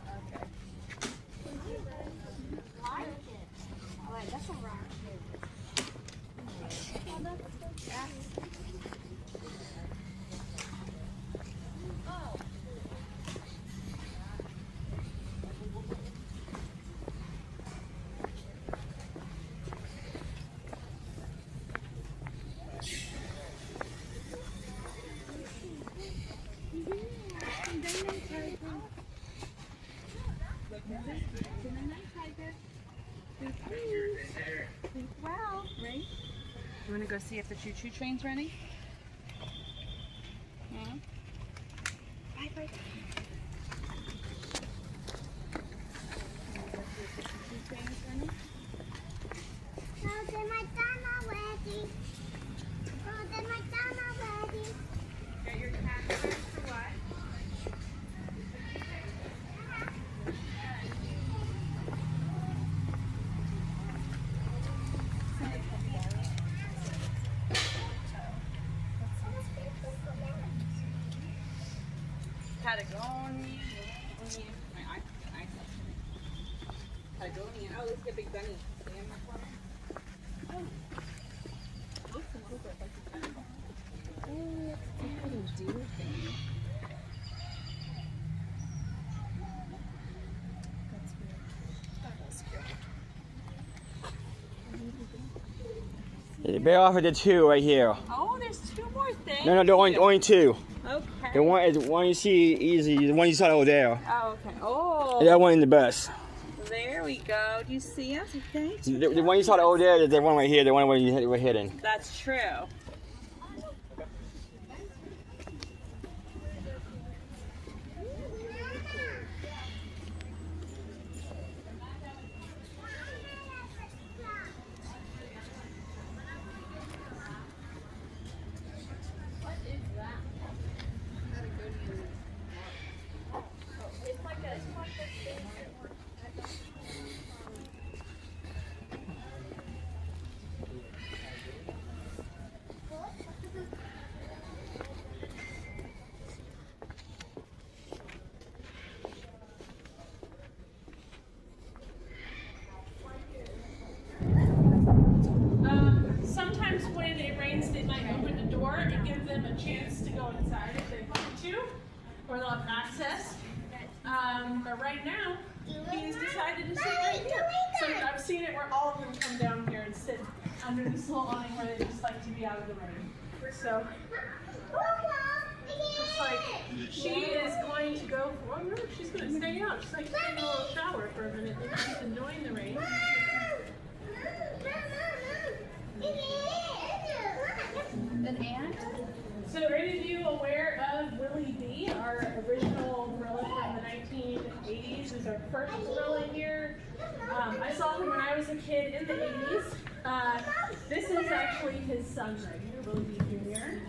Wow, right? You want to go see if the choo-choo train's ready? Yeah. Bye, bye. Got your cat for what? Patagonia. Oh, let's get Big Bunny. Oh. Looks a little bit like a panda. Oh, it's a little deer thing. That's weird. That's cute. Better off with the two right here. Oh, there's two more things. No, the only two. Okay. The one you see easy, the one you saw over there. Oh, okay. Oh. That one in the bus. There we go. Do you see us? Okay. The one you saw over there, the one right here, the one where you were hidden. That's true. Sometimes when it rains, they might open the door and give them a chance to go inside if they want to, or they'll have access. But right now, he's decided to sit right here. So I've seen it where all of them come down here and sit under this little awning where they just like to be out of the rain. So, it's like she is going to go for, oh no, she's going to stay out. She's like taking a little shower for a minute. Maybe she's enjoying the rain. An ant? So are any of you aware of Willie B, our original gorilla from the 1980s? Is our first gorilla here. I saw him when I was a kid in the 80s. This is actually his son right here, Willie B Jr.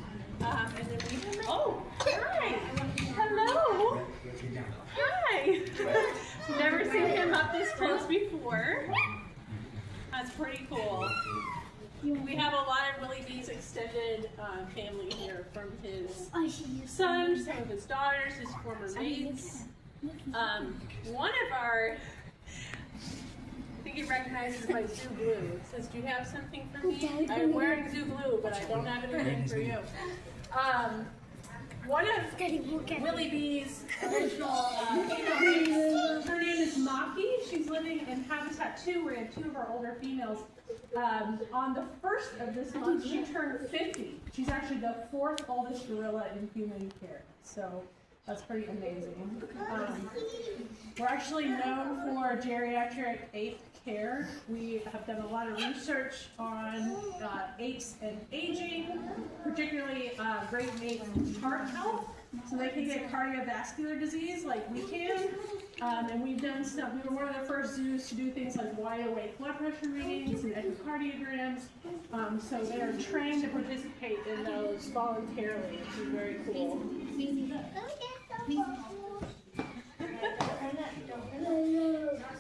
And then we, oh, hi, hello, hi. Never seen him up this close before. That's pretty cool. We have a lot of Willie B's extended family here, from his son, some of his daughters, his former mates. One of our, I think he recognizes my zoo blue. It says, do you have something for me? I'm wearing zoo blue, but I don't have anything for you. One of Willie B's original female mates, her name is Maki. She's living in Habitat 2, where we have two of our older females. On the 1st of this month, she turned 50. She's actually the 4th oldest gorilla in human care. So that's pretty amazing. We're actually known for geriatric ape care. We have done a lot of research on apes and aging, particularly great ape heart health, so they can get cardiovascular disease like we can. And we've done stuff. We were one of the first zoos to do things like wide awake blood pressure readings and echocardiograms. So they are trained to participate in those voluntarily, which is very cool.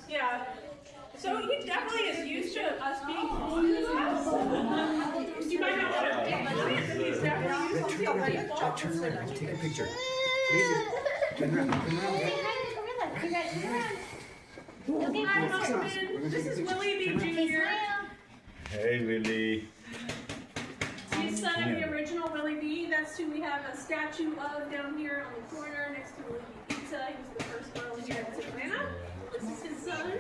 Yeah. So he definitely is used to us being home in this house. You might not want to he's definitely used to being people. Turn around, take a picture. Turn around, turn around. Hi, husband. This is Willie B. Jr. Hey, Willie. He's son of the original Willie B. That's who we have a statue of down here on the corner next to Willie B. Pizza. He was the first gorilla here in Savannah. This is his son.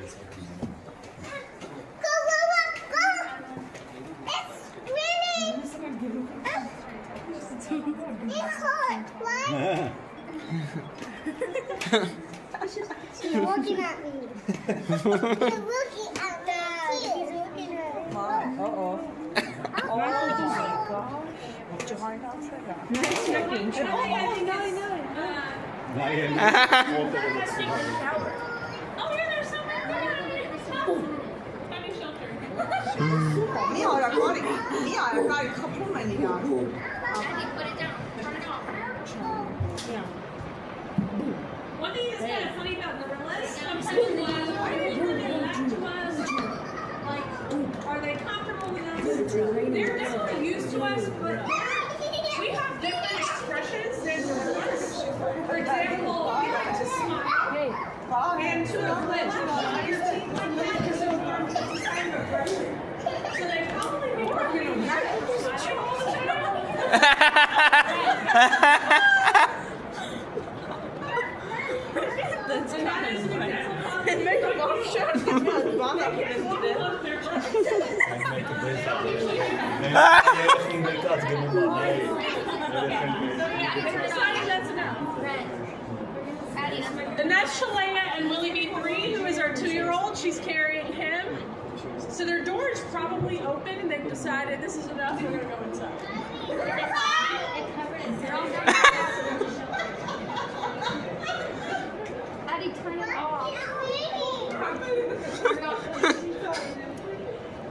Go! It's Willie! It's hot. What? She's looking at me. She's looking at me. She's looking at me. Uh-oh. Oh my gosh. Nice checking. I know. Oh, yeah, there's some Funny shelter. Mia har kvar kapporna i dag. Put it down. Turn it off. One thing that's kind of funny about gorillas, sometimes when they come back to us, like, are they comfortable with us? They're definitely used to us, but we have different expressions than gorillas. For example, we like to smile and to flinch and shine your teeth like that is so important. It's a sign of aggression. So they probably be working on that. Smiling all the time. That's kind of funny. And make a bomb shot. Bomb up in And that's Shalea and Willie B3, who is our 2-year-old. She's carrying him. So their door is probably open, and they've decided this is enough. We're gonna go inside. Addie, turn it off.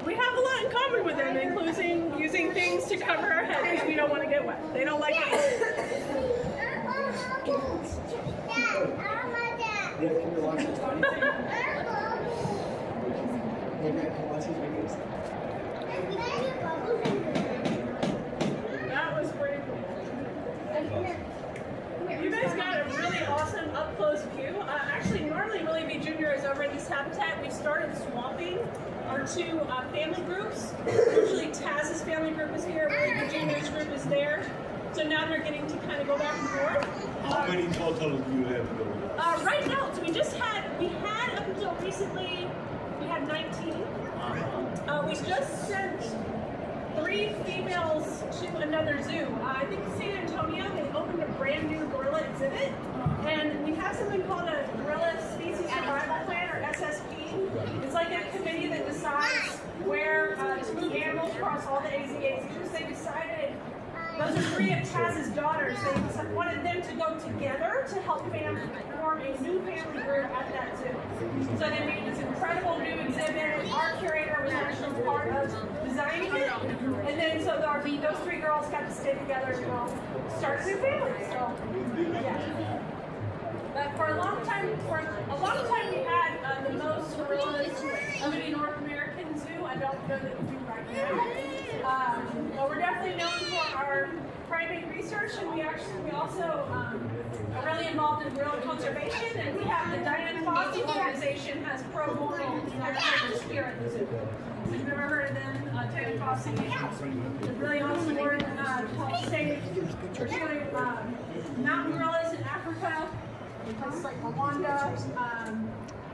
We have a lot in common with them, including using things to cover our head because we don't want to get wet. They don't like it. Yeah, can you watch it? That was pretty cool. You guys got a really awesome up-close view. Actually, normally Willie B. Jr. is over in this habitat. We started swapping our 2 family groups. Usually Taz's family group is here, Willie B. Jr.'s group is there. So now they're getting to kind of go back and forth. How many total do you have? Right now, so we had up until recently, we had 19. We just sent 3 females to another zoo. I think San Antonio, they opened a brand new gorilla exhibit. And we have something called a Gorilla Species Survival Plan, or SSP. It's like a committee that decides where to move animals across all the AZA zoos. They decided, those are 3 of Taz's daughters, they wanted them to go together to help form a new family group at that zoo. So they made this incredible new exhibit. Our curator was actually part of designing it. And then so those 3 girls got to stay together and start a new family. So, yeah. But for a long time we had the most gorillas of any North American zoo. I don't know that we do right now. But we're definitely known for our primate research, and we also are really involved in gorilla conservation. And we have the Diane Fossey organization has pro bono activities here at the zoo. If you've ever heard of them, Diane Fossey, a really awesome work to help save mountain gorillas in Africa, in places like Rwanda,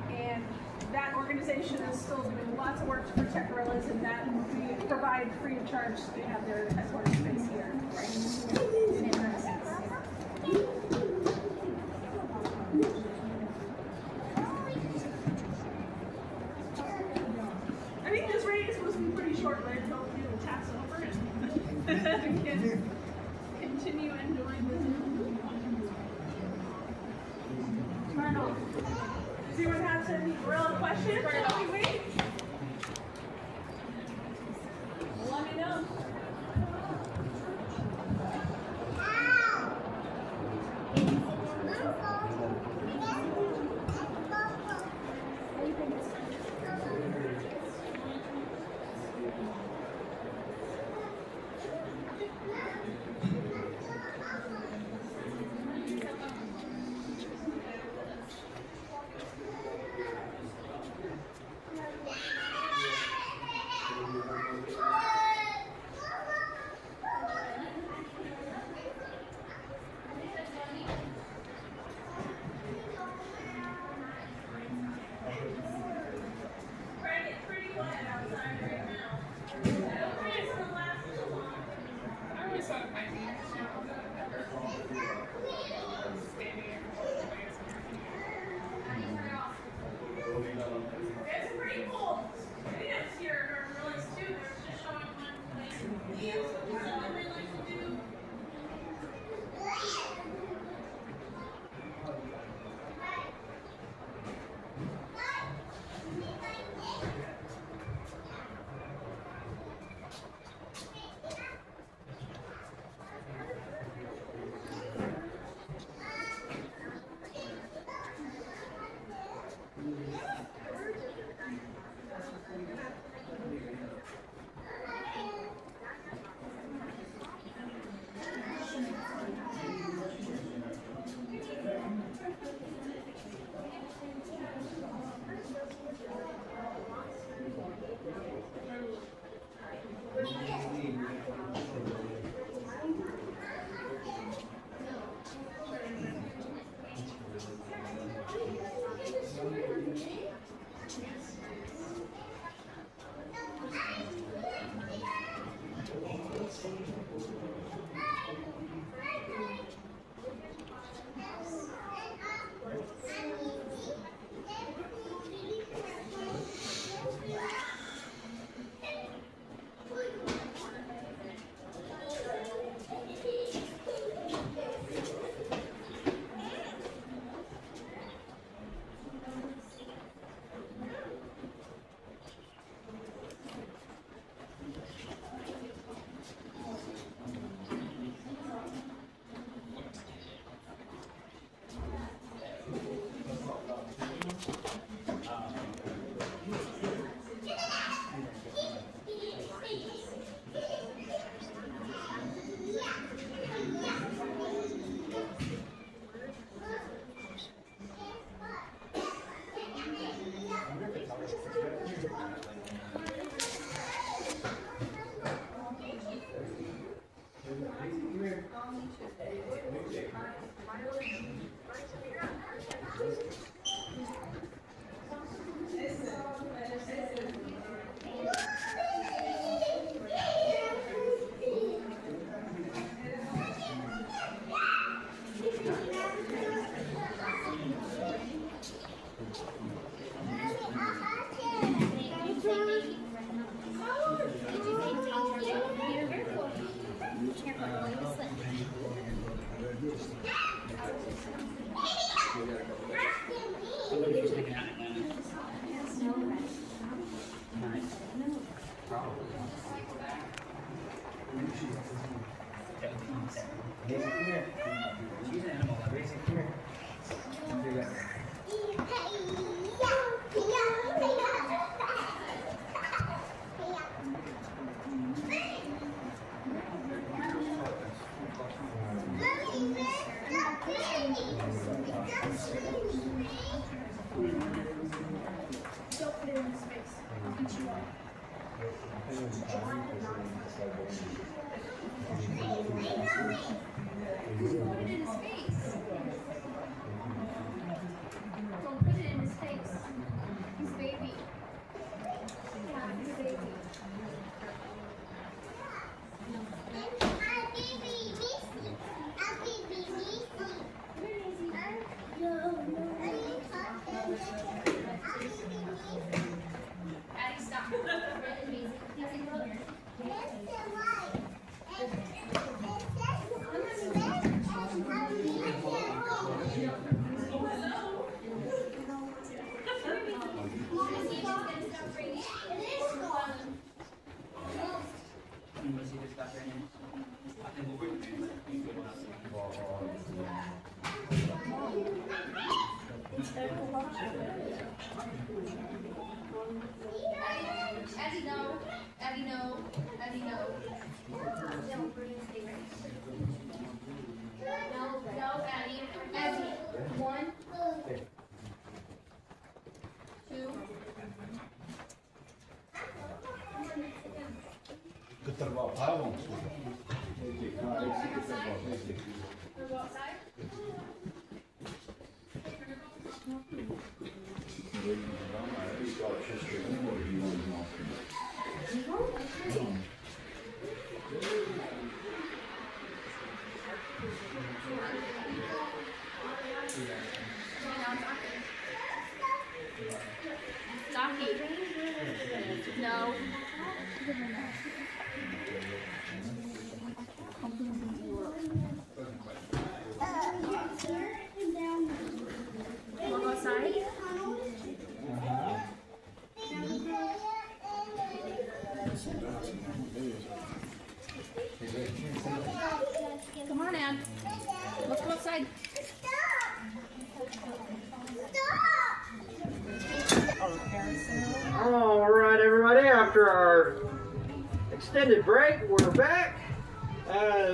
and that organization organization is still doing lots of work to protect gorillas, and that we provide free of charge. They have their headquarters space here, right? In Innocence. I think this raid is supposed to be pretty short-lived. Hopefully it'll pass over and we can continue enjoying the zoo. Does anyone have any gorilla questions while we wait? Let me know. Put it in his face. Eddie, no. Eddie, no. Eddie, no. No, Eddie. Eddie. 1, 2. Go outside. Donkey. No. Wanna go outside? Come on, Ann. Let's go outside. All right, everybody, after our extended break, we're back.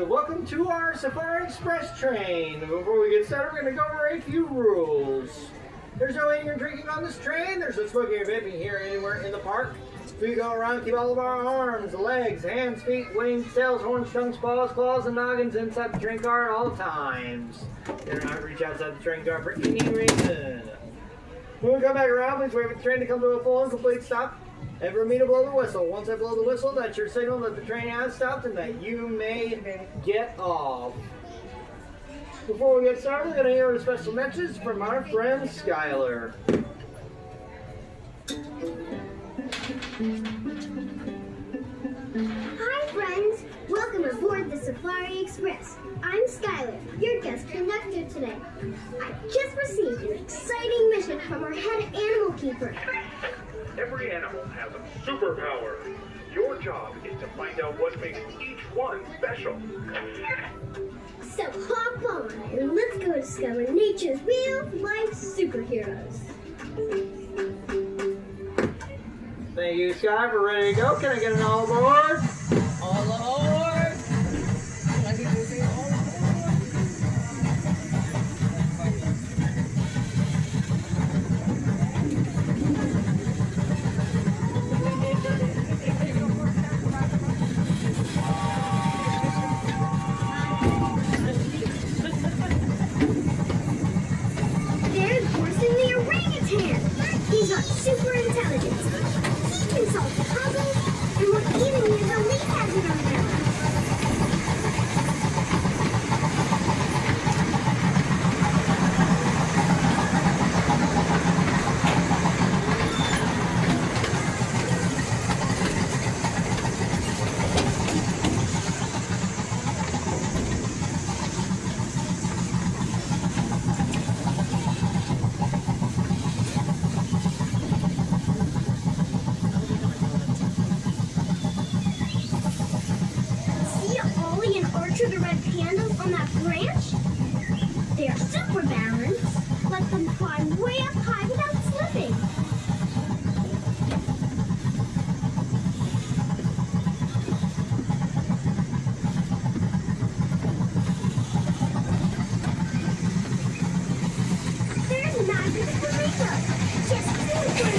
Welcome to our Safari Express train. Before we get started, we're going to go over a few rules. There's no eating or drinking on this train. There's no smoking or vaping here anywhere in the park. We go around, keep all of our arms, legs, hands, feet, wings, tails, horns, tongues, paws, claws, and noggins inside the train car at all times. Do not reach outside the train car for any reason. When we come back around, please wait for the train to come to a full and complete stop. And for me to blow the whistle. Once I blow the whistle, that's your signal that the train has stopped and that you may get off. Before we get started, we're going to hear a special message from our friend Skylar. Hi friends, welcome aboard the Safari Express. I'm Skylar, your guest conductor today. I just received an exciting mission from our head animal keeper. Every animal has a superpower. Your job is to find out what makes each one special. So hop on and let's go discover nature's real-life superheroes. Thank you, Sky. We're ready to go. Can I get an all aboard? All aboard! There's Orson the orangutan. He's got super intelligence. He can solve puzzles and will even use a leaf as an umbrella. See Ollie and Archer the red pandas on that branch? They are super balanced. Let them climb way up high without slipping. There's Magic the Rico. Just super